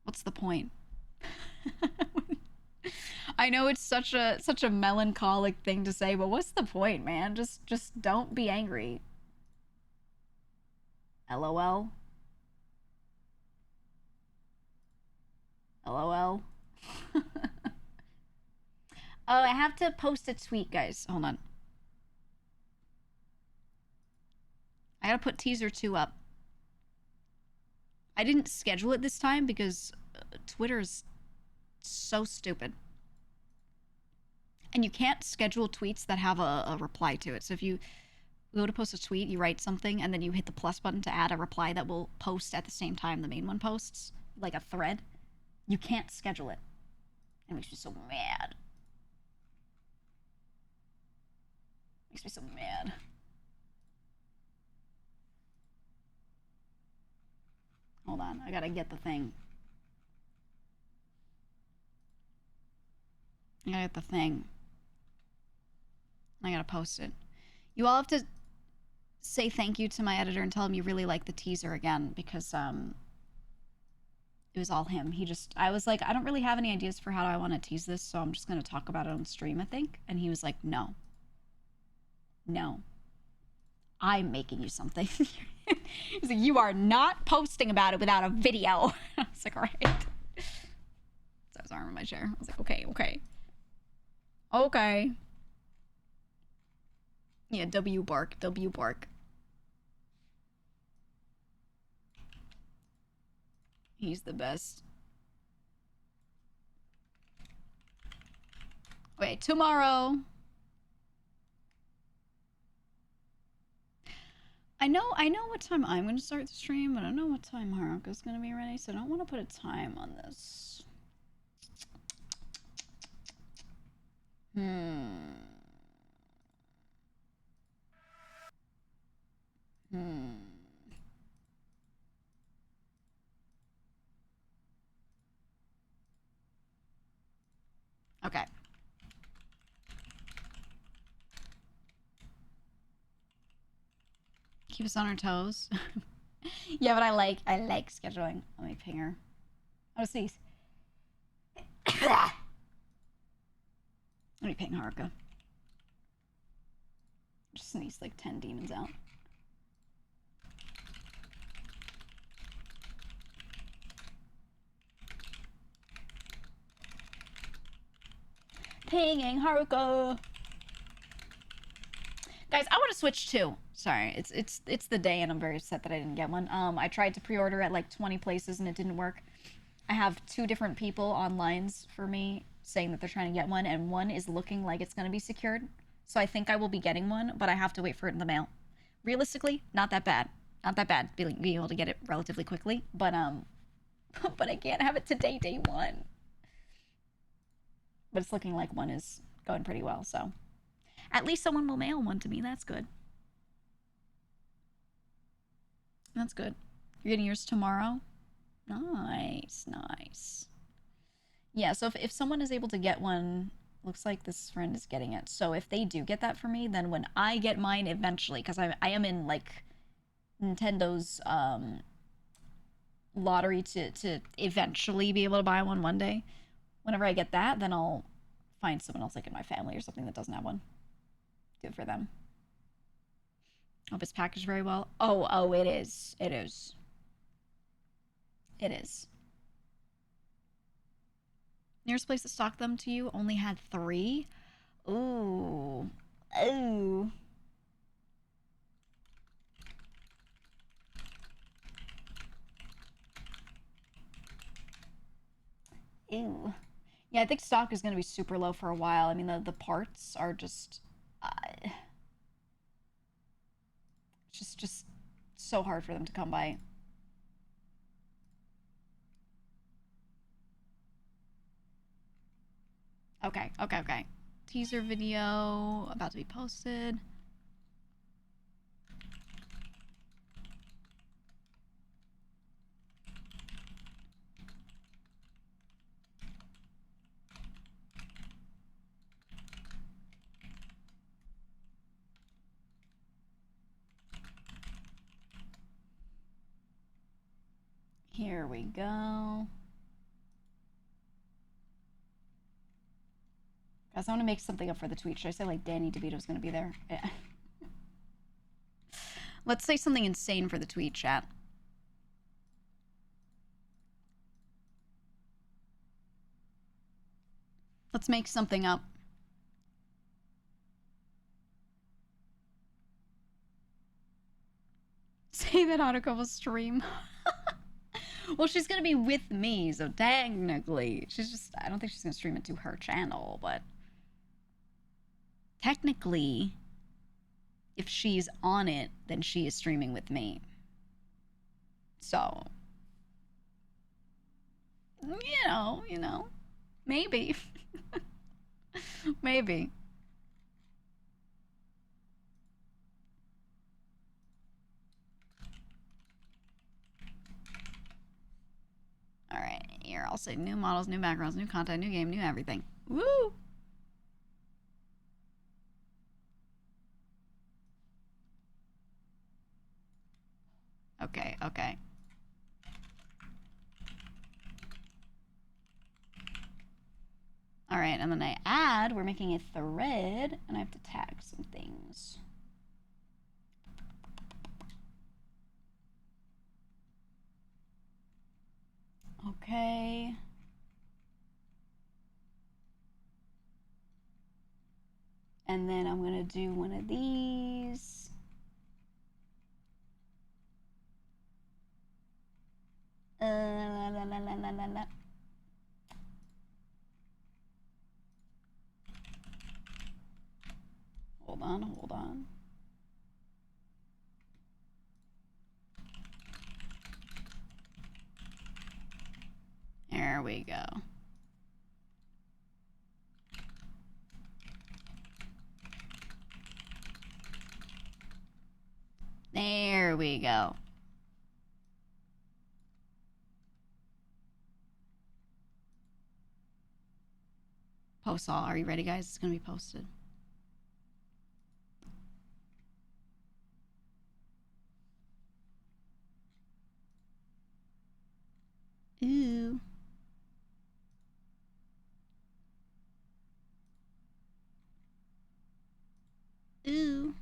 What's the point? I know it's such a melancholic thing to say, but what's the point, man? Just don't be angry. LOL. LOL. Oh, I have to post a tweet, guys. Hold on. I gotta put teaser 2 up. I didn't schedule it this time because Twitter's so stupid. And you can't schedule tweets that have a reply to it. So if you go to post a tweet, you write something, and then you hit the plus button to add a reply that will post at the same time the main one posts, like a thread. You can't schedule it. It makes me so mad. Makes me so mad. Hold on, I gotta get the thing. I gotta get the thing. I gotta post it. You all have to say thank you to my editor and tell him you really like the teaser again, because it was all him. I was like, I don't really have any ideas for how I want to tease this, so I'm just gonna talk about it on stream, I think. And he was like, no, I'm making you something. He's like, you are not posting about it without a video. I was like, all right. So I was arming my chair. I was like, okay. Yeah, W bark. He's the best. Okay, tomorrow. I know what time I'm gonna start the stream, but I don't know what time Haruka's gonna be ready, so I don't want to put a time on this. Hmm. Okay. Keep us on our toes. Yeah, but I like scheduling. Let me ping her. Oh, sneeze. Let me ping Haruka. Just sneeze like 10 demons out. Pinging Haruka. Guys, I want to switch too. Sorry, it's the day and I'm very upset that I didn't get one. I tried to pre-order at like 20 places and it didn't work. I have 2 different people on lines for me saying that they're trying to get one, and one is looking like it's going to be secured. So I think I will be getting one, but I have to wait for it in the mail. Realistically, not that bad. Not that bad being able to get it relatively quickly, but but I can't have it today, day 1. But it's looking like one is going pretty well, so at least someone will mail one to me. That's good. That's good. You're getting yours tomorrow? Nice, nice. Yeah, so if someone is able to get one, looks like this friend is getting it. So if they do get that for me, then when I get mine eventually, because I am in like Nintendo's lottery to eventually be able to buy one day. Whenever I get that, then I'll find someone else like in my family or something that doesn't have one. Do it for them. Hope it's packaged very well. Oh, it is. It is. It is. Nearest place that stocked them to you only had 3. Ooh. Ooh. Ew. Yeah, I think stock is going to be super low for a while. I mean, the parts are just... just so hard for them to come by. Okay. Teaser video about to be posted. Here we go. Guys, I want to make something up for the tweet. Should I say like Danny DeVito's going to be there? Yeah. Let's say something insane for the tweet, chat. Let's make something up. Say that Haruka will stream. Well, she's going to be with me, so technically, I don't think she's going to stream it to her channel, but technically, if she's on it, then she is streaming with me. So, you know, maybe. Maybe. All right, here I'll say new models, new backgrounds, new content, new game, new everything. Woo! Okay. All right, and then we're making a thread, and I have to tag some things. Okay. And then I'm gonna do one of these. Hold on. we go. There we go. Post all. Are you ready, guys? It's going to be posted. Ooh. Ooh.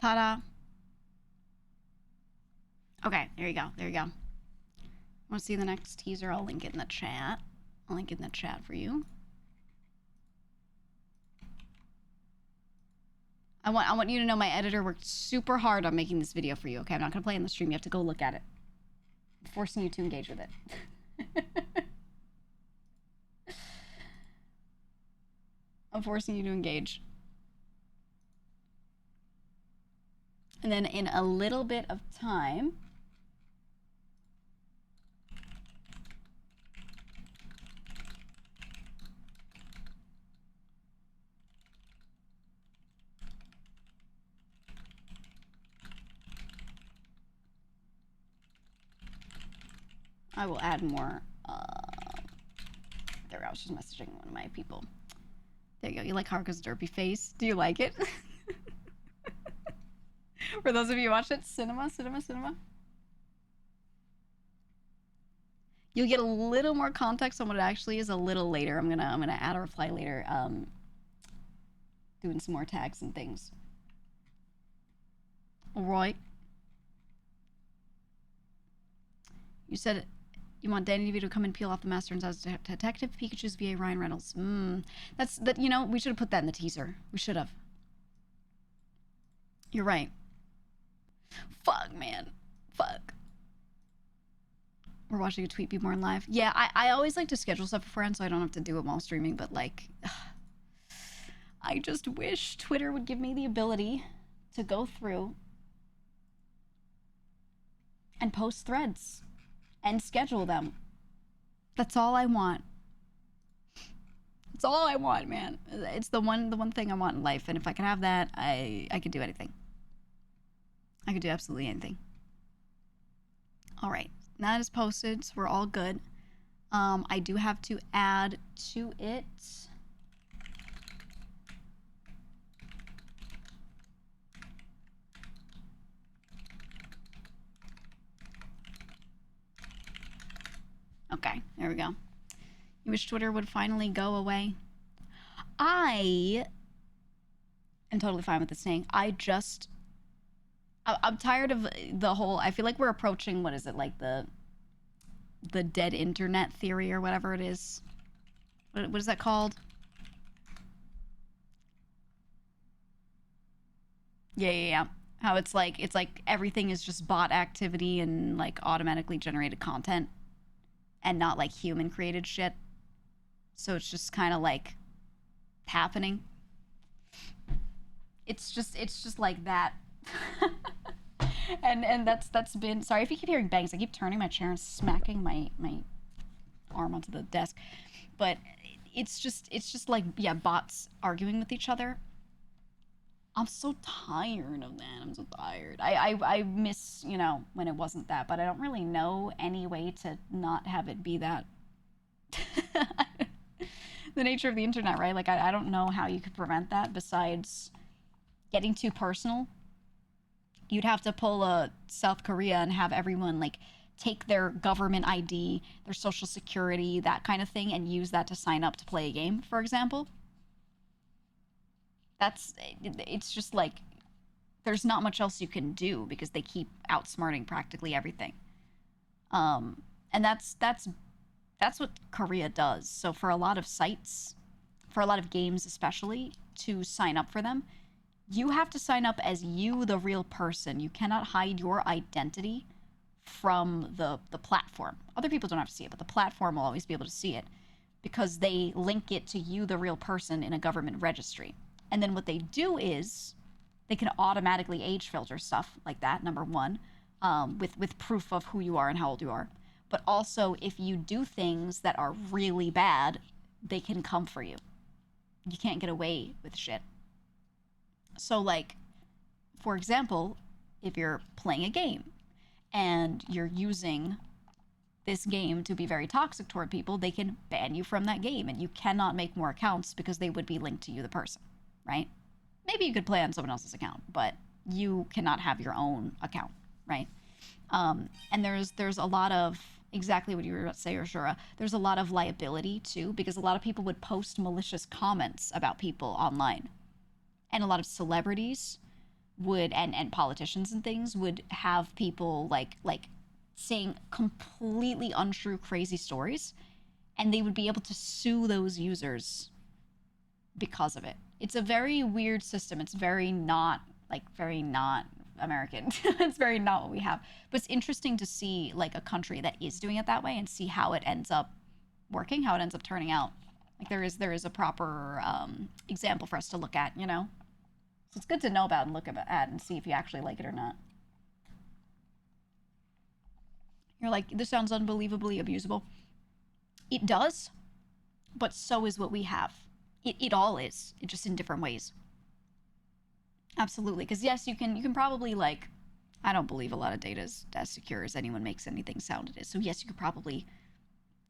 Ta-da. Okay, there you go. There you go. Want to see the next teaser? I'll link it in the chat. I'll link it in the chat for you. I want you to know my editor worked super hard on making this video for you, okay? I'm not going to play in the stream. You have to go look at it. I'm forcing you to engage with it. I'm forcing you to engage. And then in a little bit of time, I will add more. There, I was just messaging one of my people. There you go. You like Haruka's derpy face? Do you like it? For those of you who watched it, cinema. You'll get a little more context on what it actually is a little later. I'm gonna add a reply later. Doing some more tags and things. All right. You said you want Danny DeVito to come and peel off the master and as Detective Pikachu's VA Ryan Reynolds. That. You know, we should have put that in the teaser. We should have. You're right. Fuck, man. Fuck. We're watching a tweet be more in live. Yeah, I always like to schedule stuff beforehand so I don't have to do it while streaming, but like, I just wish Twitter would give me the ability to go through and post threads and schedule them. That's all I want. It's all I want, man. It's the one thing I want in life, and if I could have that, I could do anything. I could do absolutely anything. All right, that is posted, so we're all good. I do have to add to it. Okay, there we go. You wish Twitter would finally go away? I am totally fine with this saying. I'm tired of the whole, I feel like we're approaching, what is it, like the dead internet theory or whatever it is. What is that called? Yeah. How it's like everything is just bot activity and like automatically generated content and not like human created shit. So it's just kind of like happening. It's just like that. and that's been, sorry if you keep hearing bangs. I keep turning my chair and smacking my arm onto the desk. But it's just like, yeah, bots arguing with each other. I'm so tired of that. I'm so tired. I miss, you know, when it wasn't that, but I don't really know any way to not have it be that. The nature of the internet, right? Like, I don't know how you could prevent that besides getting too personal. You'd have to pull a South Korea and have everyone, like, take their government ID, their social security, that kind of thing, and use that to sign up to play a game, for example. It's just like, there's not much else you can do because they keep outsmarting practically everything. And that's what Korea does. So for a lot of sites, for a lot of games especially, to sign up for them, you have to sign up as you, the real person. You cannot hide your identity from the platform. Other people don't have to see it, but the platform will always be able to see it because they link it to you, the real person, in a government registry. And then what they do is They can automatically age filter stuff like that, number one, with proof of who you are and how old you are. But also, if you do things that are really bad, they can come for you. You can't get away with shit. So, like, for example, if you're playing a game and you're using this game to be very toxic toward people, they can ban you from that game, and you cannot make more accounts because they would be linked to you, the person, right? Maybe you could play on someone else's account, but you cannot have your own account, right? And there's a lot of exactly what you were about to say, Ursura. There's a lot of liability too, because a lot of people would post malicious comments about people online, and a lot of celebrities would and politicians and things would have people like saying completely untrue, crazy stories, and they would be able to sue those users because of it. It's a very weird system. It's very not American. It's very not what we have. But it's interesting to see like a country that is doing it that way and see how it ends up working, how it ends up turning out. Like there is a proper example for us to look at, you know. So it's good to know about and look at and see if you actually like it or not. You're like, this sounds unbelievably abusable. It does, but so is what we have. It all is. It just in different ways. Absolutely. Because yes, you can probably like, I don't believe a lot of data is as secure as anyone makes anything sound it is. So yes, you could probably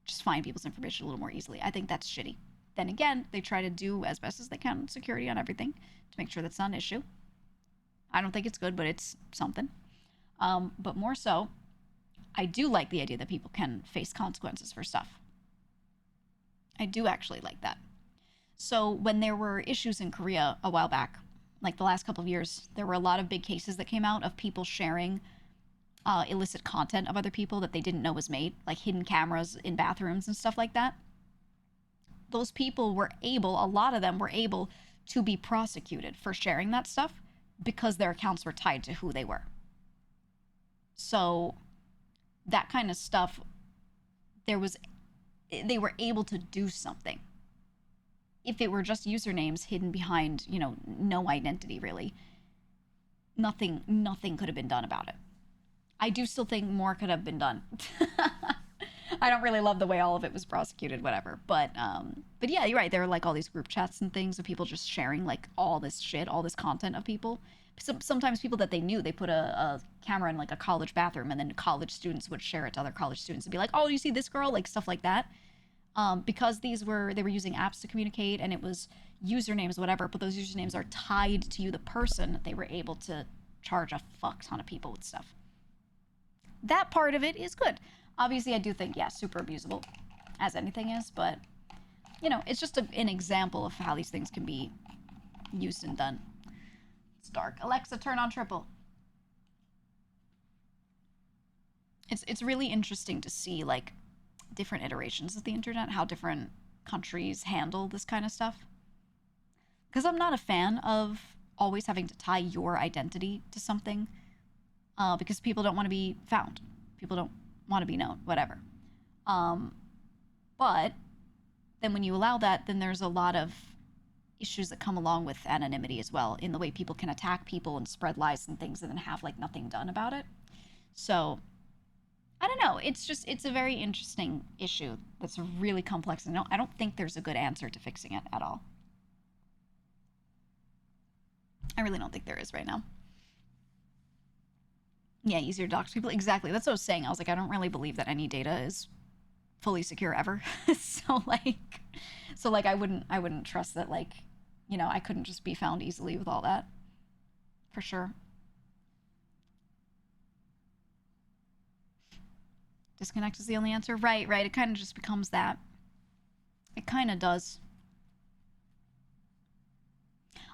just find people's information a little more easily. I think that's shitty. Then again, they try to do as best as they can security on everything to make sure that's not an issue. I don't think it's good, but it's something. But more so, I do like the idea that people can face consequences for stuff. I do actually like that. So when there were issues in Korea a while back, like the last couple of years, there were a lot of big cases that came out of people sharing illicit content of other people that they didn't know was made, like hidden cameras in bathrooms and stuff like that. Those people were able, a lot of them were able to be prosecuted for sharing that stuff because their accounts were tied to who they were. So that kind of stuff, they were able to do something. If it were just usernames hidden behind, you know, no identity really, nothing could have been done about it. I do still think more could have been done. I don't really love the way all of it was prosecuted, whatever. But yeah, you're right. There were like all these group chats and things of people just sharing like all this shit, all this content of people. Sometimes people that they knew, they put a camera in like a college bathroom, and then college students would share it to other college students and be like, "Oh, you see this girl?" Like stuff like that. Because they were using apps to communicate, and it was usernames, whatever. But those usernames are tied to you, the person. They were able to charge a fuck ton of people with stuff. That part of it is good. Obviously, I do think, yeah, super abusable, as anything is, but, you know, it's just an example of how these things can be used and done. It's dark. Alexa, turn on triple. It's really interesting to see, like, different iterations of the internet, how different countries handle this kind of stuff. Because I'm not a fan of always having to tie your identity to something, because people don't want to be found. People don't want to be known, whatever. But then when you allow that, then there's a lot of issues that come along with anonymity as well, in the way people can attack people and spread lies and things and then have like nothing done about it. So I don't know. It's a very interesting issue that's really complex, and I don't think there's a good answer to fixing it at all. I really don't think there is right now. Yeah, easier to dox people. Exactly. That's what I was saying. I was like, I don't really believe that any data is fully secure ever. so like I wouldn't trust that, like, you know, I couldn't just be found easily with all that. For sure. Disconnect is the only answer. Right. It kind of just becomes that. It kind of does.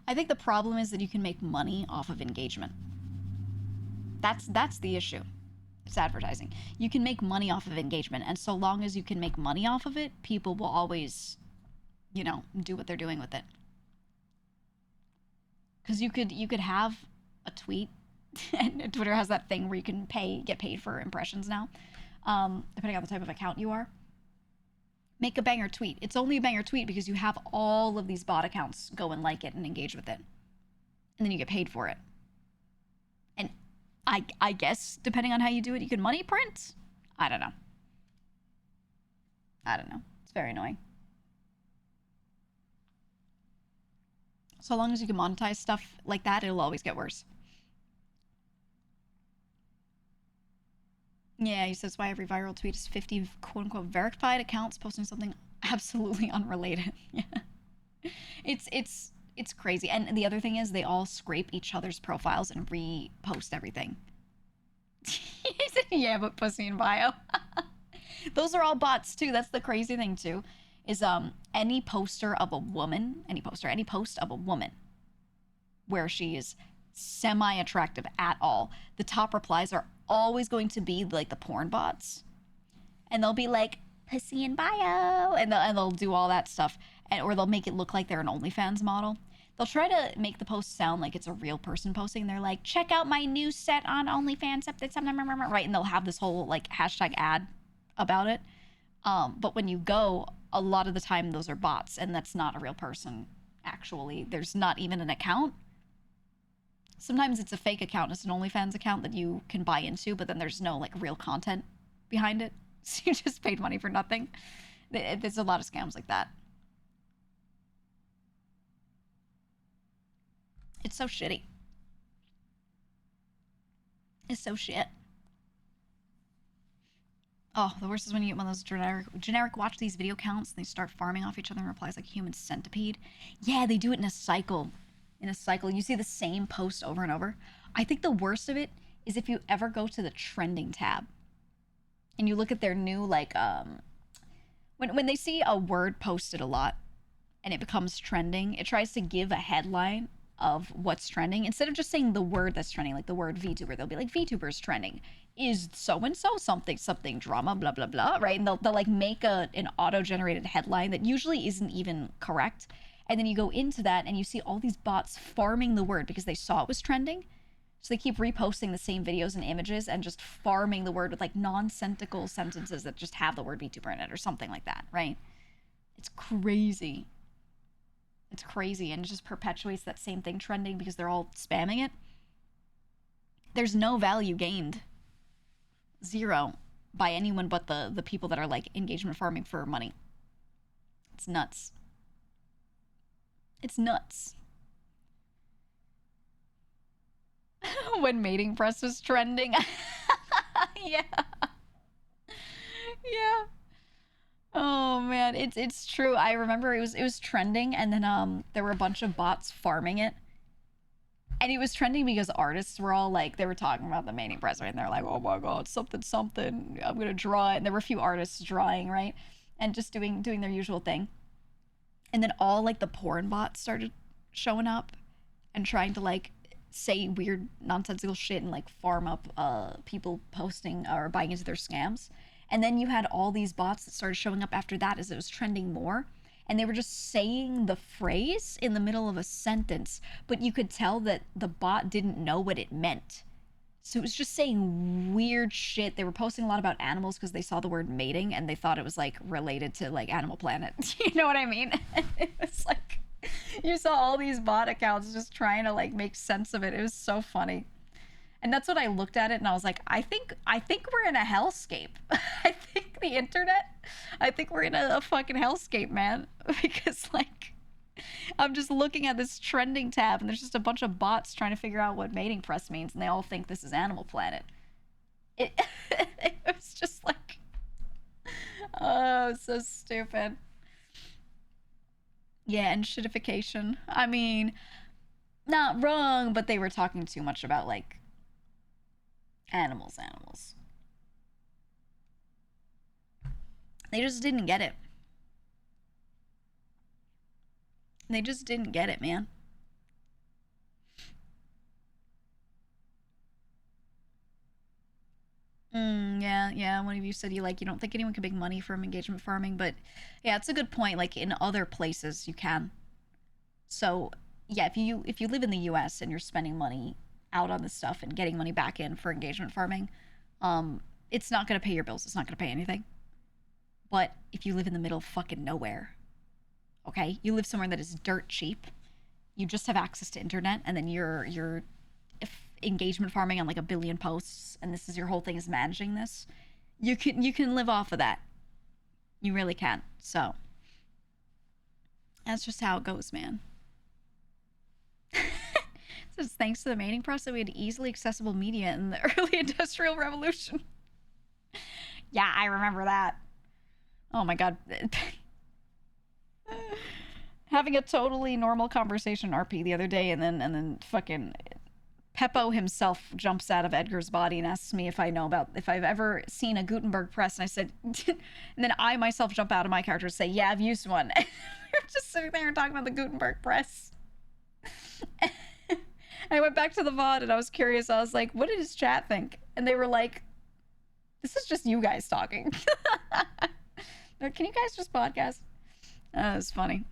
I think the problem is that you can make money off of engagement. That's the issue. It's advertising. You can make money off of engagement, and so long as you can make money off of it, people will always, you know, do what they're doing with it. Because you could have a tweet, and Twitter has that thing where you can get paid for impressions now, depending on the type of account you are. Make a banger tweet. It's only a banger tweet because you have all of these bot accounts go and like it and engage with it. and then you get paid for it. And I guess depending on how you do it, you can money print. I don't know. It's very annoying. So long as you can monetize stuff like that, it'll always get worse. Yeah, he says why every viral tweet is 50 quote-unquote verified accounts posting something absolutely unrelated. Yeah. It's crazy. And the other thing is they all scrape each other's profiles and repost everything. Yeah, but pussy in bio. Those are all bots too. That's the crazy thing too. Is any post of a woman where she is semi-attractive at all, the top replies are always going to be like the porn bots. And they'll be like, pussy in bio, and they'll do all that stuff. Or they'll make it look like they're an OnlyFans model. They'll try to make the post sound like it's a real person posting. They're like, check out my new set on OnlyFans, right? And they'll have this whole like hashtag ad about it. But when you go, a lot of the time those are bots, and that's not a real person. Actually, there's not even an account. Sometimes it's a fake account. It's an OnlyFans account that you can buy into, but then there's no like real content behind it. So you just paid money for nothing. There's a lot of scams like that. It's so shitty. It's so shit. Oh, the worst is when you get one of those generic watch these video counts and they start farming off each other in replies like human centipede. Yeah, they do it in a cycle. You see the same post over and over. I think the worst of it is if you ever go to the trending tab and you look at their new, like, when they see a word posted a lot and it becomes trending, it tries to give a headline of what's trending instead of just saying the word that's trending, like the word VTuber. They'll be like, VTuber's trending. Is so-and-so something drama, blah, blah, blah, right? And they'll like make an auto-generated headline that usually isn't even correct. And then you go into that and you see all these bots farming the word because they saw it was trending. So they keep reposting the same videos and images and just farming the word with like nonsensical sentences that just have the word VTuber in it or something like that, right? It's crazy. It's crazy, and it just perpetuates that same thing trending because they're all spamming it. There's no value gained. Zero by anyone but the people that are like engagement farming for money. It's nuts. It's nuts. When mating press was trending. Yeah. Yeah. Oh man, it's true. I remember it was trending, and then there were a bunch of bots farming it. And it was trending because artists were all like, they were talking about the mating press, right? And they're like, oh my god, something, I'm gonna draw it. And there were a few artists drawing, right? And just doing their usual thing. And then all like the porn bots started showing up and trying to like say weird nonsensical shit and like farm up people posting or buying into their scams. And then you had all these bots that started showing up after that as it was trending more. And they were just saying the phrase in the middle of a sentence, but you could tell that the bot didn't know what it meant. So it was just saying weird shit. They were posting a lot about animals because they saw the word mating and they thought it was like related to like Animal Planet. You know what I mean? It was like, you saw all these bot accounts just trying to like make sense of it. It was so funny. And that's what I looked at it and I was like, I think we're in a hellscape. I think the internet, I think we're in a fucking hellscape, man. Because like, I'm just looking at this trending tab and there's just a bunch of bots trying to figure out what mating press means and they all think this is Animal Planet. It was just like, oh, so stupid. Yeah, and shitification. I mean, not wrong, but they were talking too much about like animals. They just didn't get it. They just didn't get it, man. Yeah. One of you said you don't think anyone can make money from engagement farming, but yeah, it's a good point. Like in other places you can. So yeah, if you live in the US and you're spending money out on this stuff and getting money back in for engagement farming, it's not gonna pay your bills. It's not gonna pay anything. But if you live in the middle of fucking nowhere, okay? You live somewhere that is dirt cheap. you just have access to internet, and then you're engagement farming on like a billion posts, and this is your whole thing is managing this, you can live off of that. You really can. So that's just how it goes, man. Says thanks to the mating press that we had easily accessible media in the early industrial revolution. Yeah, I remember that. Oh my god. Having a totally normal conversation RP the other day, and then fucking Peppo himself jumps out of Edgar's body and asks me if I've ever seen a Gutenberg press, and I said, and then I myself jump out of my character and say, yeah, I've used one. We're just sitting there and talking about the Gutenberg press. I went back to the VOD and I was curious. I was like, what did his chat think? And they were like, this is just you guys talking. Can you guys just podcast? That was funny.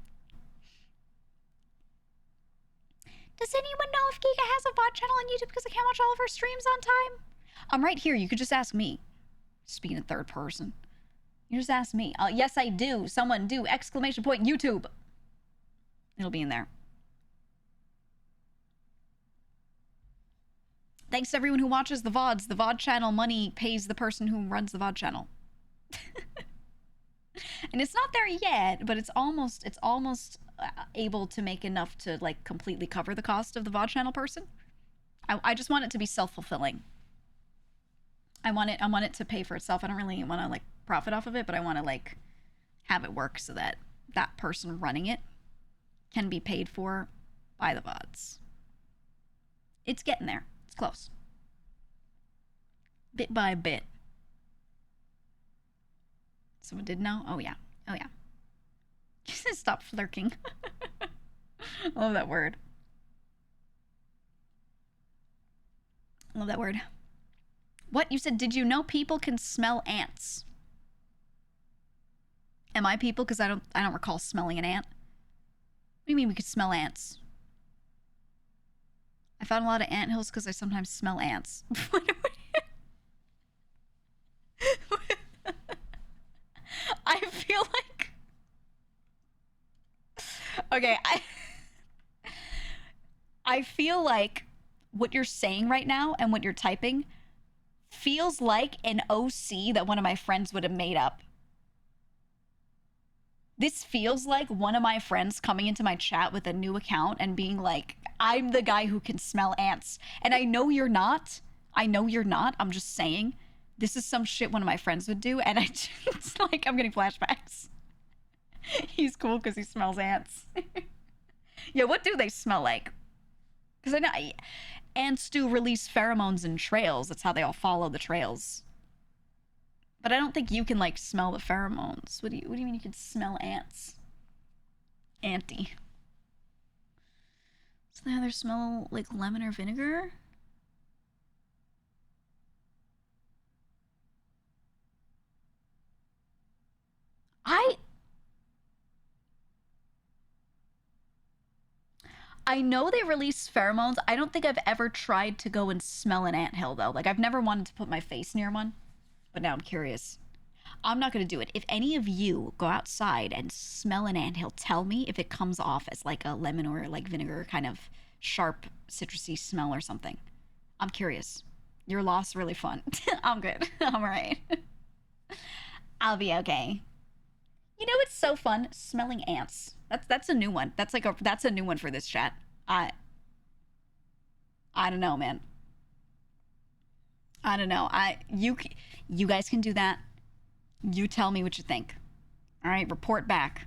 Does anyone know if GEEGA has a VOD channel on YouTube because I can't watch all of her streams on time? I'm right here. You could just ask me. Speaking in third person. You just ask me. Yes, I do. Someone do. ! YouTube. It'll be in there. Thanks to everyone who watches the VODs. The VOD channel money pays the person who runs the VOD channel. And it's not there yet, but it's almost able to make enough to like completely cover the cost of the VOD channel person. I just want it to be self-fulfilling. I want it to pay for itself. I don't really want to like profit off of it, but I want to like have it work so that that person running it can be paid for by the VODs. It's getting there. It's close. Bit by bit. Someone did know? Oh yeah. Oh yeah. Stop flirking. I love that word. I love that word. What? You said, did you know people can smell ants? Am I people? Because I don't recall smelling an ant. What do you mean we could smell ants? I found a lot of anthills because I sometimes smell ants. I feel like... Okay, I feel like what you're saying right now and what you're typing feels like an OC that one of my friends would have made up. This feels like one of my friends coming into my chat with a new account and being like, I'm the guy who can smell ants. And I know you're not. I know you're not. I'm just saying. This is some shit one of my friends would do. And it's like, I'm getting flashbacks. He's cool because he smells ants. Yeah, what do they smell like? Because I know ants do release pheromones in trails. That's how they all follow the trails. But I don't think you can, like, smell the pheromones. What do you mean you can smell ants? Anty. So they either smell like lemon or vinegar? I know they release pheromones. I don't think I've ever tried to go and smell an anthill, though. Like, I've never wanted to put my face near one. But now I'm curious. I'm not going to do it. If any of you go outside and smell an anthill, tell me if it comes off as like a lemon or like vinegar kind of sharp citrusy smell or something. I'm curious. Your loss really fun. I'm good. I'm alright. I'll be okay. You know what's so fun? Smelling ants. That's a new one. That's a new one for this chat. I don't know, man. I don't know. You guys can do that. You tell me what you think. All right, report back.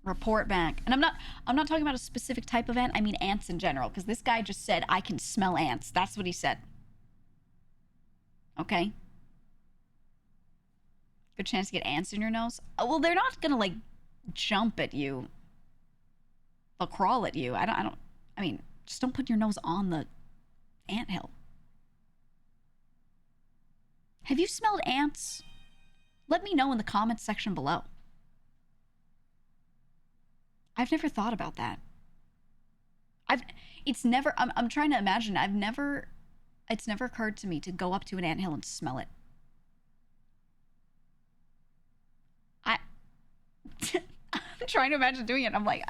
Report back. And I'm not talking about a specific type of ant. I mean ants in general, because this guy just said I can smell ants. That's what he said. Okay. Good chance to get ants in your nose. Oh, well, they're not gonna like jump at you. They'll crawl at you. I mean, just don't put your nose on the anthill. Have you smelled ants? Let me know in the comments section below. I've never thought about that. I'm trying to imagine. It's never occurred to me to go up to an anthill and smell it. I'm trying to imagine doing it. And I'm like,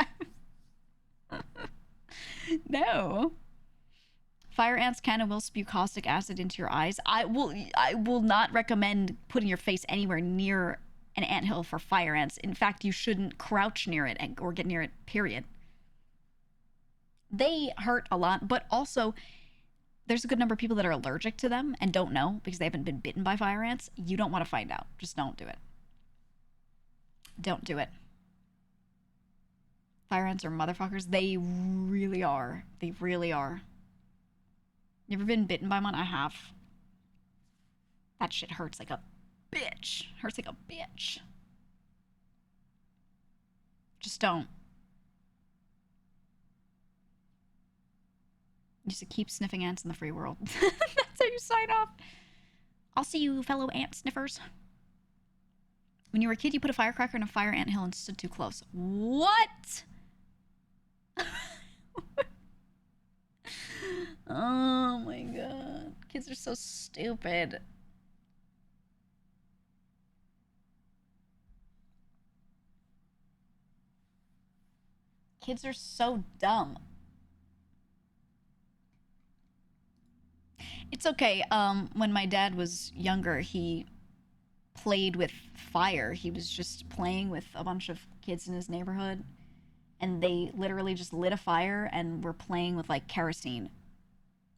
no. Fire ants can and will spew caustic acid into your eyes. I will not recommend putting your face anywhere near an anthill for fire ants. In fact, you shouldn't crouch near it or get near it, period. They hurt a lot, but also there's a good number of people that are allergic to them and don't know because they haven't been bitten by fire ants. You don't want to find out. Just don't do it. Don't do it. Fire ants are motherfuckers. They really are. They really are. You ever been bitten by one? I have. That shit hurts like a bitch. Hurts like a bitch. Just don't. Just to keep sniffing ants in the free world. That's how you sign off. I'll see you, fellow ant sniffers. When you were a kid, you put a firecracker in a fire anthill and stood too close. What? Oh my god. Kids are so stupid. Kids are so dumb. It's okay. When my dad was younger, he played with fire. He was just playing with a bunch of kids in his neighborhood, and they literally just lit a fire and were playing with like kerosene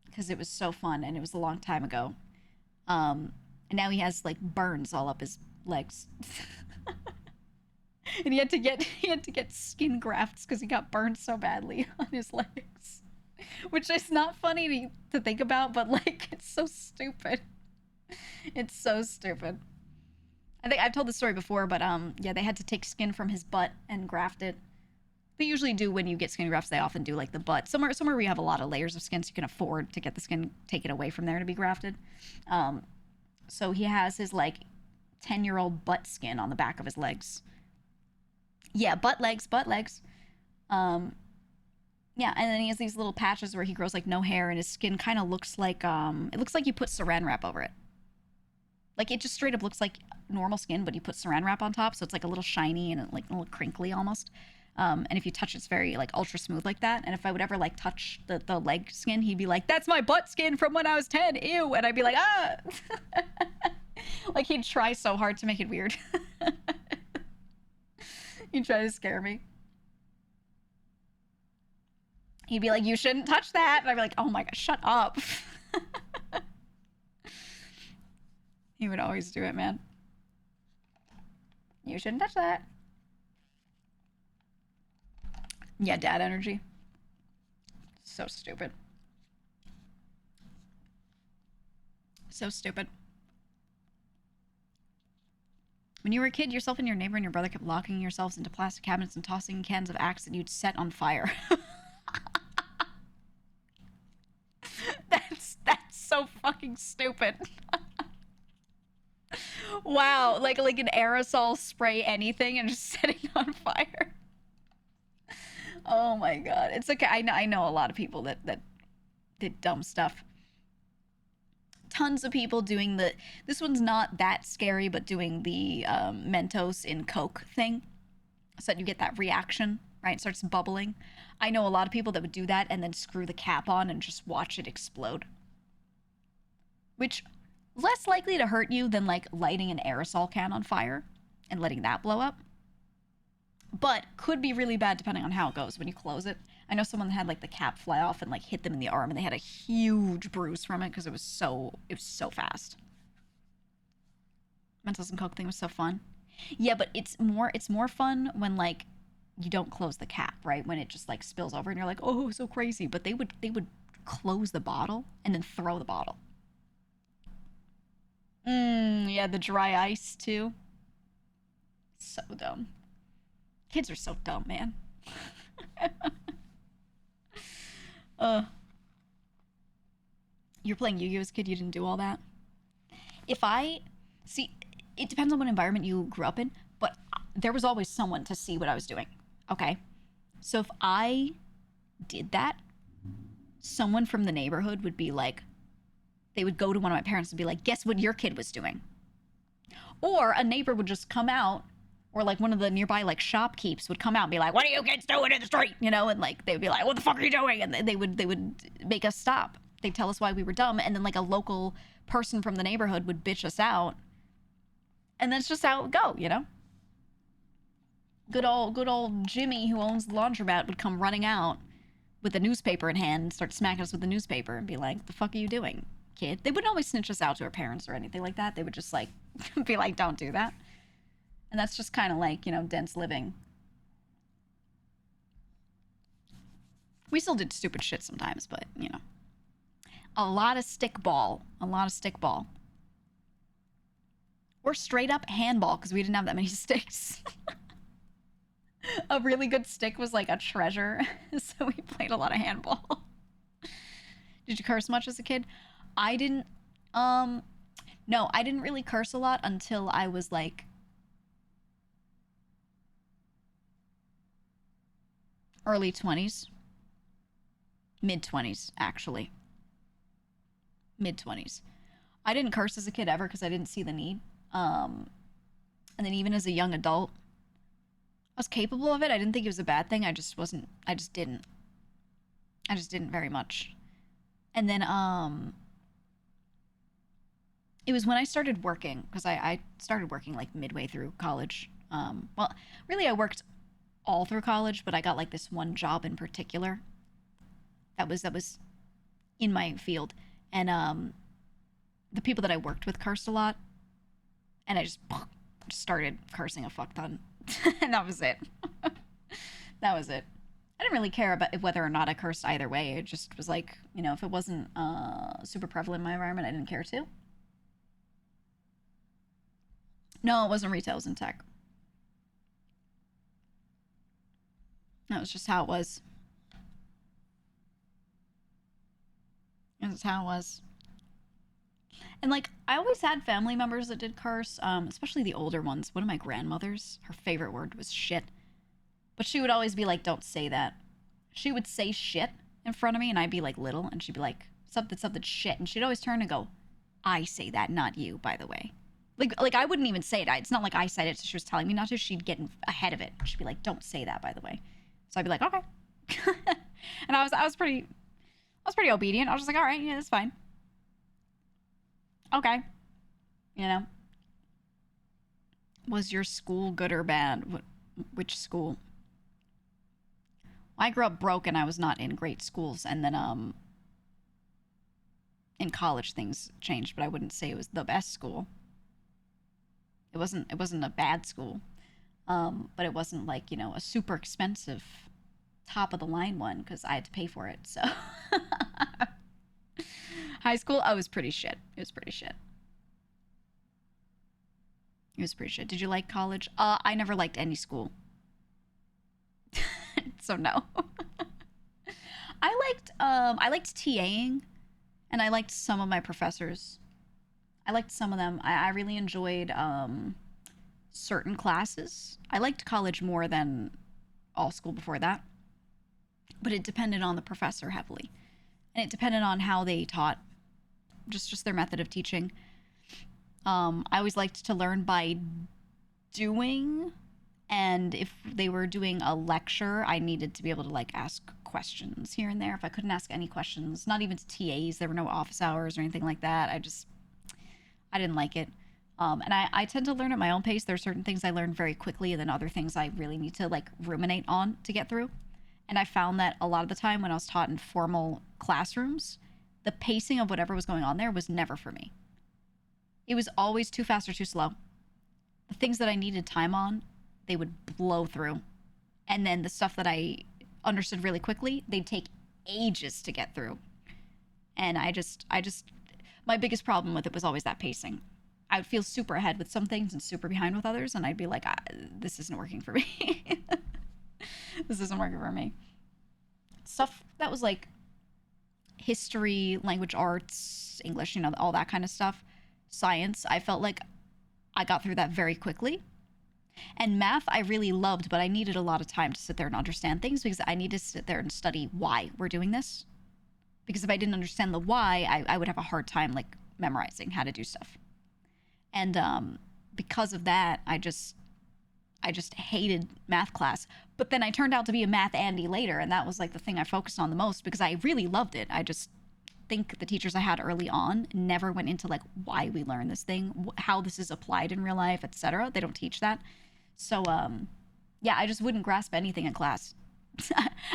because it was so fun, and it was a long time ago. And now he has like burns all up his legs. And he had to get skin grafts because he got burned so badly on his legs. Which is not funny to think about, but like it's so stupid. It's so stupid. I think I've told this story before, but yeah, they had to take skin from his butt and graft it. They usually do when you get skin grafts, they often do like the butt. Somewhere where you have a lot of layers of skin so you can afford to get the skin taken away from there to be grafted. So he has his like 10-year-old butt skin on the back of his legs. Yeah, butt legs. Yeah, and then he has these little patches where he grows like no hair, and his skin kind of looks like it looks like you put saran wrap over it. Like it just straight up looks like normal skin, but you put saran wrap on top, so it's like a little shiny and like a little crinkly almost. And if you touch it, it's very like ultra smooth like that. And if I would ever like touch the leg skin, he'd be like, "That's my butt skin from when I was 10. Ew!" And I'd be like, "Ah!" Like he'd try so hard to make it weird. He'd try to scare me. He'd be like, "You shouldn't touch that." And I'd be like, "Oh my god, shut up." He would always do it, man. You shouldn't touch that. Yeah, dad energy. So stupid. So stupid. When you were a kid, yourself and your neighbor and your brother kept locking yourselves into plastic cabinets and tossing cans of Axe that you'd set on fire. That's so fucking stupid. Wow, like an aerosol spray anything and just setting on fire. Oh my god. It's okay. I know a lot of people that did dumb stuff. Tons of people doing this one's not that scary, but doing the Mentos in Coke thing, so that you get that reaction, right? It starts bubbling. I know a lot of people that would do that and then screw the cap on and just watch it explode. Which, less likely to hurt you than like lighting an aerosol can on fire and letting that blow up. But could be really bad depending on how it goes when you close it. I know someone that had like the cap fly off and like hit them in the arm, and they had a huge bruise from it because it was so fast. Mentos and Coke thing was so fun. Yeah, but it's more fun when like you don't close the cap, right? When it just like spills over and you're like, "Oh, so crazy." But they would close the bottle and then throw the bottle. Yeah, the dry ice too. So dumb. Kids are so dumb, man. You're playing Yu-Gi-Oh! As a kid, you didn't do all that? See, it depends on what environment you grew up in, but there was always someone to see what I was doing, okay? So if I did that, someone from the neighborhood would be like, they would go to one of my parents and be like, "Guess what your kid was doing?" Or a neighbor would just come out, Or like one of the nearby like shopkeepers would come out and be like, "What are you kids doing in the street?" You know, and like they would be like, "What the fuck are you doing?" And they would make us stop. They'd tell us why we were dumb, and then like a local person from the neighborhood would bitch us out, and that's just how it would go, you know. Good old Jimmy, who owns the laundromat, would come running out with a newspaper in hand, and start smacking us with the newspaper, and be like, "The fuck are you doing, kid?" They wouldn't always snitch us out to our parents or anything like that. They would just like be like, "Don't do that." And that's just kind of like, you know, dense living. We still did stupid shit sometimes, but, you know. A lot of stickball. A lot of stickball. Or straight up handball, because we didn't have that many sticks. A really good stick was like a treasure, so we played a lot of handball. Did you curse much as a kid? I didn't, no, I didn't really curse a lot until I was like early 20s. Mid 20s, actually. Mid 20s. I didn't curse as a kid ever because I didn't see the need. And then even as a young adult, I was capable of it. I didn't think it was a bad thing. I just didn't very much. And then, it was when I started working, because I started working like midway through college. Well, really I worked all through college, but I got like this one job in particular that was in my field, and the people that I worked with cursed a lot, and I just started cursing a fuck ton, and that was it. That was it. I didn't really care about whether or not I cursed either way. It just was like, you know, if it wasn't super prevalent in my environment, I didn't care to. No, it wasn't retail, it was in tech. That was just how it was. That's how it was. And like, I always had family members that did curse, especially the older ones. One of my grandmothers, her favorite word was shit. But she would always be like, "Don't say that." She would say shit in front of me, and I'd be like little, and she'd be like, something shit. And she'd always turn and go, "I say that, not you, by the way." Like I wouldn't even say it. It's not like I said it, so she was telling me not to. She'd get ahead of it. She'd be like, "Don't say that, by the way." So I'd be like, "Okay." And I was pretty obedient. I was just like, "All right, yeah, that's fine." Okay. You know. Was your school good or bad? Which school? I grew up broke and I was not in great schools, and then in college things changed, but I wouldn't say it was the best school. It wasn't a bad school. But it wasn't like, you know, a super expensive top of the line one because I had to pay for it. So high school, I was pretty shit. It was pretty shit. It was pretty shit. Did you like college? I never liked any school. So no. I liked TAing, and I liked some of my professors. I liked some of them. I really enjoyed certain classes. I liked college more than all school before that. But it depended on the professor heavily. And it depended on how they taught, just their method of teaching. I always liked to learn by doing, and if they were doing a lecture, I needed to be able to like ask questions here and there. If I couldn't ask any questions, not even to TAs, there were no office hours or anything like that. I didn't like it. And I tend to learn at my own pace. There are certain things I learn very quickly, and then other things I really need to like ruminate on to get through. And I found that a lot of the time when I was taught in formal classrooms, the pacing of whatever was going on there was never for me. It was always too fast or too slow. The things that I needed time on, they would blow through. And then the stuff that I understood really quickly, they'd take ages to get through. And my biggest problem with it was always that pacing. I would feel super ahead with some things and super behind with others, and I'd be like, this isn't working for me. This isn't working for me. Stuff that was like history, language arts, English, you know, all that kind of stuff. Science, I felt like I got through that very quickly. And math, I really loved, but I needed a lot of time to sit there and understand things because I needed to sit there and study why we're doing this. Because if I didn't understand the why, I would have a hard time like memorizing how to do stuff. And because of that, I I just hated math class. But then I turned out to be a math Andy later, and that was like the thing I focused on the most because I really loved it. I just think the teachers I had early on never went into like why we learn this thing, how this is applied in real life, etc. They don't teach that. So yeah, I just wouldn't grasp anything in class.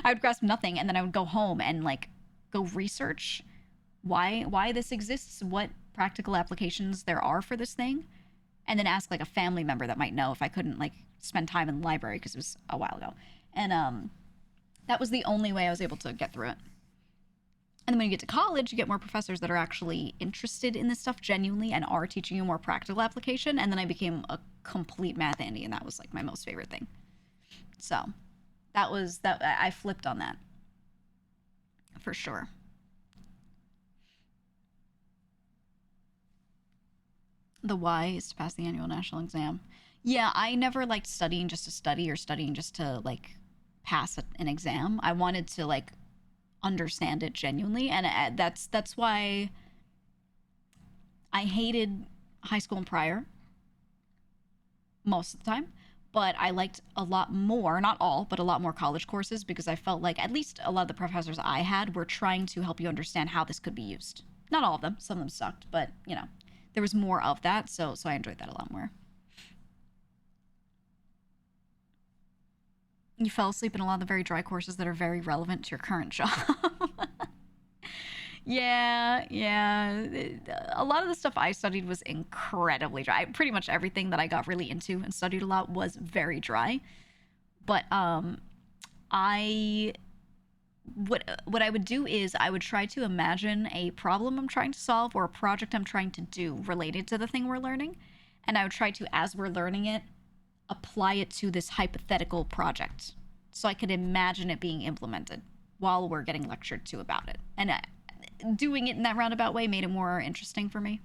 I would grasp nothing, and then I would go home and like go research why this exists, what practical applications there are for this thing, and then ask like a family member that might know if I couldn't like spend time in the library because it was a while ago. And that was the only way I was able to get through it. And then when you get to college, you get more professors that are actually interested in this stuff genuinely and are teaching you more practical application. And then I became a complete math Andy, and that was like my most favorite thing. So that was that. I flipped on that for sure. The why is to pass the annual national exam. Yeah, I never liked studying just to study or studying just to like pass an exam. I wanted to like understand it genuinely, and that's why I hated high school and prior most of the time. But I liked a lot more, not all, but a lot more college courses because I felt like at least a lot of the professors I had were trying to help you understand how this could be used. Not all of them, some of them sucked, but you know, there was more of that, so I enjoyed that a lot more. You fell asleep in a lot of the very dry courses that are very relevant to your current job. Yeah. A lot of the stuff I studied was incredibly dry. Pretty much everything that I got really into and studied a lot was very dry. But I what I would do is I would try to imagine a problem I'm trying to solve or a project I'm trying to do related to the thing we're learning, and I would try to, as we're learning it, apply it to this hypothetical project so I could imagine it being implemented while we're getting lectured to about it. And doing it in that roundabout way made it more interesting for me.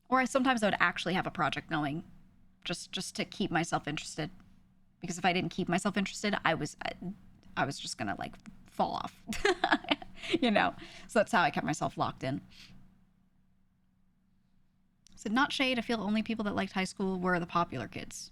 Or sometimes I would actually have a project going just to keep myself interested, because if I didn't keep myself interested, I was just gonna like fall off. You know, so that's how I kept myself locked in. So not shade. I feel only people that liked high school were the popular kids.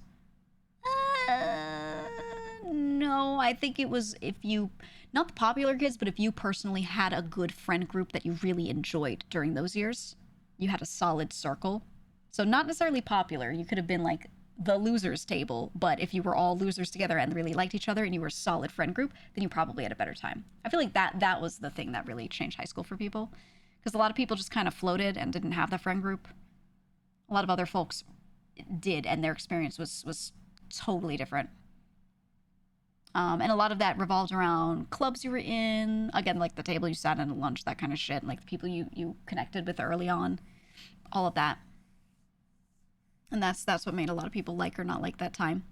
No, I think it was if you, not the popular kids, but if you personally had a good friend group that you really enjoyed during those years, you had a solid circle. So not necessarily popular. You could have been like the losers table, but if you were all losers together and really liked each other and you were a solid friend group, then you probably had a better time. I feel like that was the thing that really changed high school for people, because a lot of people just kind of floated and didn't have that friend group. A lot of other folks did, and their experience was totally different. And a lot of that revolved around clubs you were in, again, like the table you sat at lunch, that kind of shit, like the people you connected with early on, all of that. And that's what made a lot of people like or not like that time,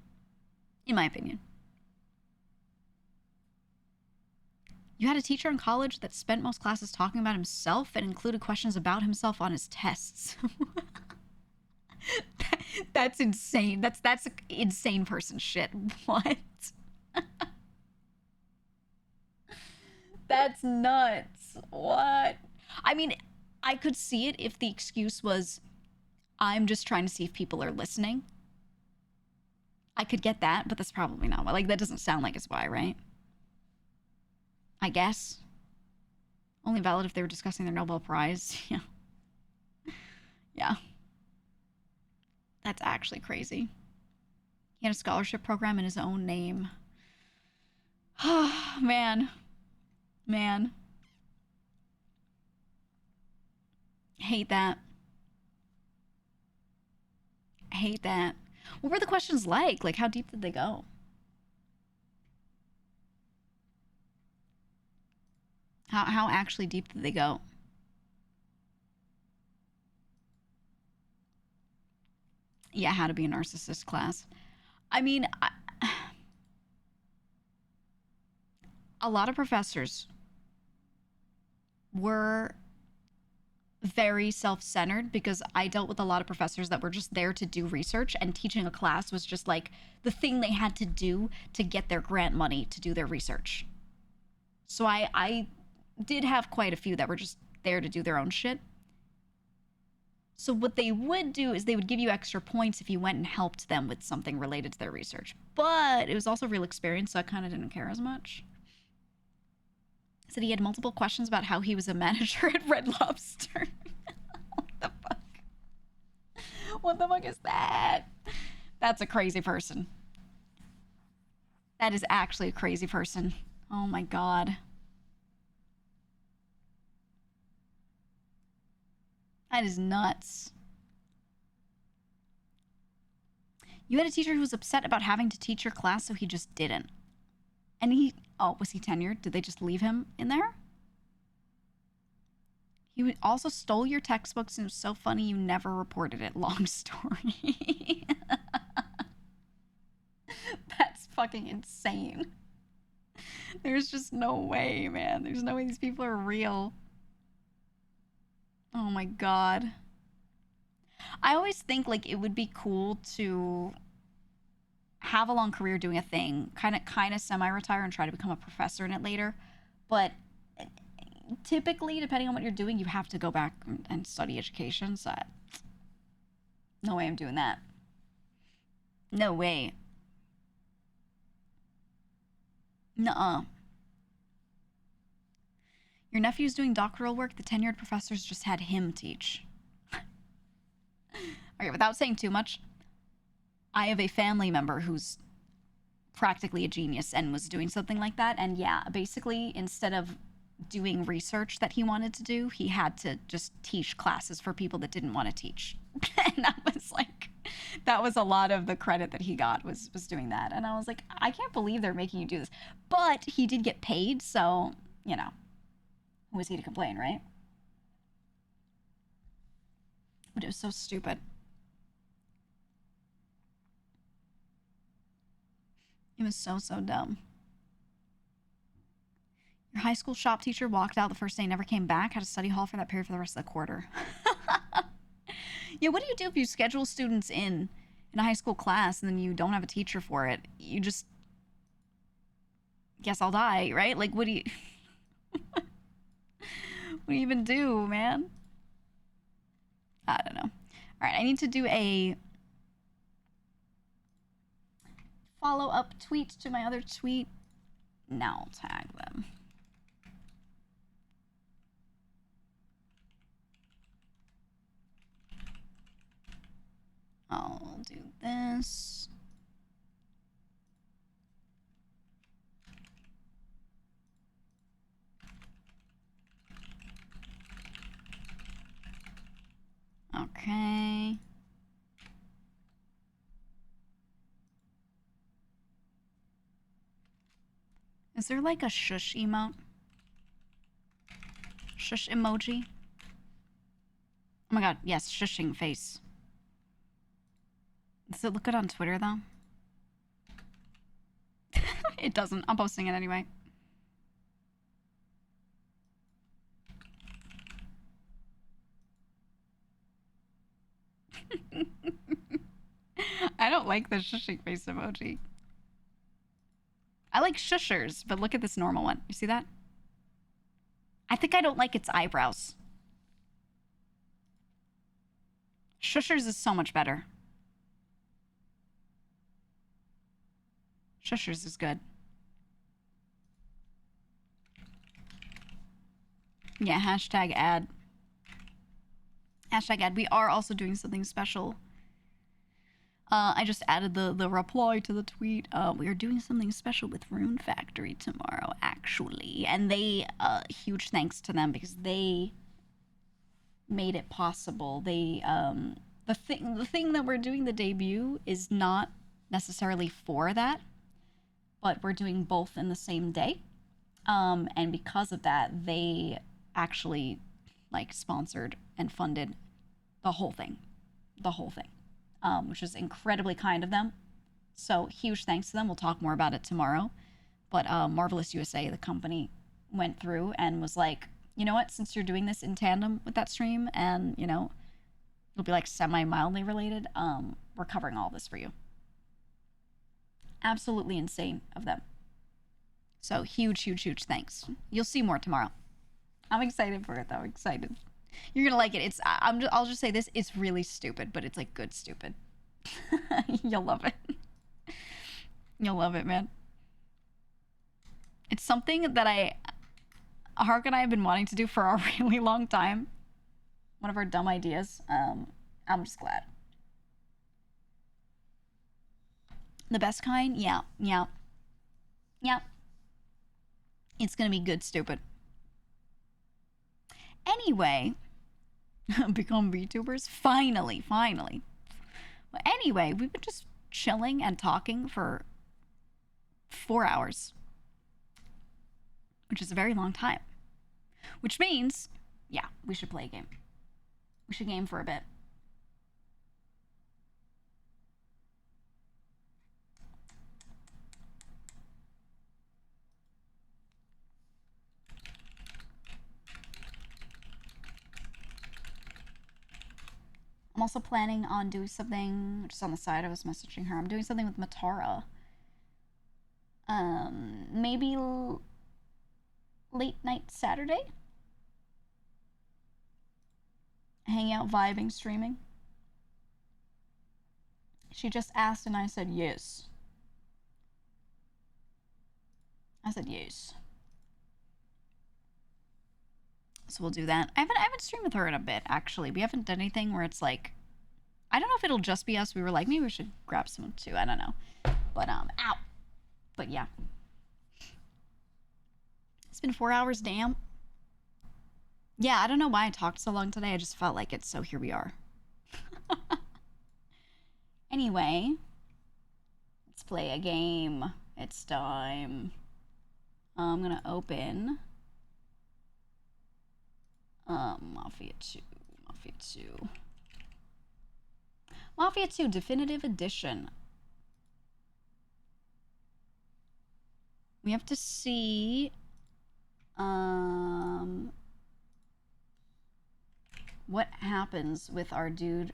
in my opinion. You had a teacher in college that spent most classes talking about himself and included questions about himself on his tests. That's insane. That's insane person shit. What? That's nuts. What? I mean, I could see it if the excuse was, I'm just trying to see if people are listening. I could get that, but that's probably not why. Like, that doesn't sound like it's why, right? I guess. Only valid if they were discussing their Nobel Prize. Yeah. Yeah. That's actually crazy. He had a scholarship program in his own name. Man. Hate that. What were the questions like? Like, how deep did they go? How actually deep did they go? Yeah, how to be a narcissist class. I mean, a lot of professors were very self-centered because I dealt with a lot of professors that were just there to do research, and teaching a class was just like the thing they had to do to get their grant money to do their research. So I did have quite a few that were just there to do their own shit. So what they would do is they would give you extra points if you went and helped them with something related to their research. But it was also real experience, so I kind of didn't care as much. Said he had multiple questions about how he was a manager at Red Lobster. What the fuck? What the fuck is that? That's a crazy person. That is actually a crazy person. Oh my god. That is nuts. You had a teacher who was upset about having to teach your class, so he just didn't. And he... Oh, was he tenured? Did they just leave him in there? He also stole your textbooks, and it was so funny you never reported it. Long story. That's fucking insane. There's just no way, man. There's no way these people are real. Oh my god. I always think, like, it would be cool to have a long career doing a thing, kind of semi-retire and try to become a professor in it later. But typically, depending on what you're doing, you have to go back and study education. So, no way I'm doing that. No way. Nuh-uh. Your nephew's doing doctoral work. The tenured professors just had him teach. Okay, without saying too much, I have a family member who's practically a genius and was doing something like that. And yeah, basically, instead of doing research that he wanted to do, he had to just teach classes for people that didn't want to teach. And that was a lot of the credit that he got was doing that. And I was like, I can't believe they're making you do this. But he did get paid, so, you know, who was he to complain, right? But it was so stupid. It was so dumb. Your high school shop teacher walked out the first day and never came back, had a study hall for that period for the rest of the quarter. Yeah, what do you do if you schedule students in a high school class and then you don't have a teacher for it? You just guess I'll die, right? Like, what do you what do you even do, man? I don't know. All right, I need to do a follow-up tweet to my other tweet. Now I'll tag them. I'll do this. Okay. Is there like a shush emote? Shush emoji? Oh my god, yes, shushing face. Does it look good on Twitter, though? It doesn't. I'm posting it anyway. I don't like the shushing face emoji. I like shushers, but look at this normal one. You see that? I think I don't like its eyebrows. Shushers is so much better. Shushers is good. Yeah, hashtag ad. Hashtag ad. We are also doing something special. I just added the reply to the tweet. We are doing something special with Rune Factory tomorrow, actually. And they, huge thanks to them because they made it possible. They, the thing that we're doing, the debut, is not necessarily for that, but we're doing both in the same day. And because of that, they actually, like, sponsored and funded the whole thing. Which is incredibly kind of them. So huge thanks to them. We'll talk more about it tomorrow. But Marvelous USA, the company, went through and was like, you know what, since you're doing this in tandem with that stream and, you know, it'll be like semi-mildly related, we're covering all this for you. Absolutely insane of them. So huge thanks. You'll see more tomorrow. I'm excited for it, though. Excited. You're gonna like it. I'll just say this. It's really stupid, but it's like good stupid. You'll love it. You'll love it, man. It's something that Hark and I have been wanting to do for a really long time. One of our dumb ideas. I'm just glad. The best kind? Yeah. It's gonna be good stupid. Anyway, become VTubers? Finally. But anyway, we've been just chilling and talking for 4 hours, which is a very long time. Which means, yeah, we should play a game. We should game for a bit. I'm also planning on doing something just on the side. I was messaging her. I'm doing something with Matara. Maybe late night Saturday? Hang out, vibing, streaming. She just asked and I said yes. So we'll do that. I haven't streamed with her in a bit, actually. We haven't done anything where it's like, I don't know if it'll just be us. We were like, maybe we should grab someone too. I don't know. But, ow. But yeah. It's been 4 hours, damn. Yeah, I don't know why I talked so long today. I just felt like it, so here we are. Anyway, let's play a game. It's time. I'm gonna open Mafia 2 Definitive Edition. We have to see what happens with our dude.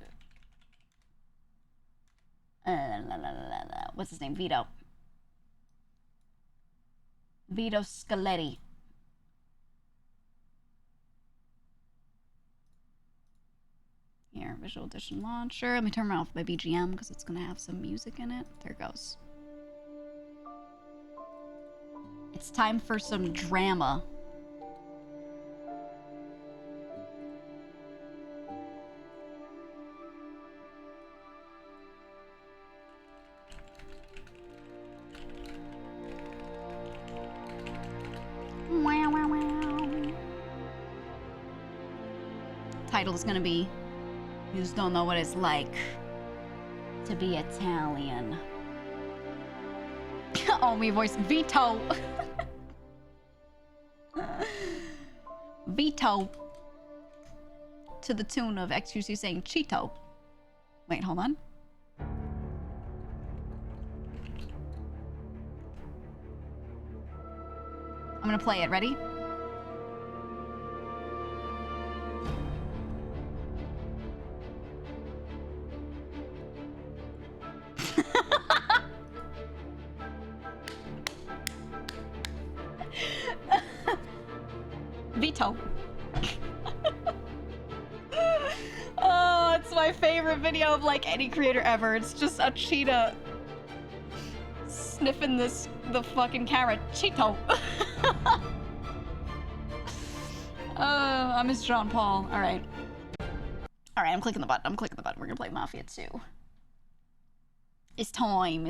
What's his name? Vito Scaletti. Here, Visual Edition Launcher. Let me turn off my BGM because it's going to have some music in it. There it goes. It's time for some drama. Title is going to be, you just don't know what it's like to be Italian. Oh, me voice, Vito. Vito. To the tune of XQC saying Cheeto. Wait, hold on. I'm gonna play it. Ready? Vito. Oh, it's my favorite video of like any creator ever. It's just a cheetah sniffing the fucking carrot. Cheeto. I miss John Paul. All right, I'm clicking the button. We're gonna play Mafia 2. It's time.